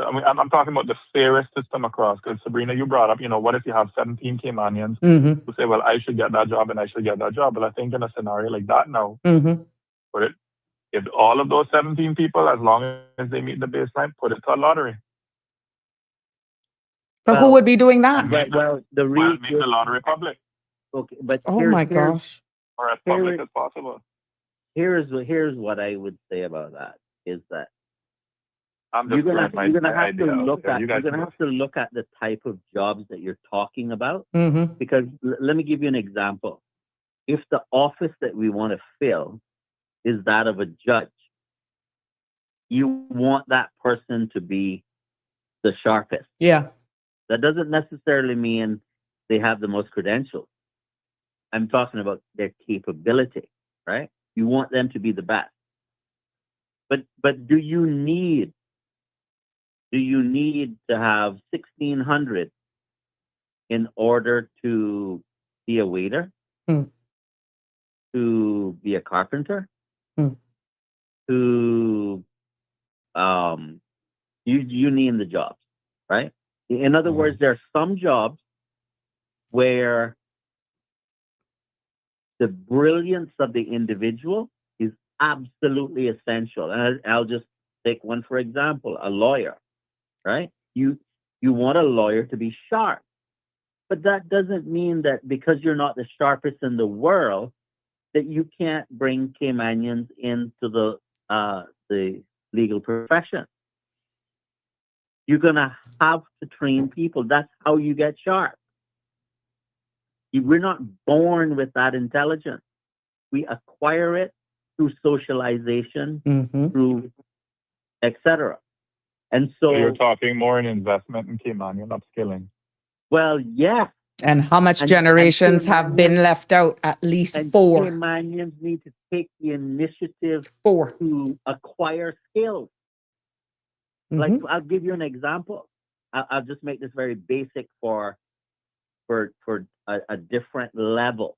[SPEAKER 7] I mean, I'm talking about the fairest system across. Because Sabrina, you brought up, what if you have 17 Caymanians
[SPEAKER 4] Mm-hmm.
[SPEAKER 7] who say, well, I should get that job and I should get that job. But I think in a scenario like that now,
[SPEAKER 4] Mm-hmm.
[SPEAKER 7] if all of those 17 people, as long as they meet the baseline, put it to a lottery.
[SPEAKER 4] But who would be doing that?
[SPEAKER 7] Make the lottery public.
[SPEAKER 9] Okay, but
[SPEAKER 4] Oh my gosh.
[SPEAKER 7] Or as public as possible.
[SPEAKER 9] Here's what I would say about that is that
[SPEAKER 7] I'm
[SPEAKER 9] you're
[SPEAKER 7] just
[SPEAKER 9] gonna have
[SPEAKER 7] idea
[SPEAKER 9] to
[SPEAKER 7] out
[SPEAKER 9] look
[SPEAKER 7] there.
[SPEAKER 9] at
[SPEAKER 7] You guys
[SPEAKER 9] you're gonna
[SPEAKER 7] know.
[SPEAKER 9] have to look at the type of jobs that you're talking about.
[SPEAKER 4] Mm-hmm.
[SPEAKER 9] Because let me give you an example. If the office that we want to fill is that of a judge, you want that person to be the sharpest.
[SPEAKER 4] Yeah.
[SPEAKER 9] That doesn't necessarily mean they have the most credentials. I'm talking about their capability, right? You want them to be the best. But do you need to have 1,600 in order to be a waiter? To be a carpenter? To you name the jobs, right? In other words, there are some jobs where the brilliance of the individual is absolutely essential. And I'll just take one for example, a lawyer, right? You want a lawyer to be sharp, but that doesn't mean that because you're not the sharpest in the world that you can't bring Caymanians into the legal profession. You're going to have to train people. That's how you get sharp. We're not born with that intelligence. We acquire it through socialization, through etc. And so
[SPEAKER 7] So you're talking more in investment in Caymanian upskilling.
[SPEAKER 9] well, yes.
[SPEAKER 4] And how much
[SPEAKER 9] And
[SPEAKER 4] generations have been
[SPEAKER 9] Caymanians-
[SPEAKER 4] left out? At least
[SPEAKER 9] and
[SPEAKER 4] 4.
[SPEAKER 9] Caymanians need to take the initiative
[SPEAKER 4] 4.
[SPEAKER 9] to acquire skills. Like, I'll give you an example. I'll just make this very basic for a different level.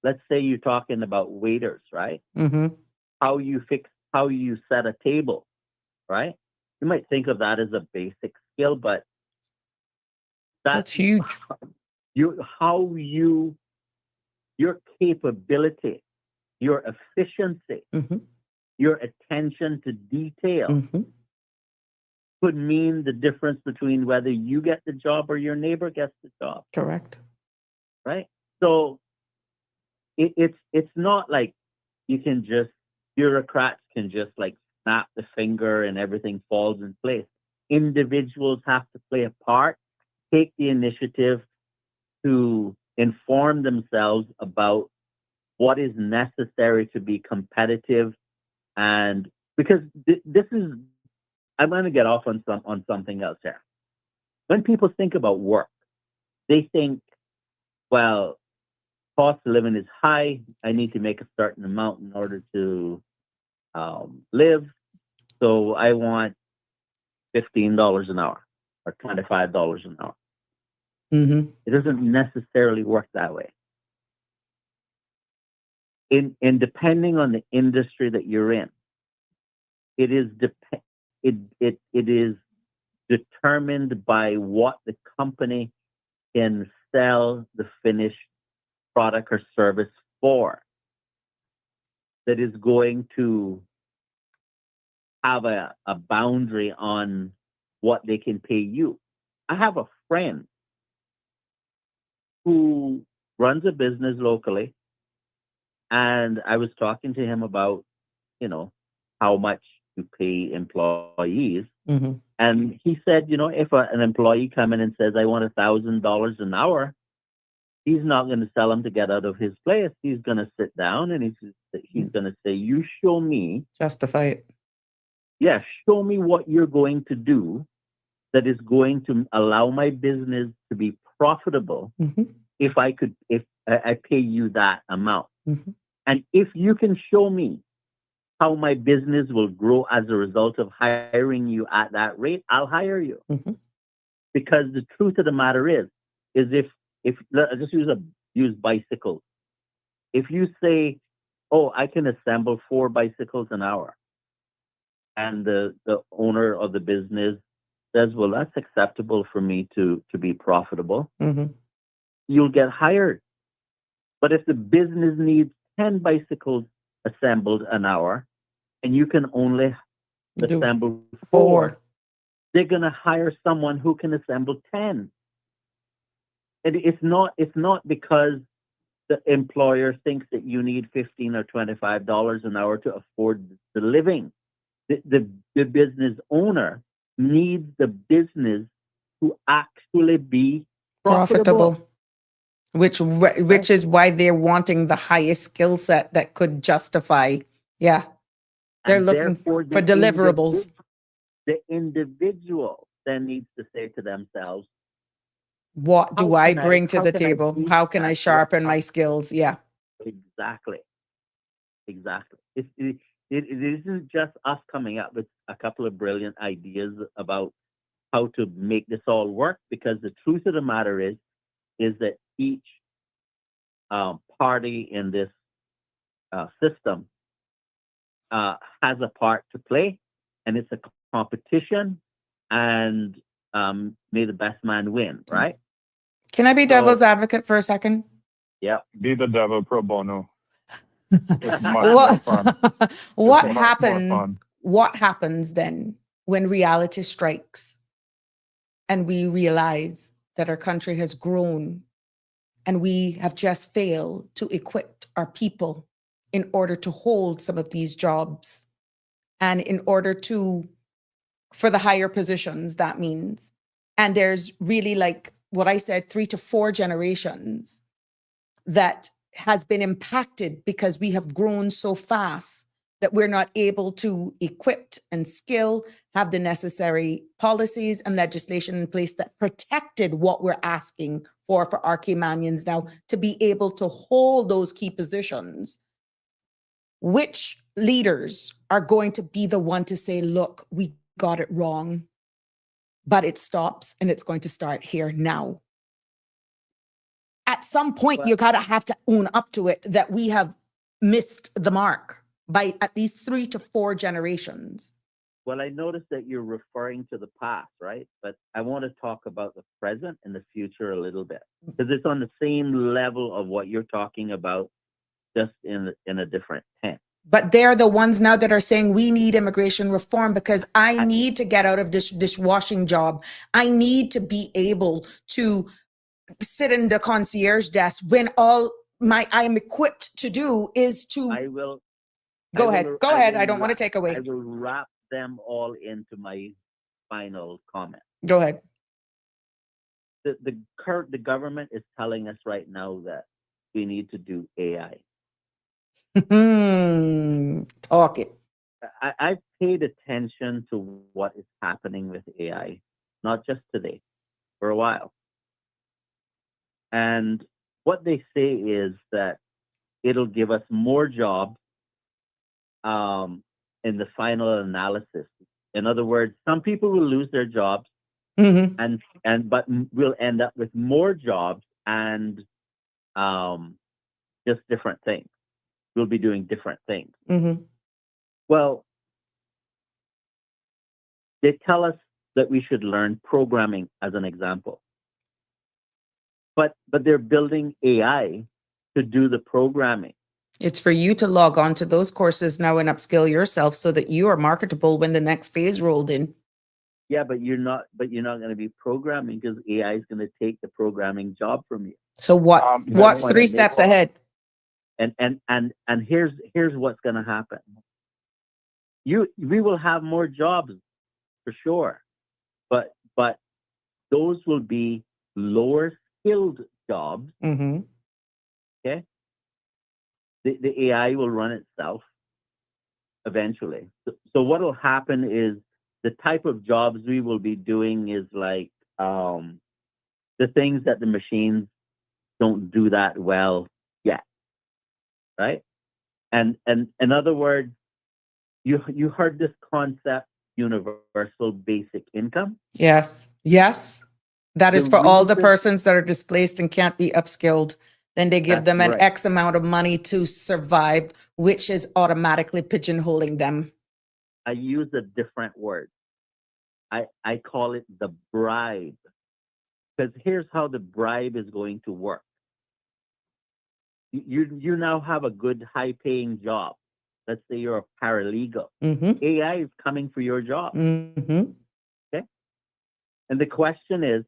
[SPEAKER 9] Let's say you're talking about waiters, right? How you set a table, right? You might think of that as a basic skill, but
[SPEAKER 4] That's huge.
[SPEAKER 9] Your capability, your efficiency, your attention to detail could mean the difference between whether you get the job or your neighbor gets the job.
[SPEAKER 4] Correct.
[SPEAKER 9] Right? So it's not like bureaucrats can just like snap the finger and everything falls in place. Individuals have to play a part, take the initiative to inform themselves about what is necessary to be competitive. And because this is, I'm going to get off on something else here. When people think about work, they think, well, cost of living is high. I need to make a certain amount in order to live. So I want $15 an hour or $25 an hour. It doesn't necessarily work that way. In depending on the industry that you're in, it is determined by what the company can sell the finished product or service for. That is going to have a boundary on what they can pay you. I have a friend who runs a business locally, and I was talking to him about, how much to pay employees. And he said, if an employee come in and says, I want $1,000 an hour, he's not going to tell him to get out of his place. He's going to sit down and he's going to say, you show me.
[SPEAKER 4] Justify it.
[SPEAKER 9] Yeah, show me what you're going to do that is going to allow my business to be profitable if I pay you that amount. And if you can show me how my business will grow as a result of hiring you at that rate, I'll hire you. Because the truth of the matter is if let's just use bicycles. If you say, oh, I can assemble 4 bicycles an hour, and the owner of the business says, well, that's acceptable for me to be profitable, you'll get hired. But if the business needs 10 bicycles assembled an hour, and you can only assemble 4, they're going to hire someone who can assemble 10. And it's not because the employer thinks that you need $15 or $25 an hour to afford the living. The business owner needs the business to actually be profitable.
[SPEAKER 4] Which is why they're wanting the highest skill set that could justify. Yeah. They're looking for deliverables.
[SPEAKER 9] The individual then needs to say to themselves,
[SPEAKER 4] what do I bring to the table? How can I sharpen my skills? Yeah.
[SPEAKER 9] Exactly. It isn't just us coming up with a couple of brilliant ideas about how to make this all work, because the truth of the matter is that each party in this system has a part to play, and it's a competition, and may the best man win, right?
[SPEAKER 4] Can I be devil's advocate for a second?
[SPEAKER 9] Yeah.
[SPEAKER 7] Be the devil pro bono.
[SPEAKER 4] What happens then when reality strikes and we realize that our country has grown and we have just failed to equip our people in order to hold some of these jobs and in order to for the higher positions, that means. And there's really, like what I said, 3 to 4 generations that has been impacted because we have grown so fast that we're not able to equip and skill, have the necessary policies and legislation in place that protected what we're asking for our Caymanians now to be able to hold those key positions. Which leaders are going to be the one to say, look, we got it wrong, but it stops and it's going to start here now? At some point, you gotta have to own up to it that we have missed the mark by at least 3 to 4 generations.
[SPEAKER 9] Well, I noticed that you're referring to the past, right? But I want to talk about the present and the future a little bit, because it's on the same level of what you're talking about, just in a different tent.
[SPEAKER 4] But they're the ones now that are saying we need immigration reform because I need to get out of this dishwashing job. I need to be able to sit in the concierge desk when all I'm equipped to do is to go ahead. I don't want to take away.
[SPEAKER 9] I will wrap them all into my final comment.
[SPEAKER 4] Go ahead.
[SPEAKER 9] The government is telling us right now that we need to do AI.
[SPEAKER 4] Talk it.
[SPEAKER 9] I've paid attention to what is happening with AI, not just today, for a while. And what they say is that it'll give us more jobs in the final analysis. In other words, some people will lose their jobs, but we'll end up with more jobs and just different things. We'll be doing different things. Well, they tell us that we should learn programming as an example. But they're building AI to do the programming.
[SPEAKER 4] It's for you to log on to those courses now and upskill yourself so that you are marketable when the next phase rolled in.
[SPEAKER 9] Yeah, but you're not going to be programming because AI is going to take the programming job from you.
[SPEAKER 4] So what's 3 steps ahead?
[SPEAKER 9] And here's what's going to happen. We will have more jobs for sure, but those will be lower skilled jobs. Okay, the AI will run itself eventually. So what will happen is the type of jobs we will be doing is like the things that the machines don't do that well yet, right? And in other words, you heard this concept, universal basic income?
[SPEAKER 4] Yes. That is for all the persons that are displaced and can't be upskilled. Then they give them an X amount of money to survive, which is automatically pigeonholing them.
[SPEAKER 9] I use a different word. I call it the bribe. Because here's how the bribe is going to work. You now have a good high-paying job. Let's say you're a paralegal. AI is coming for your job. Okay? And the question is,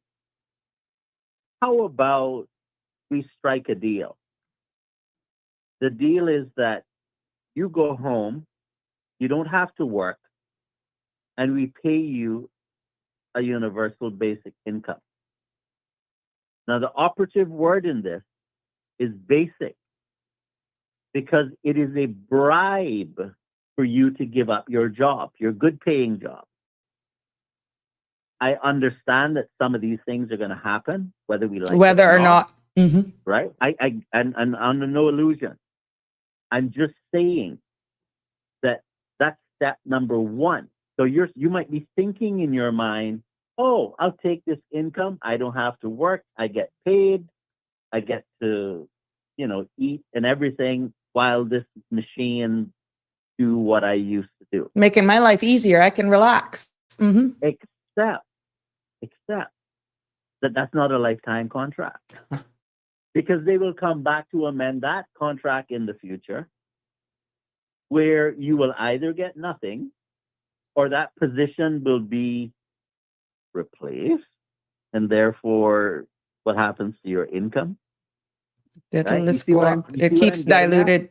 [SPEAKER 9] how about we strike a deal? The deal is that you go home, you don't have to work, and we pay you a universal basic income. Now, the operative word in this is basic, because it is a bribe for you to give up your job, your good paying job. I understand that some of these things are going to happen, whether we like it or not. Right? And under no illusion. I'm just saying that that's step number 1. So you might be thinking in your mind, oh, I'll take this income. I don't have to work. I get paid. I get to, eat and everything while this machine do what I used to do.
[SPEAKER 4] Making my life easier. I can relax.
[SPEAKER 9] Except that that's not a lifetime contract. Because they will come back to amend that contract in the future, where you will either get nothing or that position will be replaced. And therefore, what happens to your income?
[SPEAKER 4] It keeps diluted.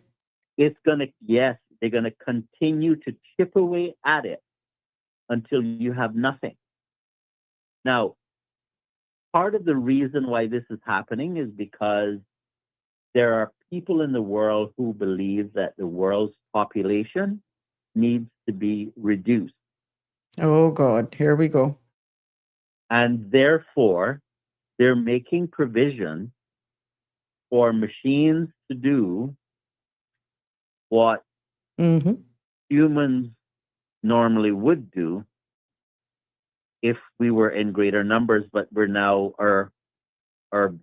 [SPEAKER 9] They're going to continue to chip away at it until you have nothing. Now, part of the reason why this is happening is because there are people in the world who believe that the world's population needs to be reduced.
[SPEAKER 4] Oh, God. Here we go.
[SPEAKER 9] And therefore, they're making provision for machines to do what
[SPEAKER 4] Mm-hmm.
[SPEAKER 9] humans normally would do if we were in greater numbers, but we're now our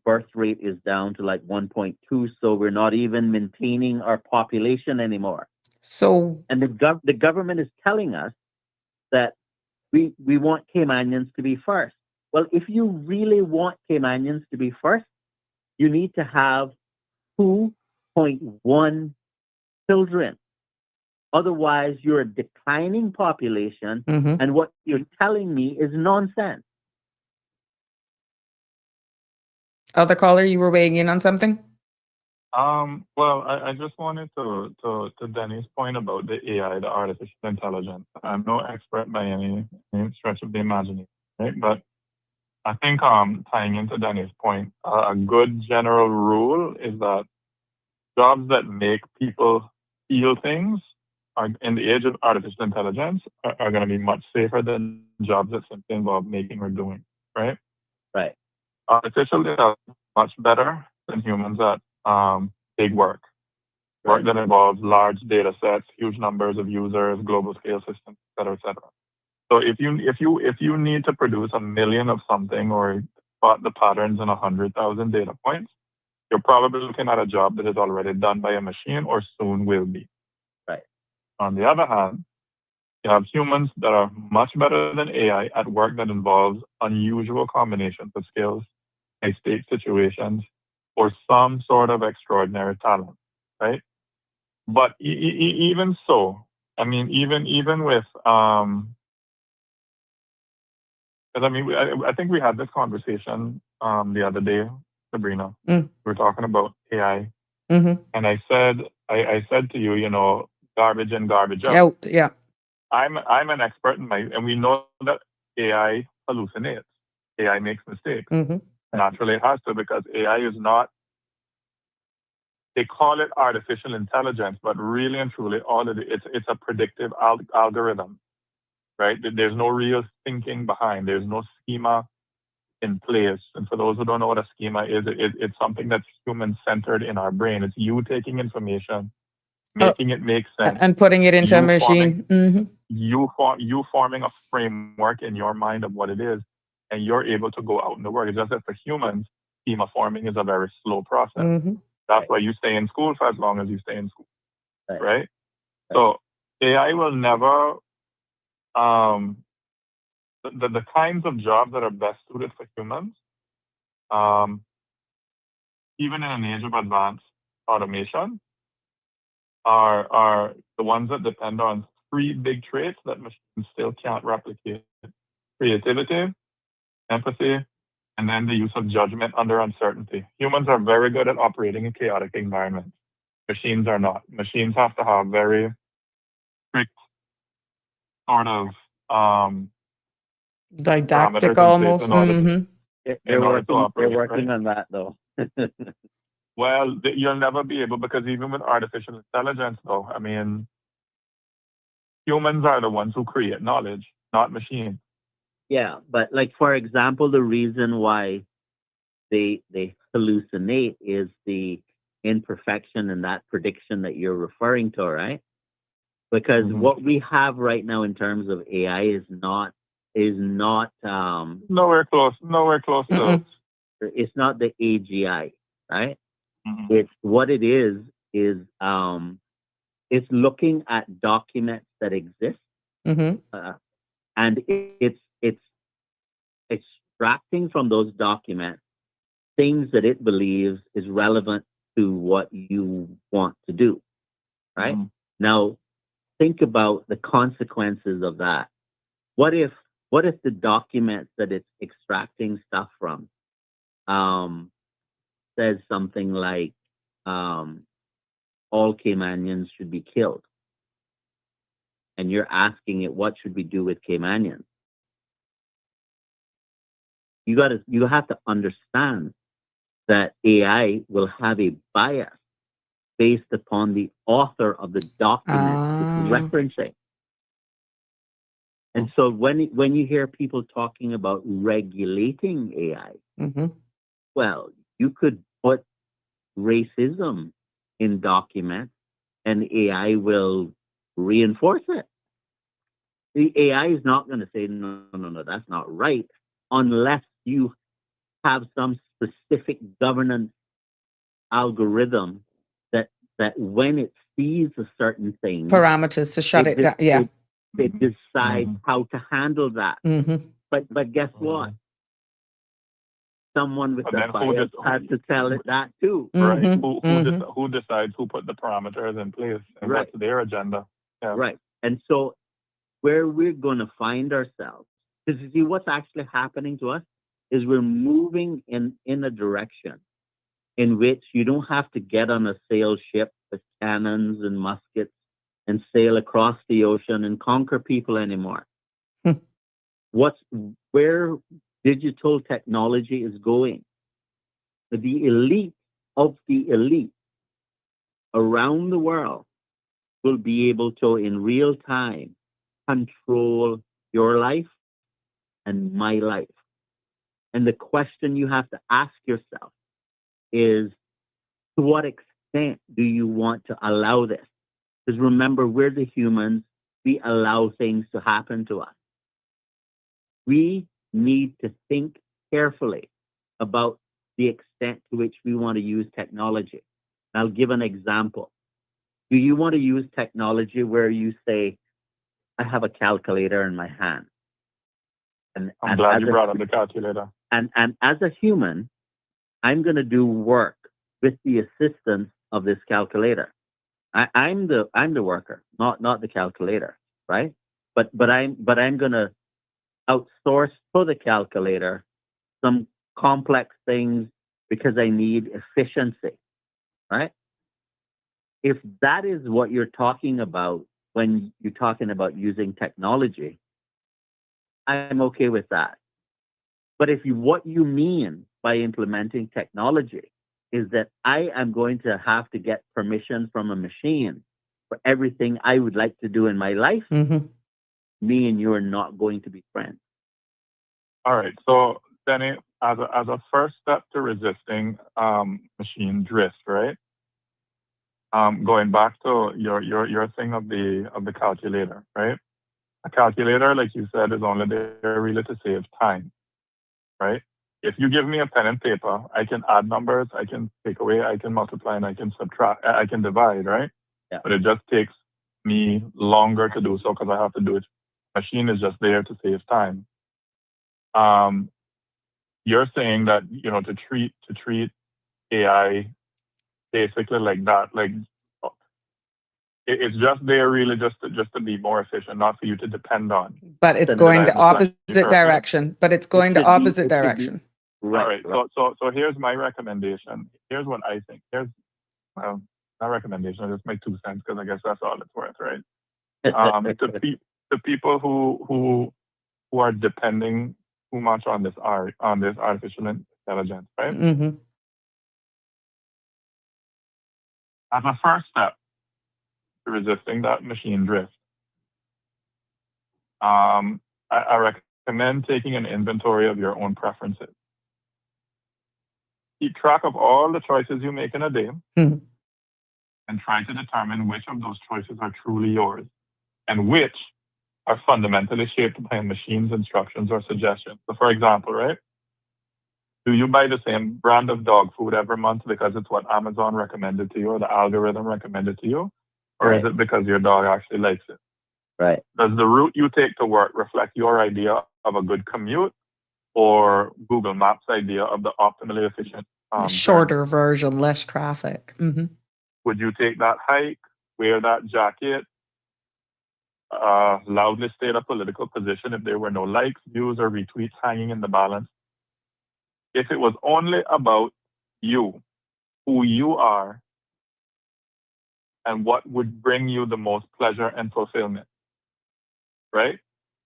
[SPEAKER 9] birth rate is down to like 1.2, so we're not even maintaining our population anymore.
[SPEAKER 4] So,
[SPEAKER 9] And the government is telling us that we want Caymanians to be first. Well, if you really want Caymanians to be first, you need to have 2.1 children. Otherwise, you're a declining population,
[SPEAKER 4] mm-hmm.
[SPEAKER 9] and what you're telling me is nonsense.
[SPEAKER 4] Other caller, you were weighing in on something?
[SPEAKER 7] Well, I just wanted to Denny's point about the AI, the artificial intelligence. I'm no expert by any stretch of the imagination, right? But I think tying into Denny's point, a good general rule is that jobs that make people feel things are in the age of artificial intelligence are going to be much safer than jobs that simply involve making or doing, right?
[SPEAKER 9] Right.
[SPEAKER 7] Artificial intelligence is much better than humans at big work that involves large data sets, huge numbers of users, global scale systems, et cetera, et cetera. So if you need to produce 1 million of something or spot the patterns in 100,000 data points, you're probably looking at a job that is already done by a machine or soon will be.
[SPEAKER 9] Right.
[SPEAKER 7] On the other hand, you have humans that are much better than AI at work that involves unusual combinations of skills, high-stake situations, or some sort of extraordinary talent, right? But even so, I mean, even with, because I mean, I think we had this conversation the other day, Sabrina.
[SPEAKER 4] Mm.
[SPEAKER 7] We were talking about AI,
[SPEAKER 4] Mm-hmm.
[SPEAKER 7] and I said to you, you know, garbage in, garbage out.
[SPEAKER 4] Out, yeah.
[SPEAKER 7] I'm an expert in and we know that AI hallucinates. AI makes mistakes.
[SPEAKER 4] Mm-hmm.
[SPEAKER 7] Naturally, it has to because AI is not. They call it artificial intelligence, but really and truly, all of it's a predictive algorithm, right? There's no real thinking behind. There's no schema in place. And for those who don't know what a schema is, it's something that's human centered in our brain. It's you taking information, making it make sense,
[SPEAKER 4] And putting it into a
[SPEAKER 7] you
[SPEAKER 4] machine.
[SPEAKER 7] forming, you forming a framework in your mind of what it is, and you're able to go out in the world. It's just that for humans, schema forming is a very slow process.
[SPEAKER 4] Mm-hmm.
[SPEAKER 7] That's why you stay in school for as long as you stay in school,
[SPEAKER 9] Right.
[SPEAKER 7] right? So AI will never, the kinds of jobs that are best suited for humans, even in an age of advanced automation, are the ones that depend on three big traits that machines still can't replicate: creativity, empathy, and then the use of judgment under uncertainty. Humans are very good at operating in chaotic environments. Machines are not. Machines have to have very strict sort of
[SPEAKER 4] Didactic
[SPEAKER 7] parameters in place
[SPEAKER 4] almost.
[SPEAKER 7] in order to,
[SPEAKER 4] Mm-hmm.
[SPEAKER 9] They're
[SPEAKER 7] operate,
[SPEAKER 9] working
[SPEAKER 7] right?
[SPEAKER 9] on that though.
[SPEAKER 7] Well, you'll never be able because even with artificial intelligence, though, I mean, humans are the ones who create knowledge, not machines.
[SPEAKER 9] Yeah, but like for example, the reason why they hallucinate is the imperfection in that prediction that you're referring to, right? Because
[SPEAKER 7] Mhm.
[SPEAKER 9] what we have right now in terms of AI is not
[SPEAKER 7] Nowhere close to.
[SPEAKER 9] it's not the AGI, right?
[SPEAKER 7] Mhm.
[SPEAKER 9] It's what it is it's looking at documents that exist,
[SPEAKER 4] Mm-hmm.
[SPEAKER 9] and it's extracting from those documents things that it believes is relevant to what you want to do, right?
[SPEAKER 7] Mhm.
[SPEAKER 9] Now, think about the consequences of that. What if the documents that it's extracting stuff from says something like all Caymanians should be killed, and you're asking it, what should we do with Caymanians? You have to understand that AI will have a bias based upon the author of the document it's referencing. And so when you hear people talking about regulating AI, well, you could put racism in documents and AI will reinforce it. The AI is not going to say, no, that's not right, unless you have some specific governance algorithm that when it sees a certain thing,
[SPEAKER 4] parameters to shut it down. Yeah.
[SPEAKER 9] It decides how to handle that. But guess what? Someone with the bias has to tell it that too.
[SPEAKER 7] Right. Who decides who put the parameters in place and what's their agenda? Yeah.
[SPEAKER 9] Right. And so where we're going to find ourselves, because you see what's actually happening to us is we're moving in a direction in which you don't have to get on a sail ship with cannons and muskets and sail across the ocean and conquer people anymore. Where digital technology is going, the elite of the elite around the world will be able to, in real time, control your life and my life. And the question you have to ask yourself is, to what extent do you want to allow this? Because remember, we're the humans. We allow things to happen to us. We need to think carefully about the extent to which we want to use technology. I'll give an example. Do you want to use technology where you say, I have a calculator in my hand?
[SPEAKER 7] I'm glad you brought up the calculator.
[SPEAKER 9] And as a human, I'm going to do work with the assistance of this calculator. I'm the worker, not the calculator, right? But I'm going to outsource for the calculator some complex things because I need efficiency, right? If that is what you're talking about when you're talking about using technology, I'm okay with that. But what you mean by implementing technology is that I am going to have to get permission from a machine for everything I would like to do in my life, me and you are not going to be friends.
[SPEAKER 7] All right. So, Benny, as a first step to resisting machine drift, right? Going back to your thing of the calculator, right? A calculator, like you said, is only there really to save time, right? If you give me a pen and paper, I can add numbers, I can take away, I can multiply, and I can subtract, I can divide, right?
[SPEAKER 9] Yeah.
[SPEAKER 7] But it just takes me longer to do so because I have to do it. Machine is just there to save time. You're saying that, to treat AI basically like that, like it's just there really just to be more efficient, not for you to depend on.
[SPEAKER 4] But it's going the opposite direction. But it's going the opposite direction.
[SPEAKER 7] Right. All right. So here's my recommendation. Here's what I think. Not recommendation. Just my 2 cents because I guess that's all it's worth, right? To people who are depending too much on this artificial intelligence, right? As a first step to resisting that machine drift, I recommend taking an inventory of your own preferences. Keep track of all the choices you make in a day and try to determine which of those choices are truly yours and which are fundamentally shaped by a machine's instructions or suggestions. So, for example, right? Do you buy the same brand of dog food every month because it's what Amazon recommended to you or the algorithm recommended to you? Or is it because your dog actually likes it?
[SPEAKER 9] Right.
[SPEAKER 7] Does the route you take to work reflect your idea of a good commute or Google Maps idea of the optimally efficient
[SPEAKER 4] shorter version, less traffic?
[SPEAKER 7] Would you take that hike, wear that jacket, loudly state a political position if there were no likes, views, or retweets hanging in the balance? If it was only about you, who you are, and what would bring you the most pleasure and fulfillment, right?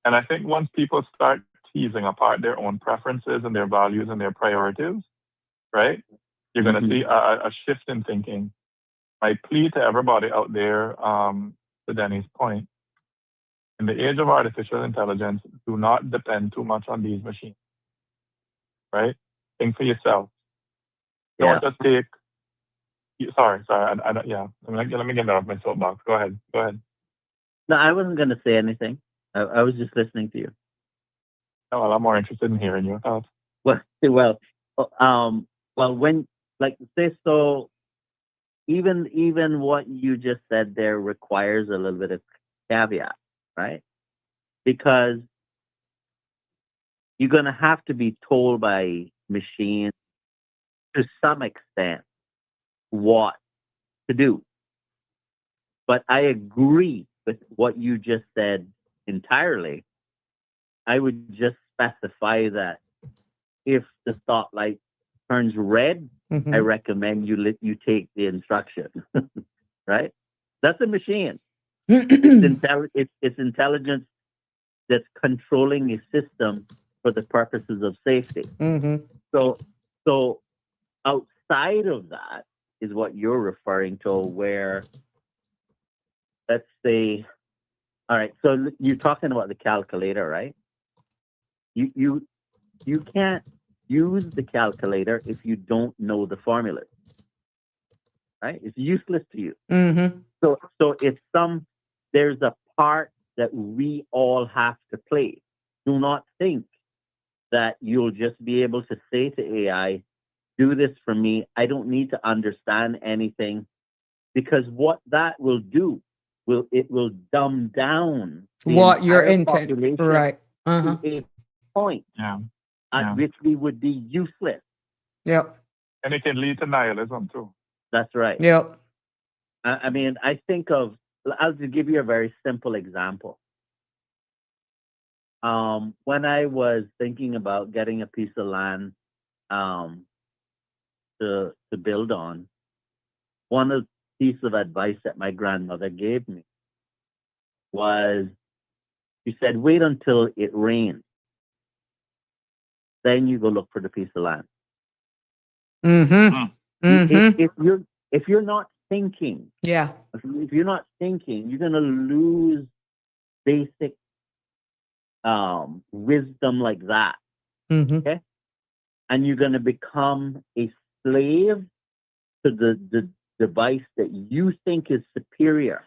[SPEAKER 7] And I think once people start teasing apart their own preferences and their values and their priorities, right, you're going to see a shift in thinking. My plea to everybody out there, to Denny's point, in the age of artificial intelligence, do not depend too much on these machines, right? Think for yourself. Don't just take. Sorry. Yeah. Let me get that off my soapbox. Go ahead.
[SPEAKER 10] No, I wasn't going to say anything. I was just listening to you.
[SPEAKER 7] Oh, well, I'm more interested in hearing your thoughts.
[SPEAKER 10] Well, when, like, say, so even what you just said there requires a little bit of caveat, right? Because you're going to have to be told by machines to some extent what to do. But I agree with what you just said entirely. I would just specify that if the stoplight turns red, I recommend you take the instruction. Right? That's a machine. It's intelligence that's controlling a system for the purposes of safety. So outside of that is what you're referring to, where, let's say, all right, so you're talking about the calculator, right? You can't use the calculator if you don't know the formulas, right? It's useless to you. So there's a part that we all have to play. Do not think that you'll just be able to say to AI, do this for me. I don't need to understand anything, because what that will do it will dumb down
[SPEAKER 4] What your
[SPEAKER 10] entire
[SPEAKER 4] intent,
[SPEAKER 10] population
[SPEAKER 4] right?
[SPEAKER 10] to a point at which we would be useless.
[SPEAKER 4] Yep.
[SPEAKER 7] And it can lead to nihilism too.
[SPEAKER 10] That's right.
[SPEAKER 4] Yep.
[SPEAKER 10] I mean, I'll just give you a very simple example. When I was thinking about getting a piece of land to build on, one of the pieces of advice that my grandmother gave me was, she said, wait until it rains, then you go look for the piece of land. If you're not thinking, if you're not thinking, you're gonna lose basic wisdom like that. Okay, and you're gonna become a slave to the device that you think is superior.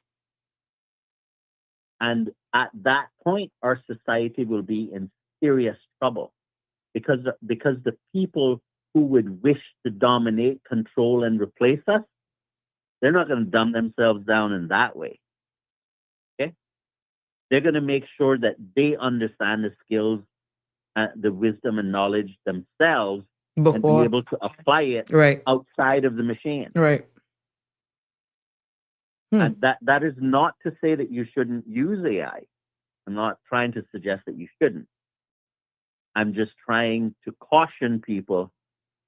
[SPEAKER 10] And at that point, our society will be in serious trouble, because the people who would wish to dominate, control, and replace us, they're not going to dumb themselves down in that way. Okay? They're going to make sure that they understand the skills, the wisdom and knowledge themselves, and be able to apply it outside of the machine.
[SPEAKER 4] Right.
[SPEAKER 10] And that is not to say that you shouldn't use AI. I'm not trying to suggest that you shouldn't. I'm just trying to caution people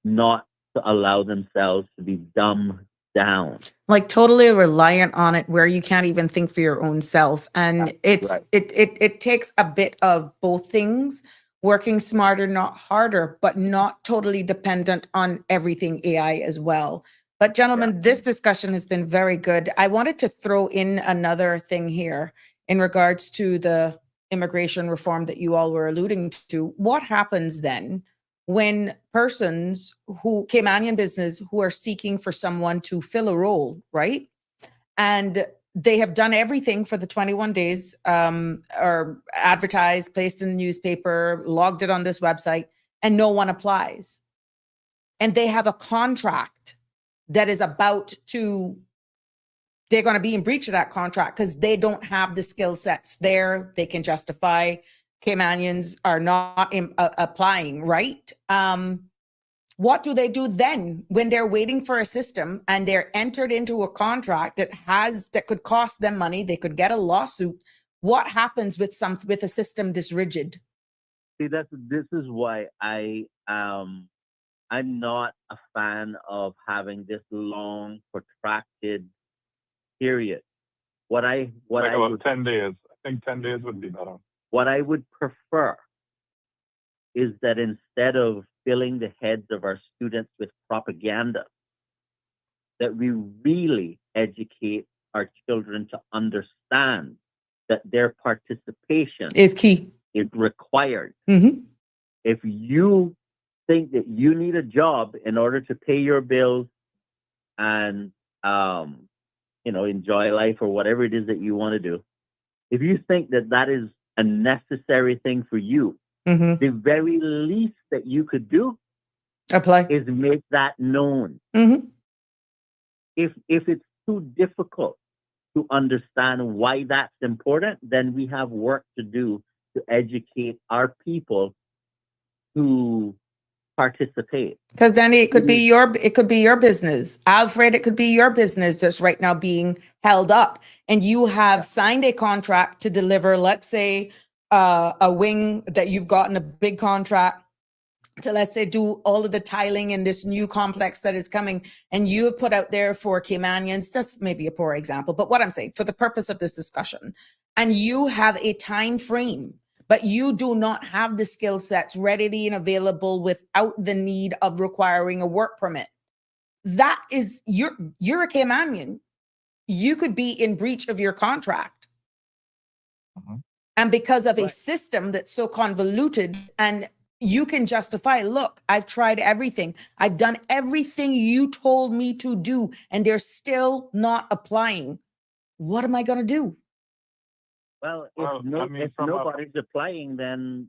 [SPEAKER 10] not to allow themselves to be dumbed down.
[SPEAKER 4] Like totally reliant on it, where you can't even think for your own self. And it takes a bit of both things, working smarter, not harder, but not totally dependent on everything AI as well. But gentlemen, this discussion has been very good. I wanted to throw in another thing here in regards to the immigration reform that you all were alluding to. What happens then when persons who Caymanian business who are seeking for someone to fill a role, right? And they have done everything for the 21 days, or advertised, placed in the newspaper, logged it on this website, and no one applies. And they have a contract that is about to, they're going to be in breach of that contract because they don't have the skill sets there. They can justify Caymanians are not applying, right? What do they do then when they're waiting for a system and they're entered into a contract that could cost them money? They could get a lawsuit. What happens with a system this rigid?
[SPEAKER 10] See, this is why I'm not a fan of having this long, protracted period. What I
[SPEAKER 7] about 10 days. I think 10 days would be better.
[SPEAKER 10] What I would prefer is that instead of filling the heads of our students with propaganda, that we really educate our children to understand that their participation
[SPEAKER 4] Is key.
[SPEAKER 10] is required.
[SPEAKER 4] Mm-hmm.
[SPEAKER 10] If you think that you need a job in order to pay your bills and enjoy life or whatever it is that you want to do, if you think that that is a necessary thing for you,
[SPEAKER 4] Mm-hmm.
[SPEAKER 10] the very least that you could do
[SPEAKER 4] Apply.
[SPEAKER 10] is make that known.
[SPEAKER 4] Mm-hmm.
[SPEAKER 10] If it's too difficult to understand why that's important, then we have work to do to educate our people to participate.
[SPEAKER 4] Because Danny, it could be your business. Alfred, it could be your business just right now being held up. And you have signed a contract to deliver, let's say, a wing that you've gotten a big contract to, let's say, do all of the tiling in this new complex that is coming, and you have put out there for Caymanians, that's maybe a poor example, but what I'm saying, for the purpose of this discussion, and you have a time frame, but you do not have the skill sets readily and available without the need of requiring a work permit. That is, you're a Caymanian. You could be in breach of your contract. And because of a system that's so convoluted, and you can justify, look, I've tried everything. I've done everything you told me to do, and they're still not applying. What am I going to do?
[SPEAKER 10] Well,
[SPEAKER 7] Well, I mean,
[SPEAKER 10] if
[SPEAKER 7] from a-
[SPEAKER 10] nobody's applying, then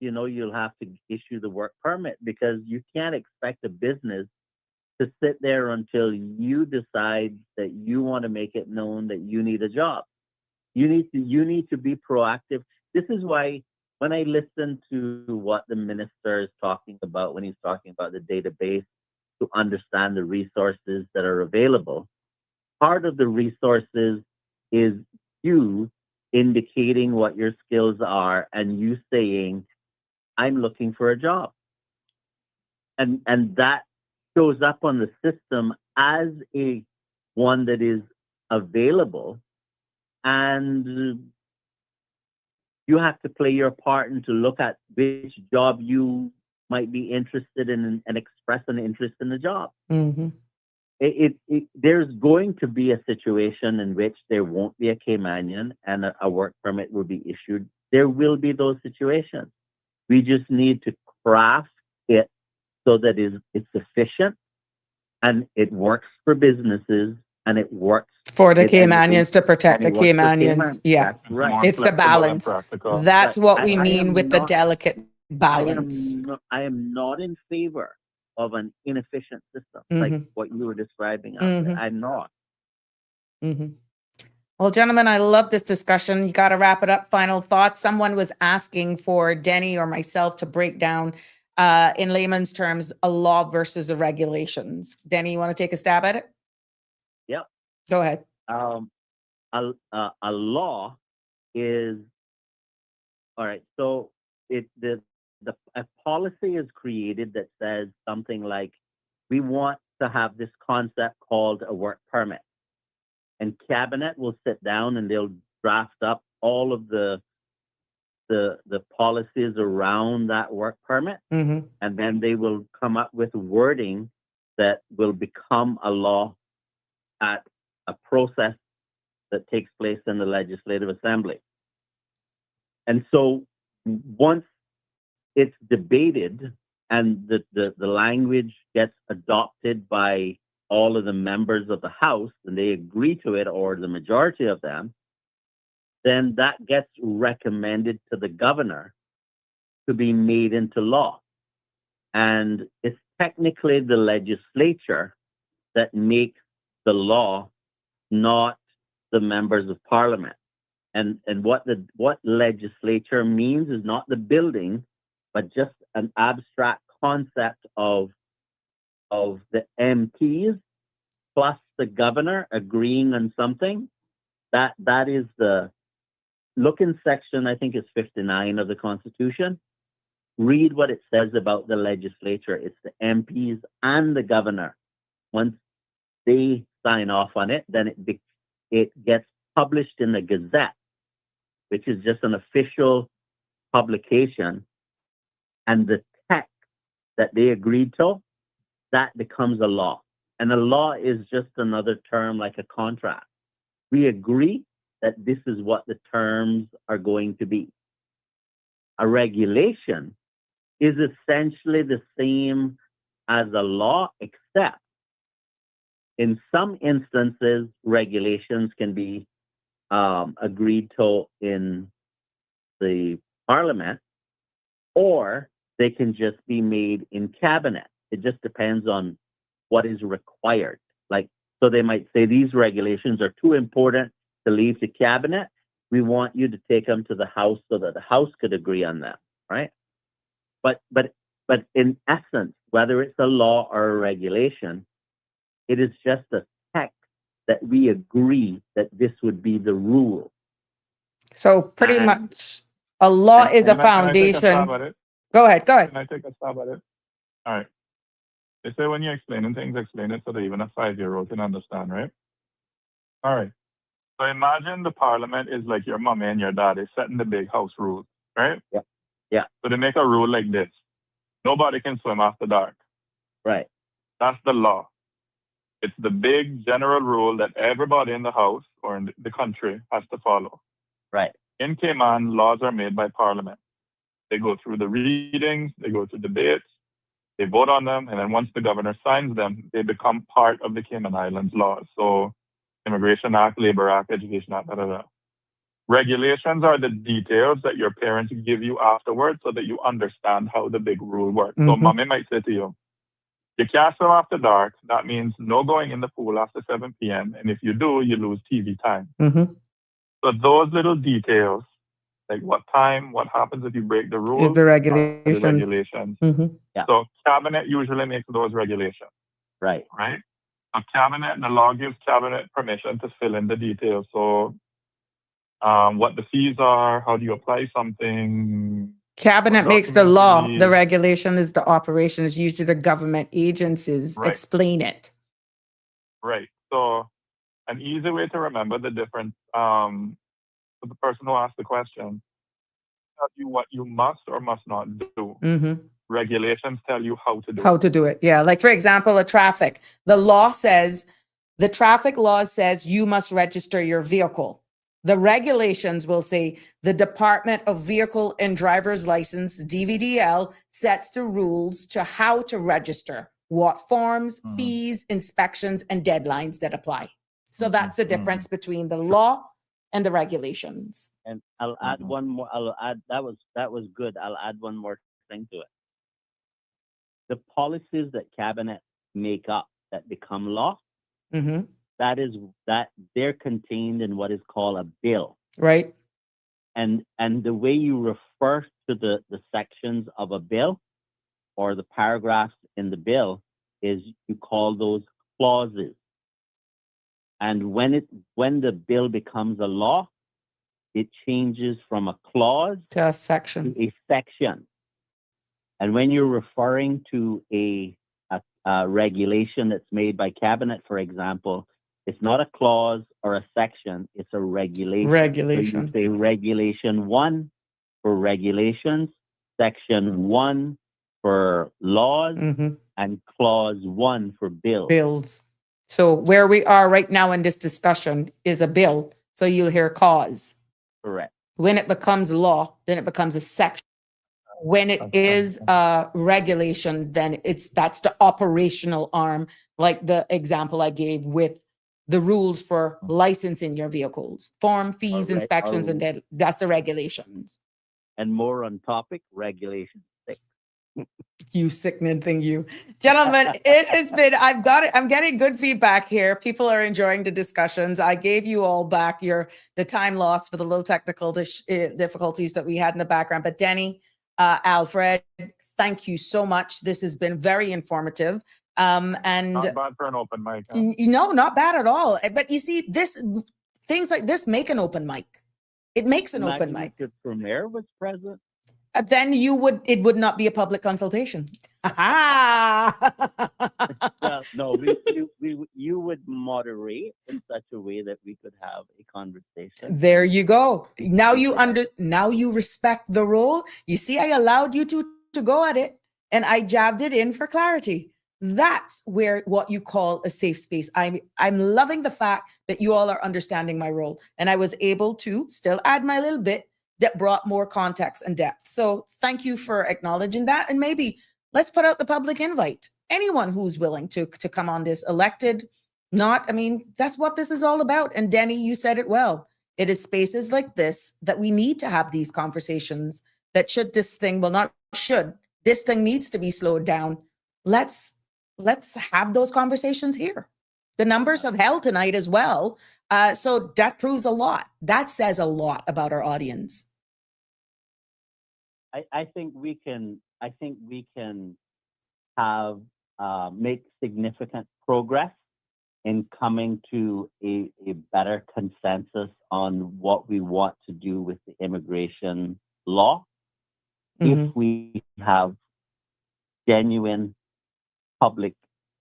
[SPEAKER 10] you'll have to issue the work permit, because you can't expect a business to sit there until you decide that you want to make it known that you need a job. You need to be proactive. This is why when I listen to what the minister is talking about, when he's talking about the database to understand the resources that are available, part of the resources is you indicating what your skills are and you saying, I'm looking for a job. And that shows up on the system as a one that is available, and you have to play your part and to look at which job you might be interested in and express an interest in the job.
[SPEAKER 4] Mm-hmm.
[SPEAKER 10] There's going to be a situation in which there won't be a Caymanian and a work permit will be issued. There will be those situations. We just need to craft it so that it's efficient and it works for businesses and it works
[SPEAKER 4] For the
[SPEAKER 10] and it-
[SPEAKER 4] Caymanians, to protect
[SPEAKER 10] and
[SPEAKER 4] the
[SPEAKER 10] it works for
[SPEAKER 4] Caymanians. Yeah.
[SPEAKER 10] That's right.
[SPEAKER 7] more
[SPEAKER 4] It's the
[SPEAKER 7] flexible and
[SPEAKER 4] balance.
[SPEAKER 7] practical.
[SPEAKER 4] That's
[SPEAKER 10] Right.
[SPEAKER 4] what we
[SPEAKER 10] I
[SPEAKER 4] mean
[SPEAKER 10] am
[SPEAKER 4] with the
[SPEAKER 10] not-
[SPEAKER 4] delicate
[SPEAKER 10] I
[SPEAKER 4] balance.
[SPEAKER 10] am not in favor of an inefficient system like what you were describing.
[SPEAKER 4] Mhm.
[SPEAKER 10] I'm not.
[SPEAKER 4] Mm-hmm. Well, gentlemen, I love this discussion. You got to wrap it up. Final thoughts. Someone was asking for Denny or myself to break down, in layman's terms, a law versus a regulations. Denny, you want to take a stab at it?
[SPEAKER 10] Yep.
[SPEAKER 4] Go ahead.
[SPEAKER 10] A law is all right. So a policy is created that says something like, we want to have this concept called a work permit, and cabinet will sit down and they'll draft up all of the policies around that work permit,
[SPEAKER 4] Mm-hmm.
[SPEAKER 10] and then they will come up with wording that will become a law at a process that takes place in the Legislative Assembly. And so once it's debated and the language gets adopted by all of the members of the House and they agree to it, or the majority of them, then that gets recommended to the governor to be made into law. And it's technically the legislature that makes the law, not the members of parliament. And what legislature means is not the building, but just an abstract concept of the MPs plus the governor agreeing on something. That is the look in section, I think it's 59 of the Constitution. Read what it says about the legislature. It's the MPs and the governor. Once they sign off on it, then it gets published in the Gazette, which is just an official publication and the text that they agreed to, that becomes a law. And a law is just another term like a contract. We agree that this is what the terms are going to be. A regulation is essentially the same as a law, except in some instances, regulations can be agreed to in the parliament, or they can just be made in cabinet. It just depends on what is required. Like, so they might say these regulations are too important to leave to cabinet. We want you to take them to the House so that the House could agree on them, right? But in essence, whether it's a law or a regulation, it is just a text that we agree that this would be the rule.
[SPEAKER 4] So pretty
[SPEAKER 10] And-
[SPEAKER 4] much a law is a
[SPEAKER 7] Can I take a stab
[SPEAKER 4] foundation.
[SPEAKER 7] at it?
[SPEAKER 4] Go ahead.
[SPEAKER 7] Can I take a stab at it? All right. They say when you're explaining things, explain it so that even a 5-year-old can understand, right? All right. So imagine the parliament is like your mommy and your daddy setting the big house rules, right?
[SPEAKER 10] Yeah. Yeah.
[SPEAKER 7] So they make a rule like this. Nobody can swim after dark.
[SPEAKER 10] Right.
[SPEAKER 7] That's the law. It's the big general rule that everybody in the house or in the country has to follow.
[SPEAKER 10] Right.
[SPEAKER 7] In Cayman, laws are made by parliament. They go through the readings, they go through debates, they vote on them, and then once the governor signs them, they become part of the Cayman Islands laws. So Immigration Act, Labor Act, Education Act, Regulations are the details that your parents give you afterwards so that you understand how the big rule works. So mommy might say to you, you can't swim after dark. That means no going in the pool after 7 p.m. And if you do, you lose TV time. So those little details, like what time, what happens if you break the rules,
[SPEAKER 4] Is the
[SPEAKER 7] are the regulations.
[SPEAKER 10] Yeah.
[SPEAKER 7] So cabinet usually makes those regulations,
[SPEAKER 10] Right.
[SPEAKER 7] right? So cabinet, the law gives cabinet permission to fill in the details. So what the fees are, how do you apply something?
[SPEAKER 4] Cabinet
[SPEAKER 7] what
[SPEAKER 4] makes the
[SPEAKER 7] documents you
[SPEAKER 4] law. The
[SPEAKER 7] need.
[SPEAKER 4] regulation is the operation. It's usually the government agencies
[SPEAKER 7] Right.
[SPEAKER 4] explain it.
[SPEAKER 7] Right. So an easy way to remember the difference for the person who asked the question, tell you what you must or must not do. Regulations tell you how to do
[SPEAKER 4] How
[SPEAKER 7] it.
[SPEAKER 4] to do it. Yeah. Like, for example, a traffic. The law says, the traffic law says you must register your vehicle. The regulations will say the Department of Vehicle and Driver's License, DVDL, sets the rules to how to register, what forms, fees, inspections, and deadlines that apply. So that's the difference between the law and the regulations.
[SPEAKER 10] And I'll add one more. That was good. I'll add one more thing to it. The policies that cabinet make up that become law, that they're contained in what is called a bill.
[SPEAKER 4] Right.
[SPEAKER 10] And the way you refer to the sections of a bill or the paragraphs in the bill is you call those clauses. And when the bill becomes a law, it changes from a clause
[SPEAKER 4] To a section.
[SPEAKER 10] to a section. And when you're referring to a regulation that's made by cabinet, for example, it's not a clause or a section, it's a regulation.
[SPEAKER 4] Regulation.
[SPEAKER 10] So you say regulation 1 for regulations, section 1 for laws, and clause 1 for bills.
[SPEAKER 4] Bills. So where we are right now in this discussion is a bill. So you'll hear cause.
[SPEAKER 10] Correct.
[SPEAKER 4] When it becomes law, then it becomes a section. When it is a regulation, then that's the operational arm, like the example I gave with the rules for licensing your vehicles, form, fees, inspections, and that's the regulations.
[SPEAKER 10] And more on topic, regulation 6.
[SPEAKER 4] You sickening thing, you. Gentlemen, it has been, I'm getting good feedback here. People are enjoying the discussions. I gave you all back the time lost for the little technical difficulties that we had in the background. But Denny, Alfred, thank you so much. This has been very informative. And
[SPEAKER 7] Not bad for an open mic. Huh?
[SPEAKER 4] no, not bad at all. But you see, things like this make an open mic. It makes an open mic.
[SPEAKER 10] If the premier was present.
[SPEAKER 4] Then it would not be a public consultation.
[SPEAKER 10] Well, Well, no, you would moderate in such a way that we could have a conversation.
[SPEAKER 2] There you go. Now
[SPEAKER 10] we
[SPEAKER 2] you
[SPEAKER 10] could have-
[SPEAKER 2] now you respect the role. You see, I allowed you to go at it and I jabbed it in for clarity. That's where what you call a safe space. I'm loving the fact that you all are understanding my role. And I was able to still add my little bit that brought more context and depth. So thank you for acknowledging that. And maybe let's put out the public invite. Anyone who's willing to come on this, elected, not, I mean, that's what this is all about. And Denny, you said it well. It is spaces like this that we need to have these conversations that should this thing, well, not should, this thing needs to be slowed down. Let's have those conversations here. The numbers have held tonight as well. So that proves a lot. That says a lot about our audience.
[SPEAKER 10] I think we can have make significant progress in coming to a better consensus on what we want to do with the immigration law if we have genuine public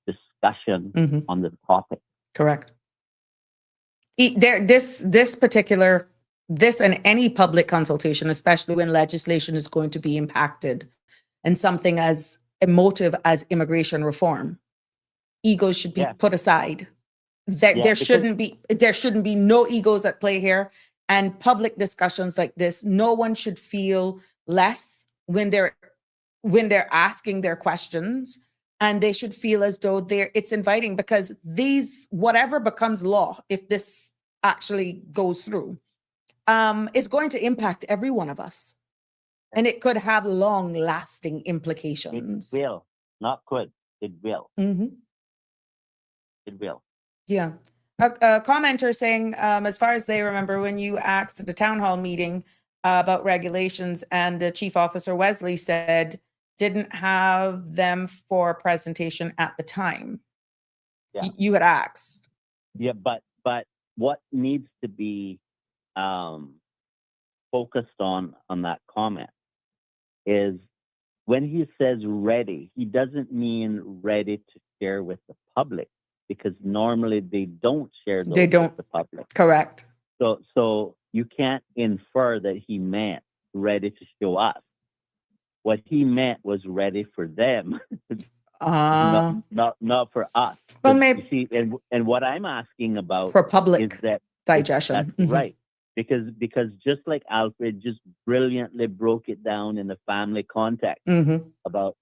[SPEAKER 10] discussion on the topic.
[SPEAKER 2] Correct. This particular, this and any public consultation, especially when legislation is going to be impacted and something as emotive as immigration reform, egos should be put aside. There shouldn't be no egos at play here. And public discussions like this, no one should feel less when they're asking their questions, and they should feel as though it's inviting, because whatever becomes law, if this actually goes through, is going to impact every one of us. And it could have long lasting implications.
[SPEAKER 10] It will, not could, it will.
[SPEAKER 2] Mm-hmm.
[SPEAKER 10] It will.
[SPEAKER 2] Yeah. A commenter saying, as far as they remember, when you asked at the town hall meeting about regulations, and the chief officer Wesley said didn't have them for presentation at the time.
[SPEAKER 10] Yeah.
[SPEAKER 2] You had asked.
[SPEAKER 10] Yeah, but what needs to be focused on that comment is when he says ready, he doesn't mean ready to share with the public, because normally they don't share those with the public.
[SPEAKER 2] Correct.
[SPEAKER 10] So you can't infer that he meant ready to show us. What he meant was ready for them, not for us.
[SPEAKER 2] Well,
[SPEAKER 10] But
[SPEAKER 2] maybe
[SPEAKER 10] you see, and what I'm asking about
[SPEAKER 2] for public
[SPEAKER 10] is that
[SPEAKER 2] digestion.
[SPEAKER 10] That's right. Because just like Alfred just brilliantly broke it down in the family context about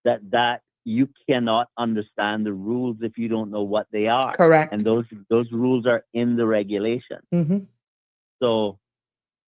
[SPEAKER 10] that you cannot understand the rules if you don't know what they are.
[SPEAKER 2] Correct.
[SPEAKER 10] And those rules are in the regulation. So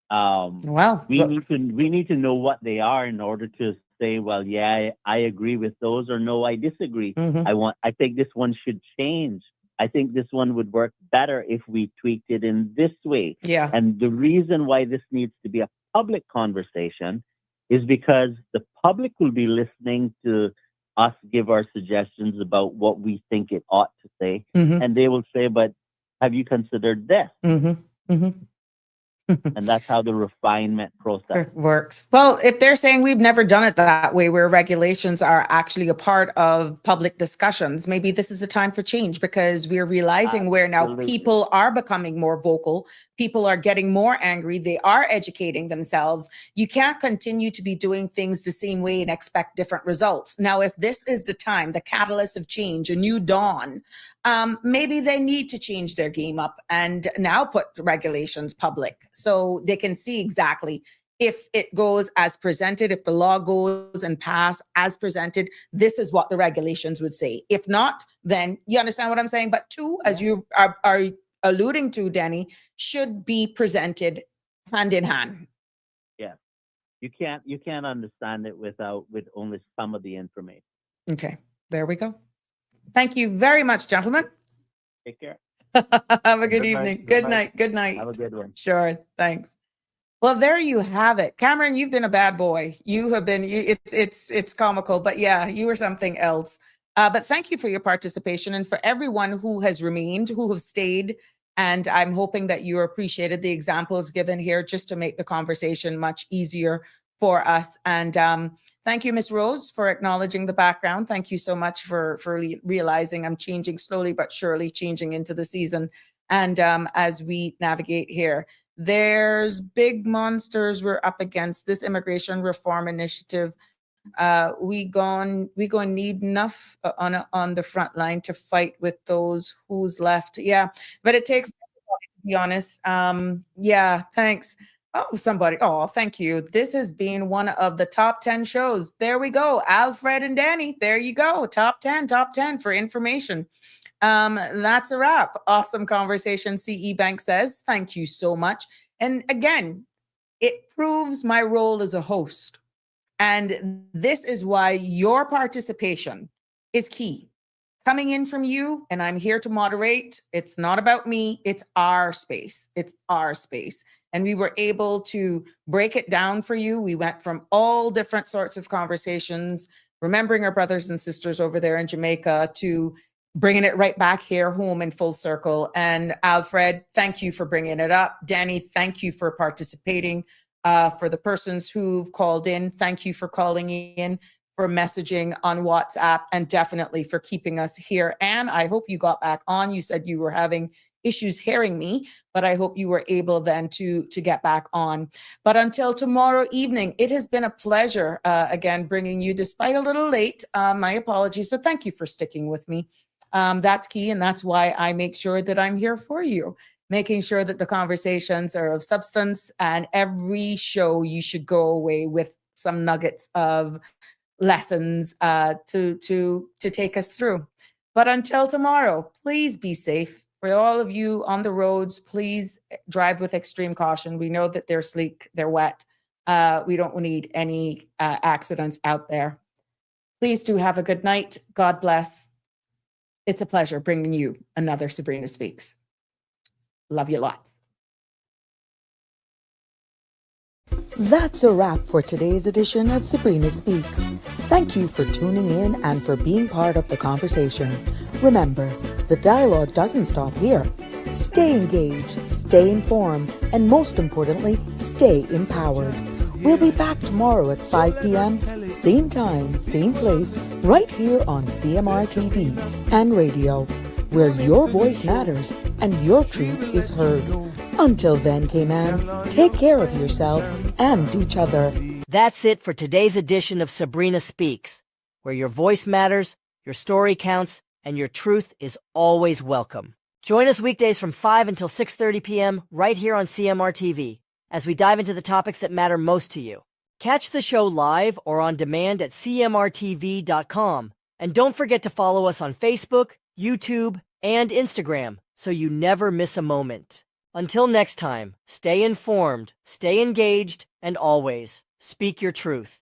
[SPEAKER 10] we need to know what they are in order to say, well, yeah, I agree with those, or no, I disagree. I think this one should change. I think this one would work better if we tweaked it in this way.
[SPEAKER 2] Yeah.
[SPEAKER 10] And the reason why this needs to be a public conversation is because the public will be listening to us give our suggestions about what we think it ought to say. And they will say, but have you considered this? And that's how the refinement process
[SPEAKER 2] works. Well, if they're saying we've never done it that way, where regulations are actually a part of public discussions, maybe this is a time for change, because we're realizing where now people are becoming more vocal. People are getting more angry. They are educating themselves. You can't continue to be doing things the same way and expect different results. Now, if this is the time, the catalyst of change, a new dawn, maybe they need to change their game up and now put regulations public so they can see exactly if it goes as presented, if the law goes and pass as presented, this is what the regulations would say. If not, then you understand what I'm saying. But two, as you are alluding to, Denny, should be presented hand in hand.
[SPEAKER 10] Yeah. You can't understand it with only some of the information.
[SPEAKER 2] Okay, there we go. Thank you very much, gentlemen.
[SPEAKER 10] Take care.
[SPEAKER 2] Have a good evening. Good night. Good night.
[SPEAKER 10] Have a good one.
[SPEAKER 2] Sure. Thanks. Well, there you have it. Cameron, you've been a bad boy. You have been, it's comical, but yeah, you were something else. But thank you for your participation, and for everyone who has remained, who have stayed. And I'm hoping that you appreciated the examples given here just to make the conversation much easier
[SPEAKER 4] for us. And thank you, Miss Rose, for acknowledging the background. Thank you so much for realizing I'm changing slowly but surely, changing into the season. And as we navigate here, there's big monsters we're up against. This immigration reform initiative, we going need enough on the front line to fight with those who's left. Yeah, but it takes everybody, to be honest. Yeah, thanks. Oh, somebody. Oh, thank you. This has been one of the top 10 shows. There we go. Alfred and Danny. There you go. Top 10 for information. That's a wrap. Awesome conversation. CE Bank says, thank you so much. And again, it proves my role as a host. And this is why your participation is key. Coming in from you, and I'm here to moderate. It's not about me. It's our space. It's our space. And we were able to break it down for you. We went from all different sorts of conversations, remembering our brothers and sisters over there in Jamaica, to bringing it right back here home in full circle. And Alfred, thank you for bringing it up. Danny, thank you for participating. For the persons who've called in, thank you for calling in, for messaging on WhatsApp, and definitely for keeping us here. And I hope you got back on. You said you were having issues hearing me, but I hope you were able then to get back on. But until tomorrow evening, it has been a pleasure, again, bringing you, despite a little late, my apologies, but thank you for sticking with me. That's key, and that's why I make sure that I'm here for you, making sure that the conversations are of substance, and every show you should go away with some nuggets of lessons to take us through. But until tomorrow, please be safe. For all of you on the roads, please drive with extreme caution. We know that they're sleek, they're wet. We don't need any accidents out there. Please do have a good night. God bless. It's a pleasure bringing you another Sabrina Speaks. Love you lots.
[SPEAKER 2] That's a wrap for today's edition of Sabrina Speaks. Thank you for tuning in and for being part of the conversation. Remember, the dialogue doesn't stop here. Stay engaged, stay informed, and most importantly, stay empowered. We'll be back tomorrow at 5 p.m., same time, same place, right here on CMR TV and radio, where your voice matters and your truth is heard. Until then, K-Man, take care of yourself and each other.
[SPEAKER 11] That's it for today's edition of Sabrina Speaks, where your voice matters, your story counts, and your truth is always welcome. Join us weekdays from 5 until 6:30 p.m. right here on CMR TV as we dive into the topics that matter most to you. Catch the show live or on demand at cmrtv.com. And don't forget to follow us on Facebook, YouTube, and Instagram so you never miss a moment. Until next time, stay informed, stay engaged, and always speak your truth.